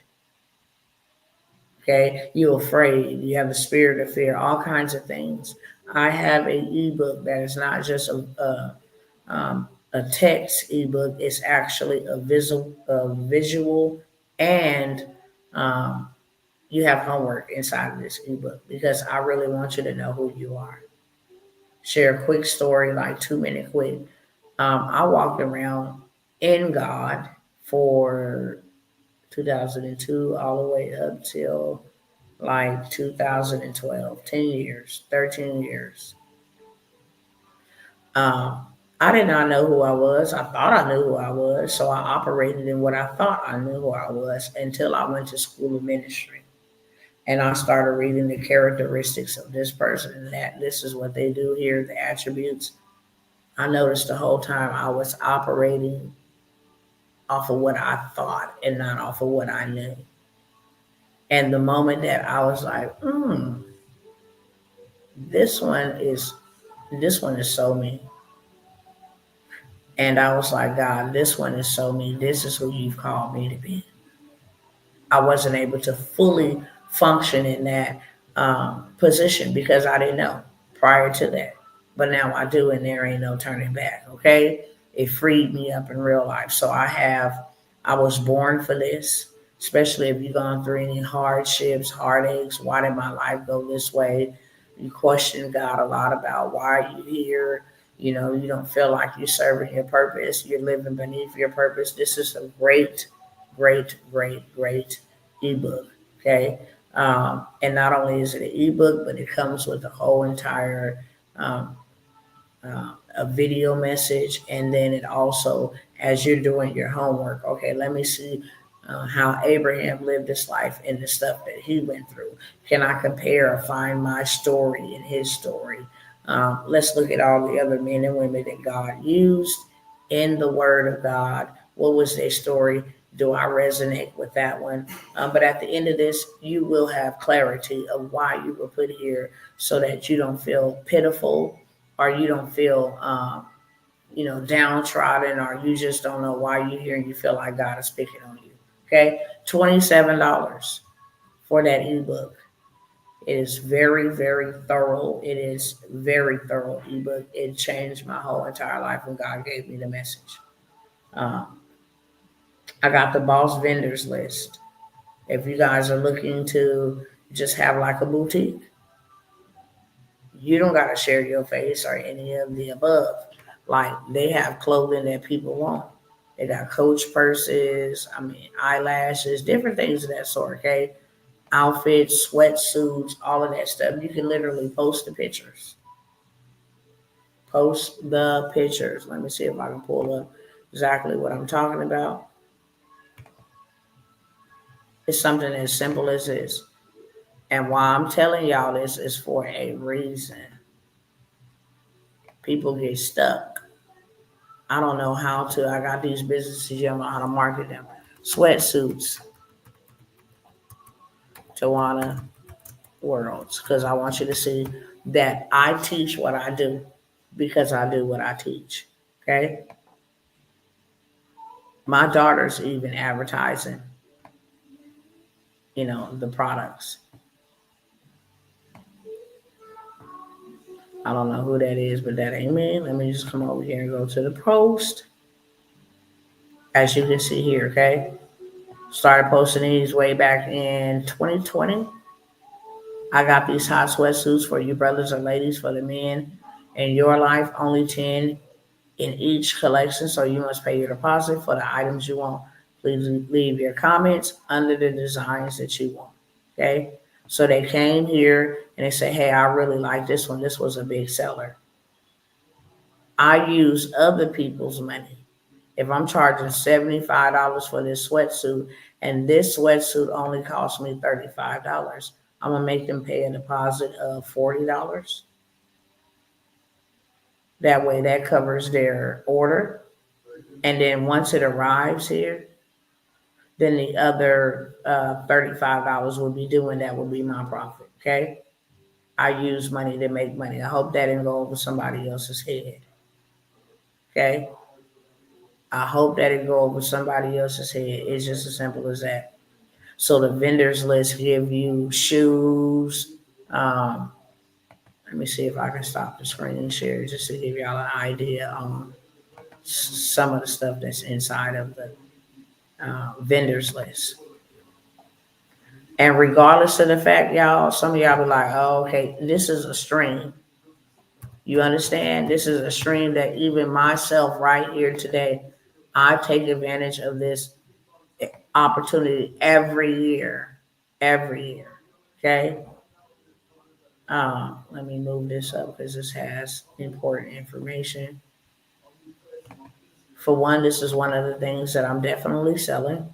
Okay. You're afraid. You have a spirit of fear, all kinds of things. I have a ebook that is not just a text ebook. It's actually a visual, and um, you have homework inside of this ebook because I really want you to know who you are. Share a quick story, like 2 minute quick. I walked around in God for 2002 all the way up till like 2012, 10 years, 13 years. Um, I did not know who I was. I thought I knew who I was, so I operated in what I thought I knew who I was until I went to school of ministry. And I started reading the characteristics of this person and that this is what they do here, the attributes. I noticed the whole time I was operating off of what I thought and not off of what I knew. And the moment that I was like, this one is this one is so me. And I was like, God, this one is so me. This is who you've called me to be. I wasn't able to fully function in that position because I didn't know prior to that. But now I do, and there ain't no turning back. Okay, it freed me up in real life. So I was born for this. Especially if you've gone through any hardships, heartaches. Why did my life go this way? You question God a lot about why are you here. You know, you don't feel like you're serving your purpose. You're living beneath your purpose. This is a great, great, great, great ebook. Okay. And not only is it an ebook, but it comes with the whole entire um, a video message, and then it also, as you're doing your homework, okay, let me see how Abraham lived his life and the stuff that he went through. Can I compare or find my story and his story? Let's look at all the other men and women that God used in the Word of God. What was their story? Do I resonate with that one? But at the end of this, you will have clarity of why you were put here so that you don't feel pitiful or you don't feel downtrodden, or you just don't know why you're here and you feel like God is picking on you. Okay, $27 for that ebook. It is very, very thorough. It is very thorough ebook. It changed my whole entire life when God gave me the message. Um, I got the boss vendors list. If you guys are looking to just have like a boutique, you don't got to share your face or any of the above. Like they have clothing that people want. They got Coach purses, eyelashes, different things of that sort. Okay, outfits, sweatsuits, all of that stuff. You can literally post the pictures. Post the pictures. Let me see if I can pull up exactly what I'm talking about. It's something as simple as this. And why I'm telling y'all this is for a reason. People get stuck. I don't know how to. I got these businesses, you don't know how to market them. Sweatsuits, Tawana Worlds, because I want you to see that I teach what I do because I do what I teach. Okay? My daughter's even advertising, the products. I don't know who that is, but that ain't me. Let me just come over here and go to the post. As you can see here, okay? Started posting these way back in 2020. I got these hot sweatsuits for you brothers and ladies, for the men in your life. Only 10 in each collection, so you must pay your deposit for the items you want. Please leave your comments under the designs that you want. Okay? So they came here and they said, hey, I really like this one. This was a big seller. I use other people's money. If I'm charging $75 for this sweatsuit and this sweatsuit only cost me $35, I'm going to make them pay a deposit of $40. That way that covers their order. And then once it arrives here, then the other $35 will be due, and that will be my profit. Okay. I use money to make money. I hope that didn't go over somebody else's head. Okay. I hope that it go over somebody else's head. It's just as simple as that. So the vendors list give you shoes. Um, Let me see if I can stop the screen share just to give y'all an idea on some of the stuff that's inside of the vendors list. And regardless of the fact, y'all, some of y'all be like, oh, okay, this is a stream. You understand? This is a stream that even myself right here today, I take advantage of this opportunity every year. Every year. Okay. Let me move this up because this has important information. For one, this is one of the things that I'm definitely selling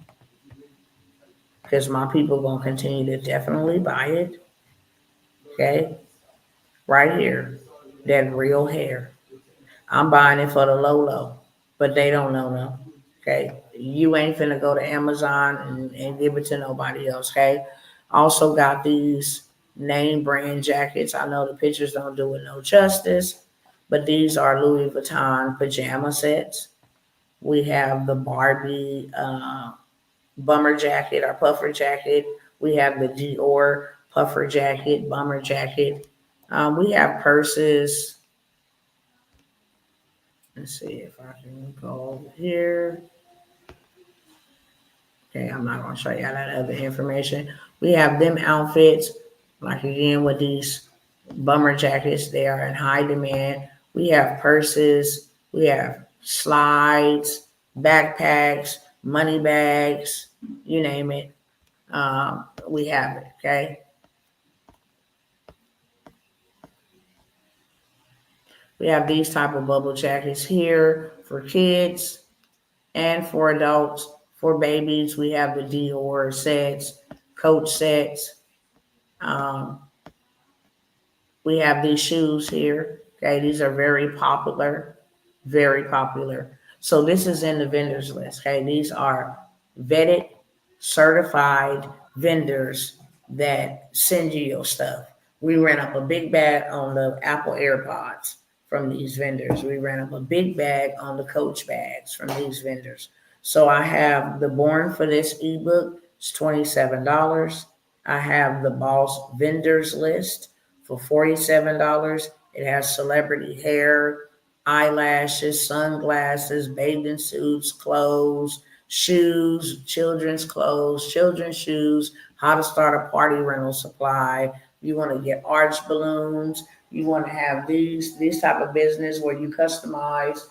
because my people are going to continue to definitely buy it. Okay. Right here. That real hair. I'm buying it for the low, but they don't know no. Okay. You ain't finna go to Amazon and give it to nobody else. Okay. Also got these name brand jackets. I know the pictures don't do it no justice, but these are Louis Vuitton pajama sets. We have the Barbie bummer jacket or puffer jacket. We have the Dior puffer jacket, bummer jacket. We have purses. Let's see if I can go over here. Okay, I'm not going to show you that other information. We have them outfits, like again with these bummer jackets. They are in high demand. We have purses. We have slides, backpacks, money bags, you name it. We have it, okay? We have these type of bubble jackets here for kids and for adults. For babies, we have the Dior sets, Coach sets. Um, we have these shoes here. Okay, these are very popular, very popular. So this is in the vendors list. Okay, these are vetted, certified vendors that send you your stuff. We ran up a big bag on the Apple AirPods from these vendors. We ran up a big bag on the Coach bags from these vendors. So I have the Born for This ebook. It's $27. I have the Boss Vendors List for $47. It has celebrity hair, eyelashes, sunglasses, bathing suits, clothes, shoes, children's shoes, how to start a party rental supply. You want to get arch balloons. You want to have these type of business where you customize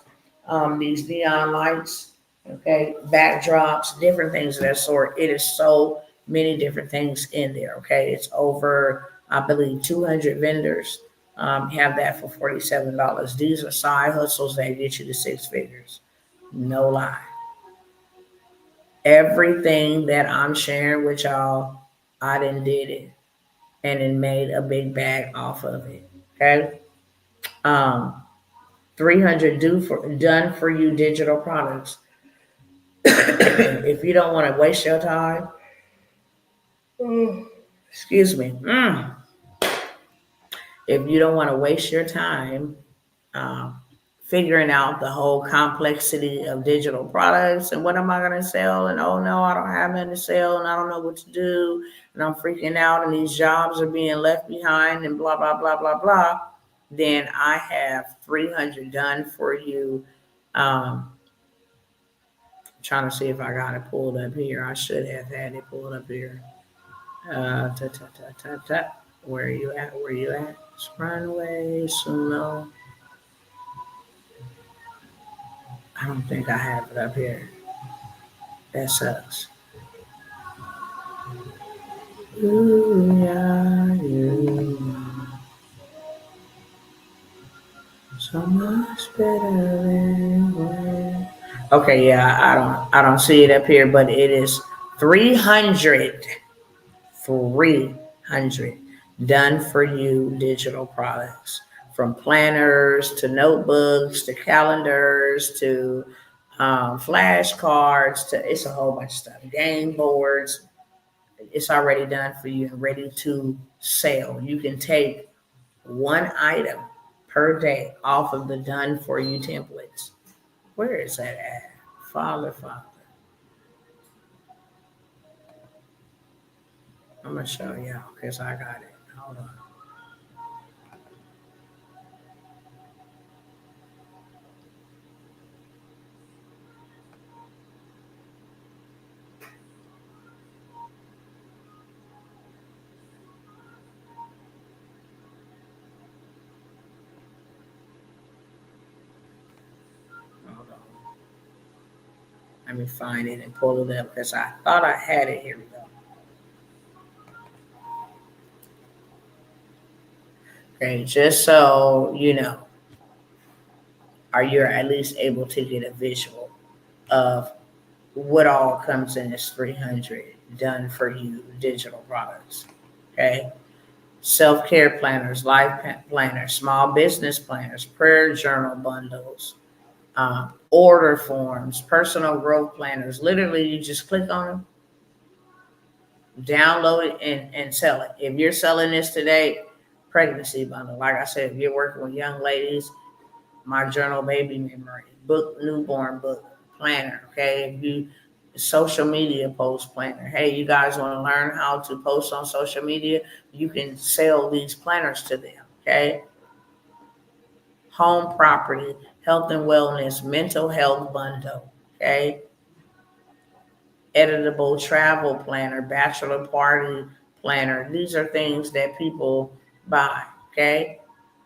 these neon lights, okay, backdrops, different things of that sort. It is so many different things in there. Okay, it's over, I believe, 200 vendors. Have that for $47. These are side hustles that get you to six figures. No lie. Everything that I'm sharing with y'all, I done did it and then made a big bag off of it. Okay. Um, 300 done for you digital products. If you don't want to waste your time, excuse me. If you don't want to waste your time um, figuring out the whole complexity of digital products and what am I going to sell? And oh no, I don't have nothing to sell and I don't know what to do. And I'm freaking out and these jobs are being left behind and blah, blah, blah, blah, blah. Then I have 300 done for you. Trying to see if I got it pulled up here. I should have had it pulled up here. Ta, ta, ta, ta, ta. Where are you at? Where are you at? Runway, Suno. I don't think I have it up here. That sucks. Ooh, yeah, you so much better than when. Okay, yeah, I don't see it up here, but it is 300 300 done for you digital products, from planners to notebooks to calendars to flashcards to, it's a whole bunch of stuff, game boards. It's already done for you and ready to sell. You can take one item per day off of the done for you templates. Where is that at? Father. I'm gonna show y'all because I got it. Hold on. Hold on. Let me find it and pull it up because I thought I had it. Here we go. Okay, just so you know, are you at least able to get a visual of what all comes in this 300 done for you digital products? Okay, self-care planners, life planners, small business planners, prayer journal bundles, order forms, personal growth planners. Literally, you just click on them, download it, and sell it. If you're selling this today, pregnancy bundle. Like I said, if you're working with young ladies, my journal baby memory, book newborn book planner. Okay, if you social media post planner. Hey, you guys want to learn how to post on social media? You can sell these planners to them. Okay, home property, health and wellness, mental health bundle. Okay, editable travel planner, bachelor party planner. These are things that people buy. Okay,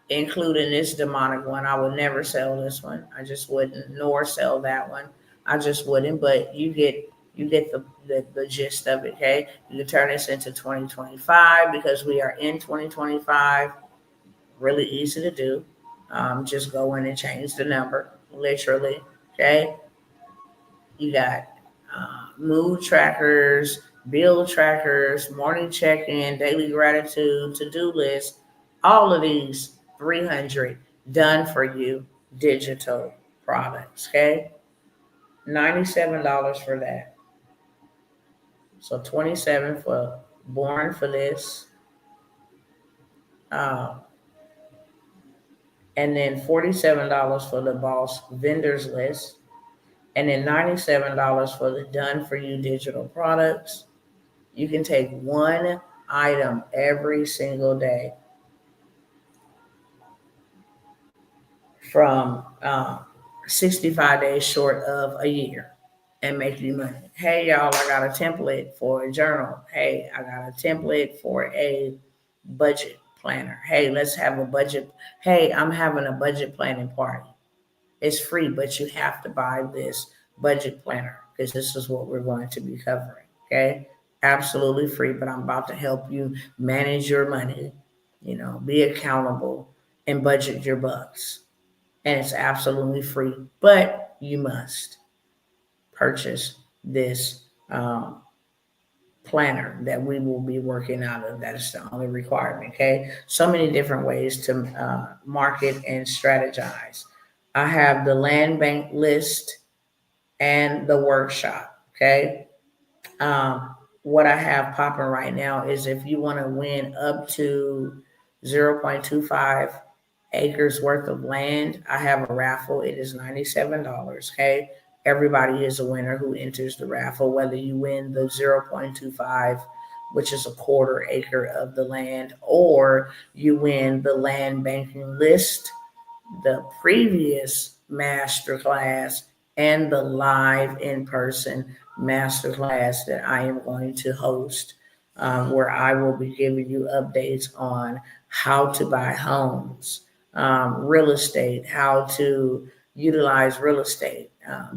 including this demonic one. I would never sell this one. I just wouldn't, nor sell that one. I just wouldn't. But you get the gist of it. Okay, you can turn this into 2025 because we are in 2025. Really easy to do. Just go in and change the number, literally. Okay, you got mood trackers, bill trackers, morning check-in, daily gratitude, to-do list, all of these 300 done for you digital products. Okay, $97 for that. So 27 for born for this, um, and then $47 for the boss vendors list, and then $97 for the done for you digital products. You can take one item every single day from 65 days short of a year and make you money. Hey, y'all, I got a template for a journal. Hey, I got a template for a budget planner. Hey, let's have a budget. Hey, I'm having a budget planning party. It's free, but you have to buy this budget planner because this is what we're going to be covering. Okay, absolutely free, but I'm about to help you manage your money, be accountable and budget your bucks. And it's absolutely free, but you must purchase this planner that we will be working out of. That is the only requirement. Okay, so many different ways to market and strategize. I have the land bank list and the workshop. Okay, what I have popping right now is if you want to win up to 0.25 acres worth of land, I have a raffle. It is $97. Okay, everybody is a winner who enters the raffle, whether you win the 0.25 which is a quarter acre of the land, or you win the land banking list, the previous masterclass, and the live in-person masterclass that I am going to host, where I will be giving you updates on how to buy homes, real estate, how to utilize real estate,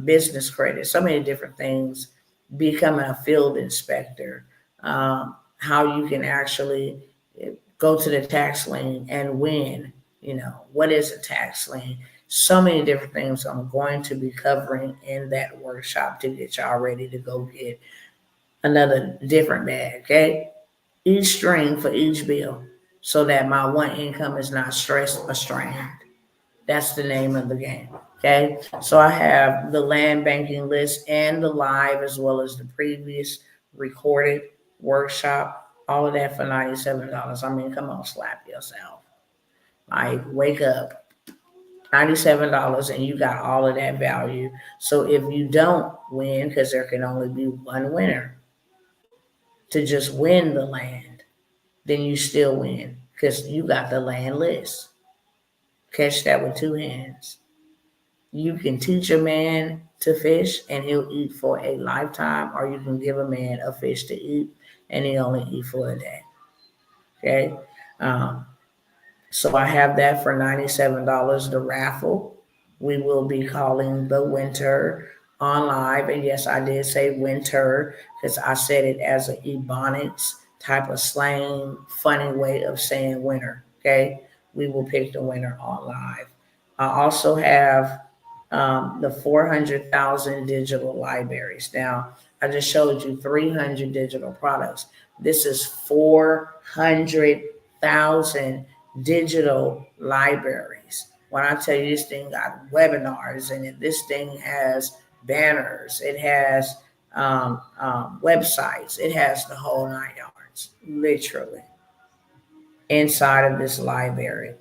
business credit, so many different things, becoming a field inspector, how you can actually go to the tax lien and win. What is a tax lien? So many different things I'm going to be covering in that workshop to get y'all ready to go get another different bag, okay? Each string for each bill, so that my one income is not stressed or strained. That's the name of the game. Okay. So I have the land banking list and the live, as well as the previous recorded workshop. All of that for $97. I mean, come on, slap yourself. Like, wake up. $97 and you got all of that value. So if you don't win, because there can only be one winner to just win the land, then you still win because you got the land list. Catch that with two hands. You can teach a man to fish and he'll eat for a lifetime, or you can give a man a fish to eat and he only eat for a day. Okay. Um, so I have that for $97. The raffle, we will be calling the winter on live. And yes, I did say winter because I said it as an Ebonics type of slang, funny way of saying winter. Okay. We will pick the winner on live. I also have the 400,000 digital libraries. Now, I just showed you 300 digital products. This is 400,000 digital libraries. When I tell you this thing got webinars in it, this thing has banners, it has websites, it has the whole 9 yards, literally, inside of this library.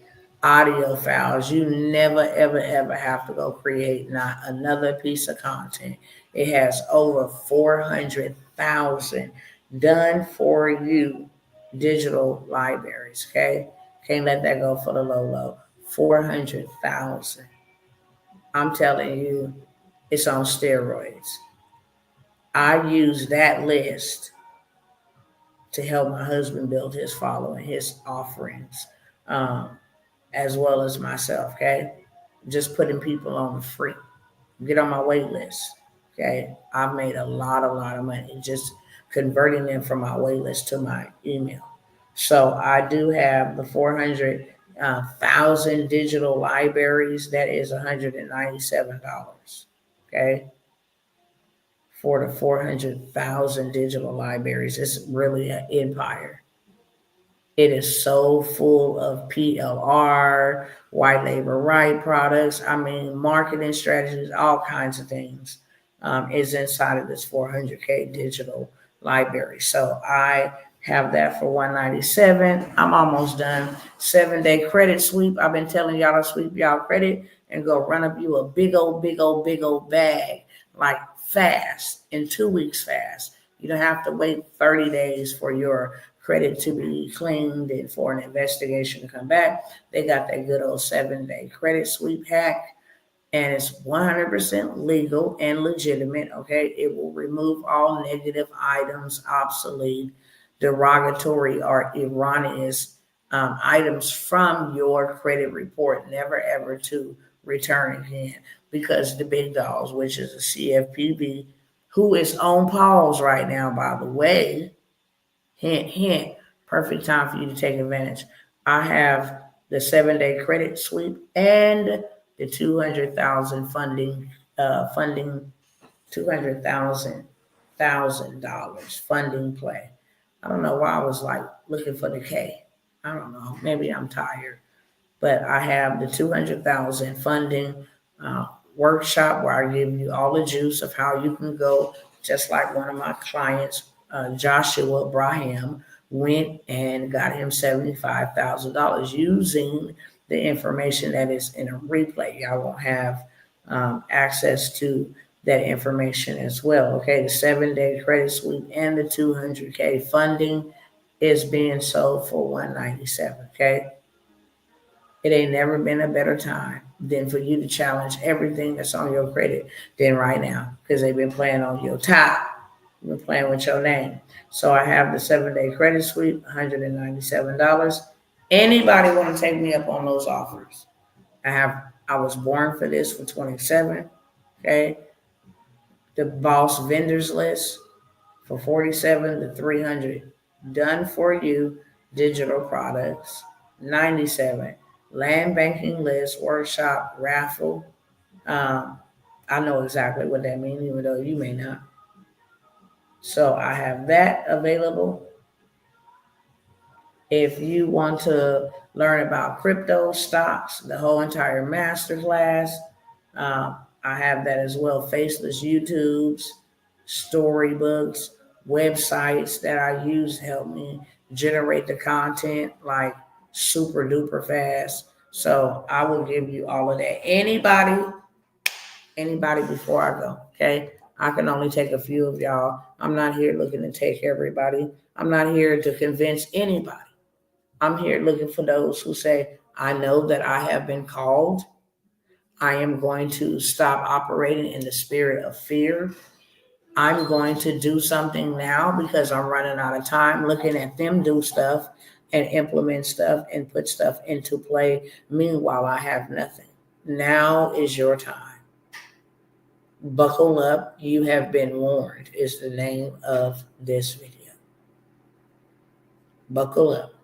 Audio files, you never, ever, ever have to go create not another piece of content. It has over 400,000 done for you digital libraries, okay? Can't let that go for the low. 400,000. I'm telling you, it's on steroids. I use that list to help my husband build his following, his offerings, as well as myself, okay? Just putting people on free. Get on my wait list, okay? I've made a lot of money just converting them from my wait list to my email. So I do have the 400,000 digital libraries. That is $197, okay? For the 400,000 digital libraries. It's really an empire. It is so full of PLR, white labor right products. I mean, marketing strategies, all kinds of things is inside of this 400K digital library. So I have that for $197. I'm almost done. 7-day credit sweep. I've been telling y'all to sweep y'all credit and go run up you a big old bag, like fast, in 2 weeks fast. You don't have to wait 30 days for your credit to be cleaned and for an investigation to come back. They got that good old 7-day credit sweep hack, and it's 100% legal and legitimate. Okay, it will remove all negative items, obsolete, derogatory, or erroneous items from your credit report, never ever to return again, because the big dogs, which is a CFPB, who is on pause right now, by the way. Hint, hint. Perfect time for you to take advantage. I have the 7-day credit sweep and the 200,000 funding, $200,000 funding play. I don't know why I was like looking for the K. I don't know. Maybe I'm tired. But I have the 200,000 funding workshop where I give you all the juice of how you can go, just like one of my clients, Joshua Braham, went and got him $75,000 using the information that is in a replay. Y'all won't have access to that information as well. Okay, the 7-day credit sweep and the 200K funding is being sold for $197. Okay, it ain't never been a better time than for you to challenge everything that's on your credit than right now, because they've been playing on your top. They've been playing with your name. So I have the 7-day credit sweep, $197. Anybody want to take me up on those offers? I was born for this for 27. Okay. The boss vendors list for 47 to 300. Done for you digital products, 97. Land banking list, workshop, raffle. Um, I know exactly what that means, even though you may not. So I have that available. If you want to learn about crypto stocks, the whole entire masterclass, I have that as well. Faceless YouTubes, storybooks, websites that I use to help me generate the content like super duper fast. So I will give you all of that. Anybody before I go, okay? I can only take a few of y'all. I'm not here looking to take everybody. I'm not here to convince anybody. I'm here looking for those who say, I know that I have been called. I am going to stop operating in the spirit of fear. I'm going to do something now because I'm running out of time looking at them do stuff and implement stuff and put stuff into play. Meanwhile, I have nothing. Now is your time. Buckle up. You have been warned is the name of this video. Buckle up.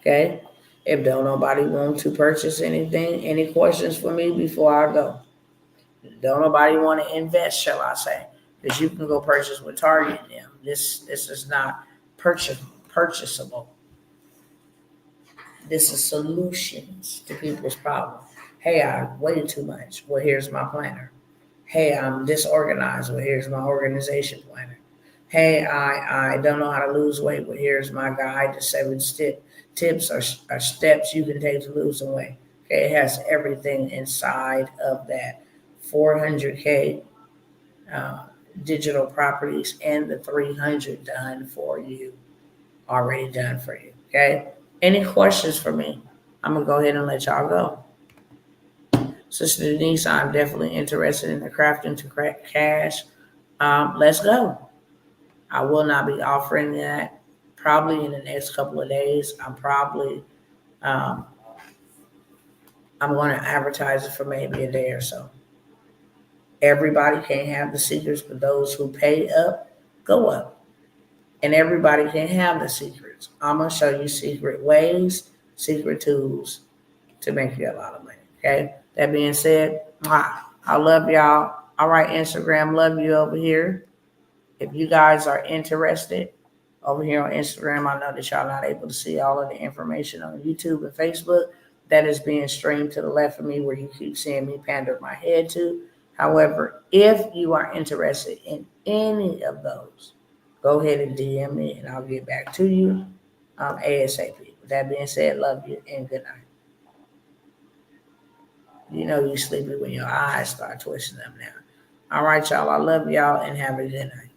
Okay? If don't nobody want to purchase anything, any questions for me before I go? Don't nobody want to invest, shall I say? Because you can go purchase with Target now. This is not purchasable. This is solutions to people's problems. Hey, I waited too much. Well, here's my planner. Hey, I'm disorganized. Well, here's my organization planner. Hey, I don't know how to lose weight. Well, here's my guide to 7 tips or steps you can take to lose some weight. Okay, it has everything inside of that. 400K digital properties and the 300 done for you, already done for you. Okay, any questions for me? I'm gonna go ahead and let y'all go. Sister Denise, I'm definitely interested in the crafting to cash. Let's go. I will not be offering that probably in the next couple of days. Um, I'm going to advertise it for maybe a day or so. Everybody can't have the secrets, but those who pay up, go up. And everybody can't have the secrets. I'm going to show you secret ways, secret tools to make you a lot of money. Okay. That being said, I love y'all. All right, Instagram, love you over here. If you guys are interested over here on Instagram, I know that y'all not able to see all of the information on YouTube and Facebook. That is being streamed to the left of me where you keep seeing me pander my head to. However, if you are interested in any of those, go ahead and DM me and I'll get back to you ASAP. With that being said, love you and good night. You know you sleepy when your eyes start twisting up now. All right, y'all. I love y'all and have a good night.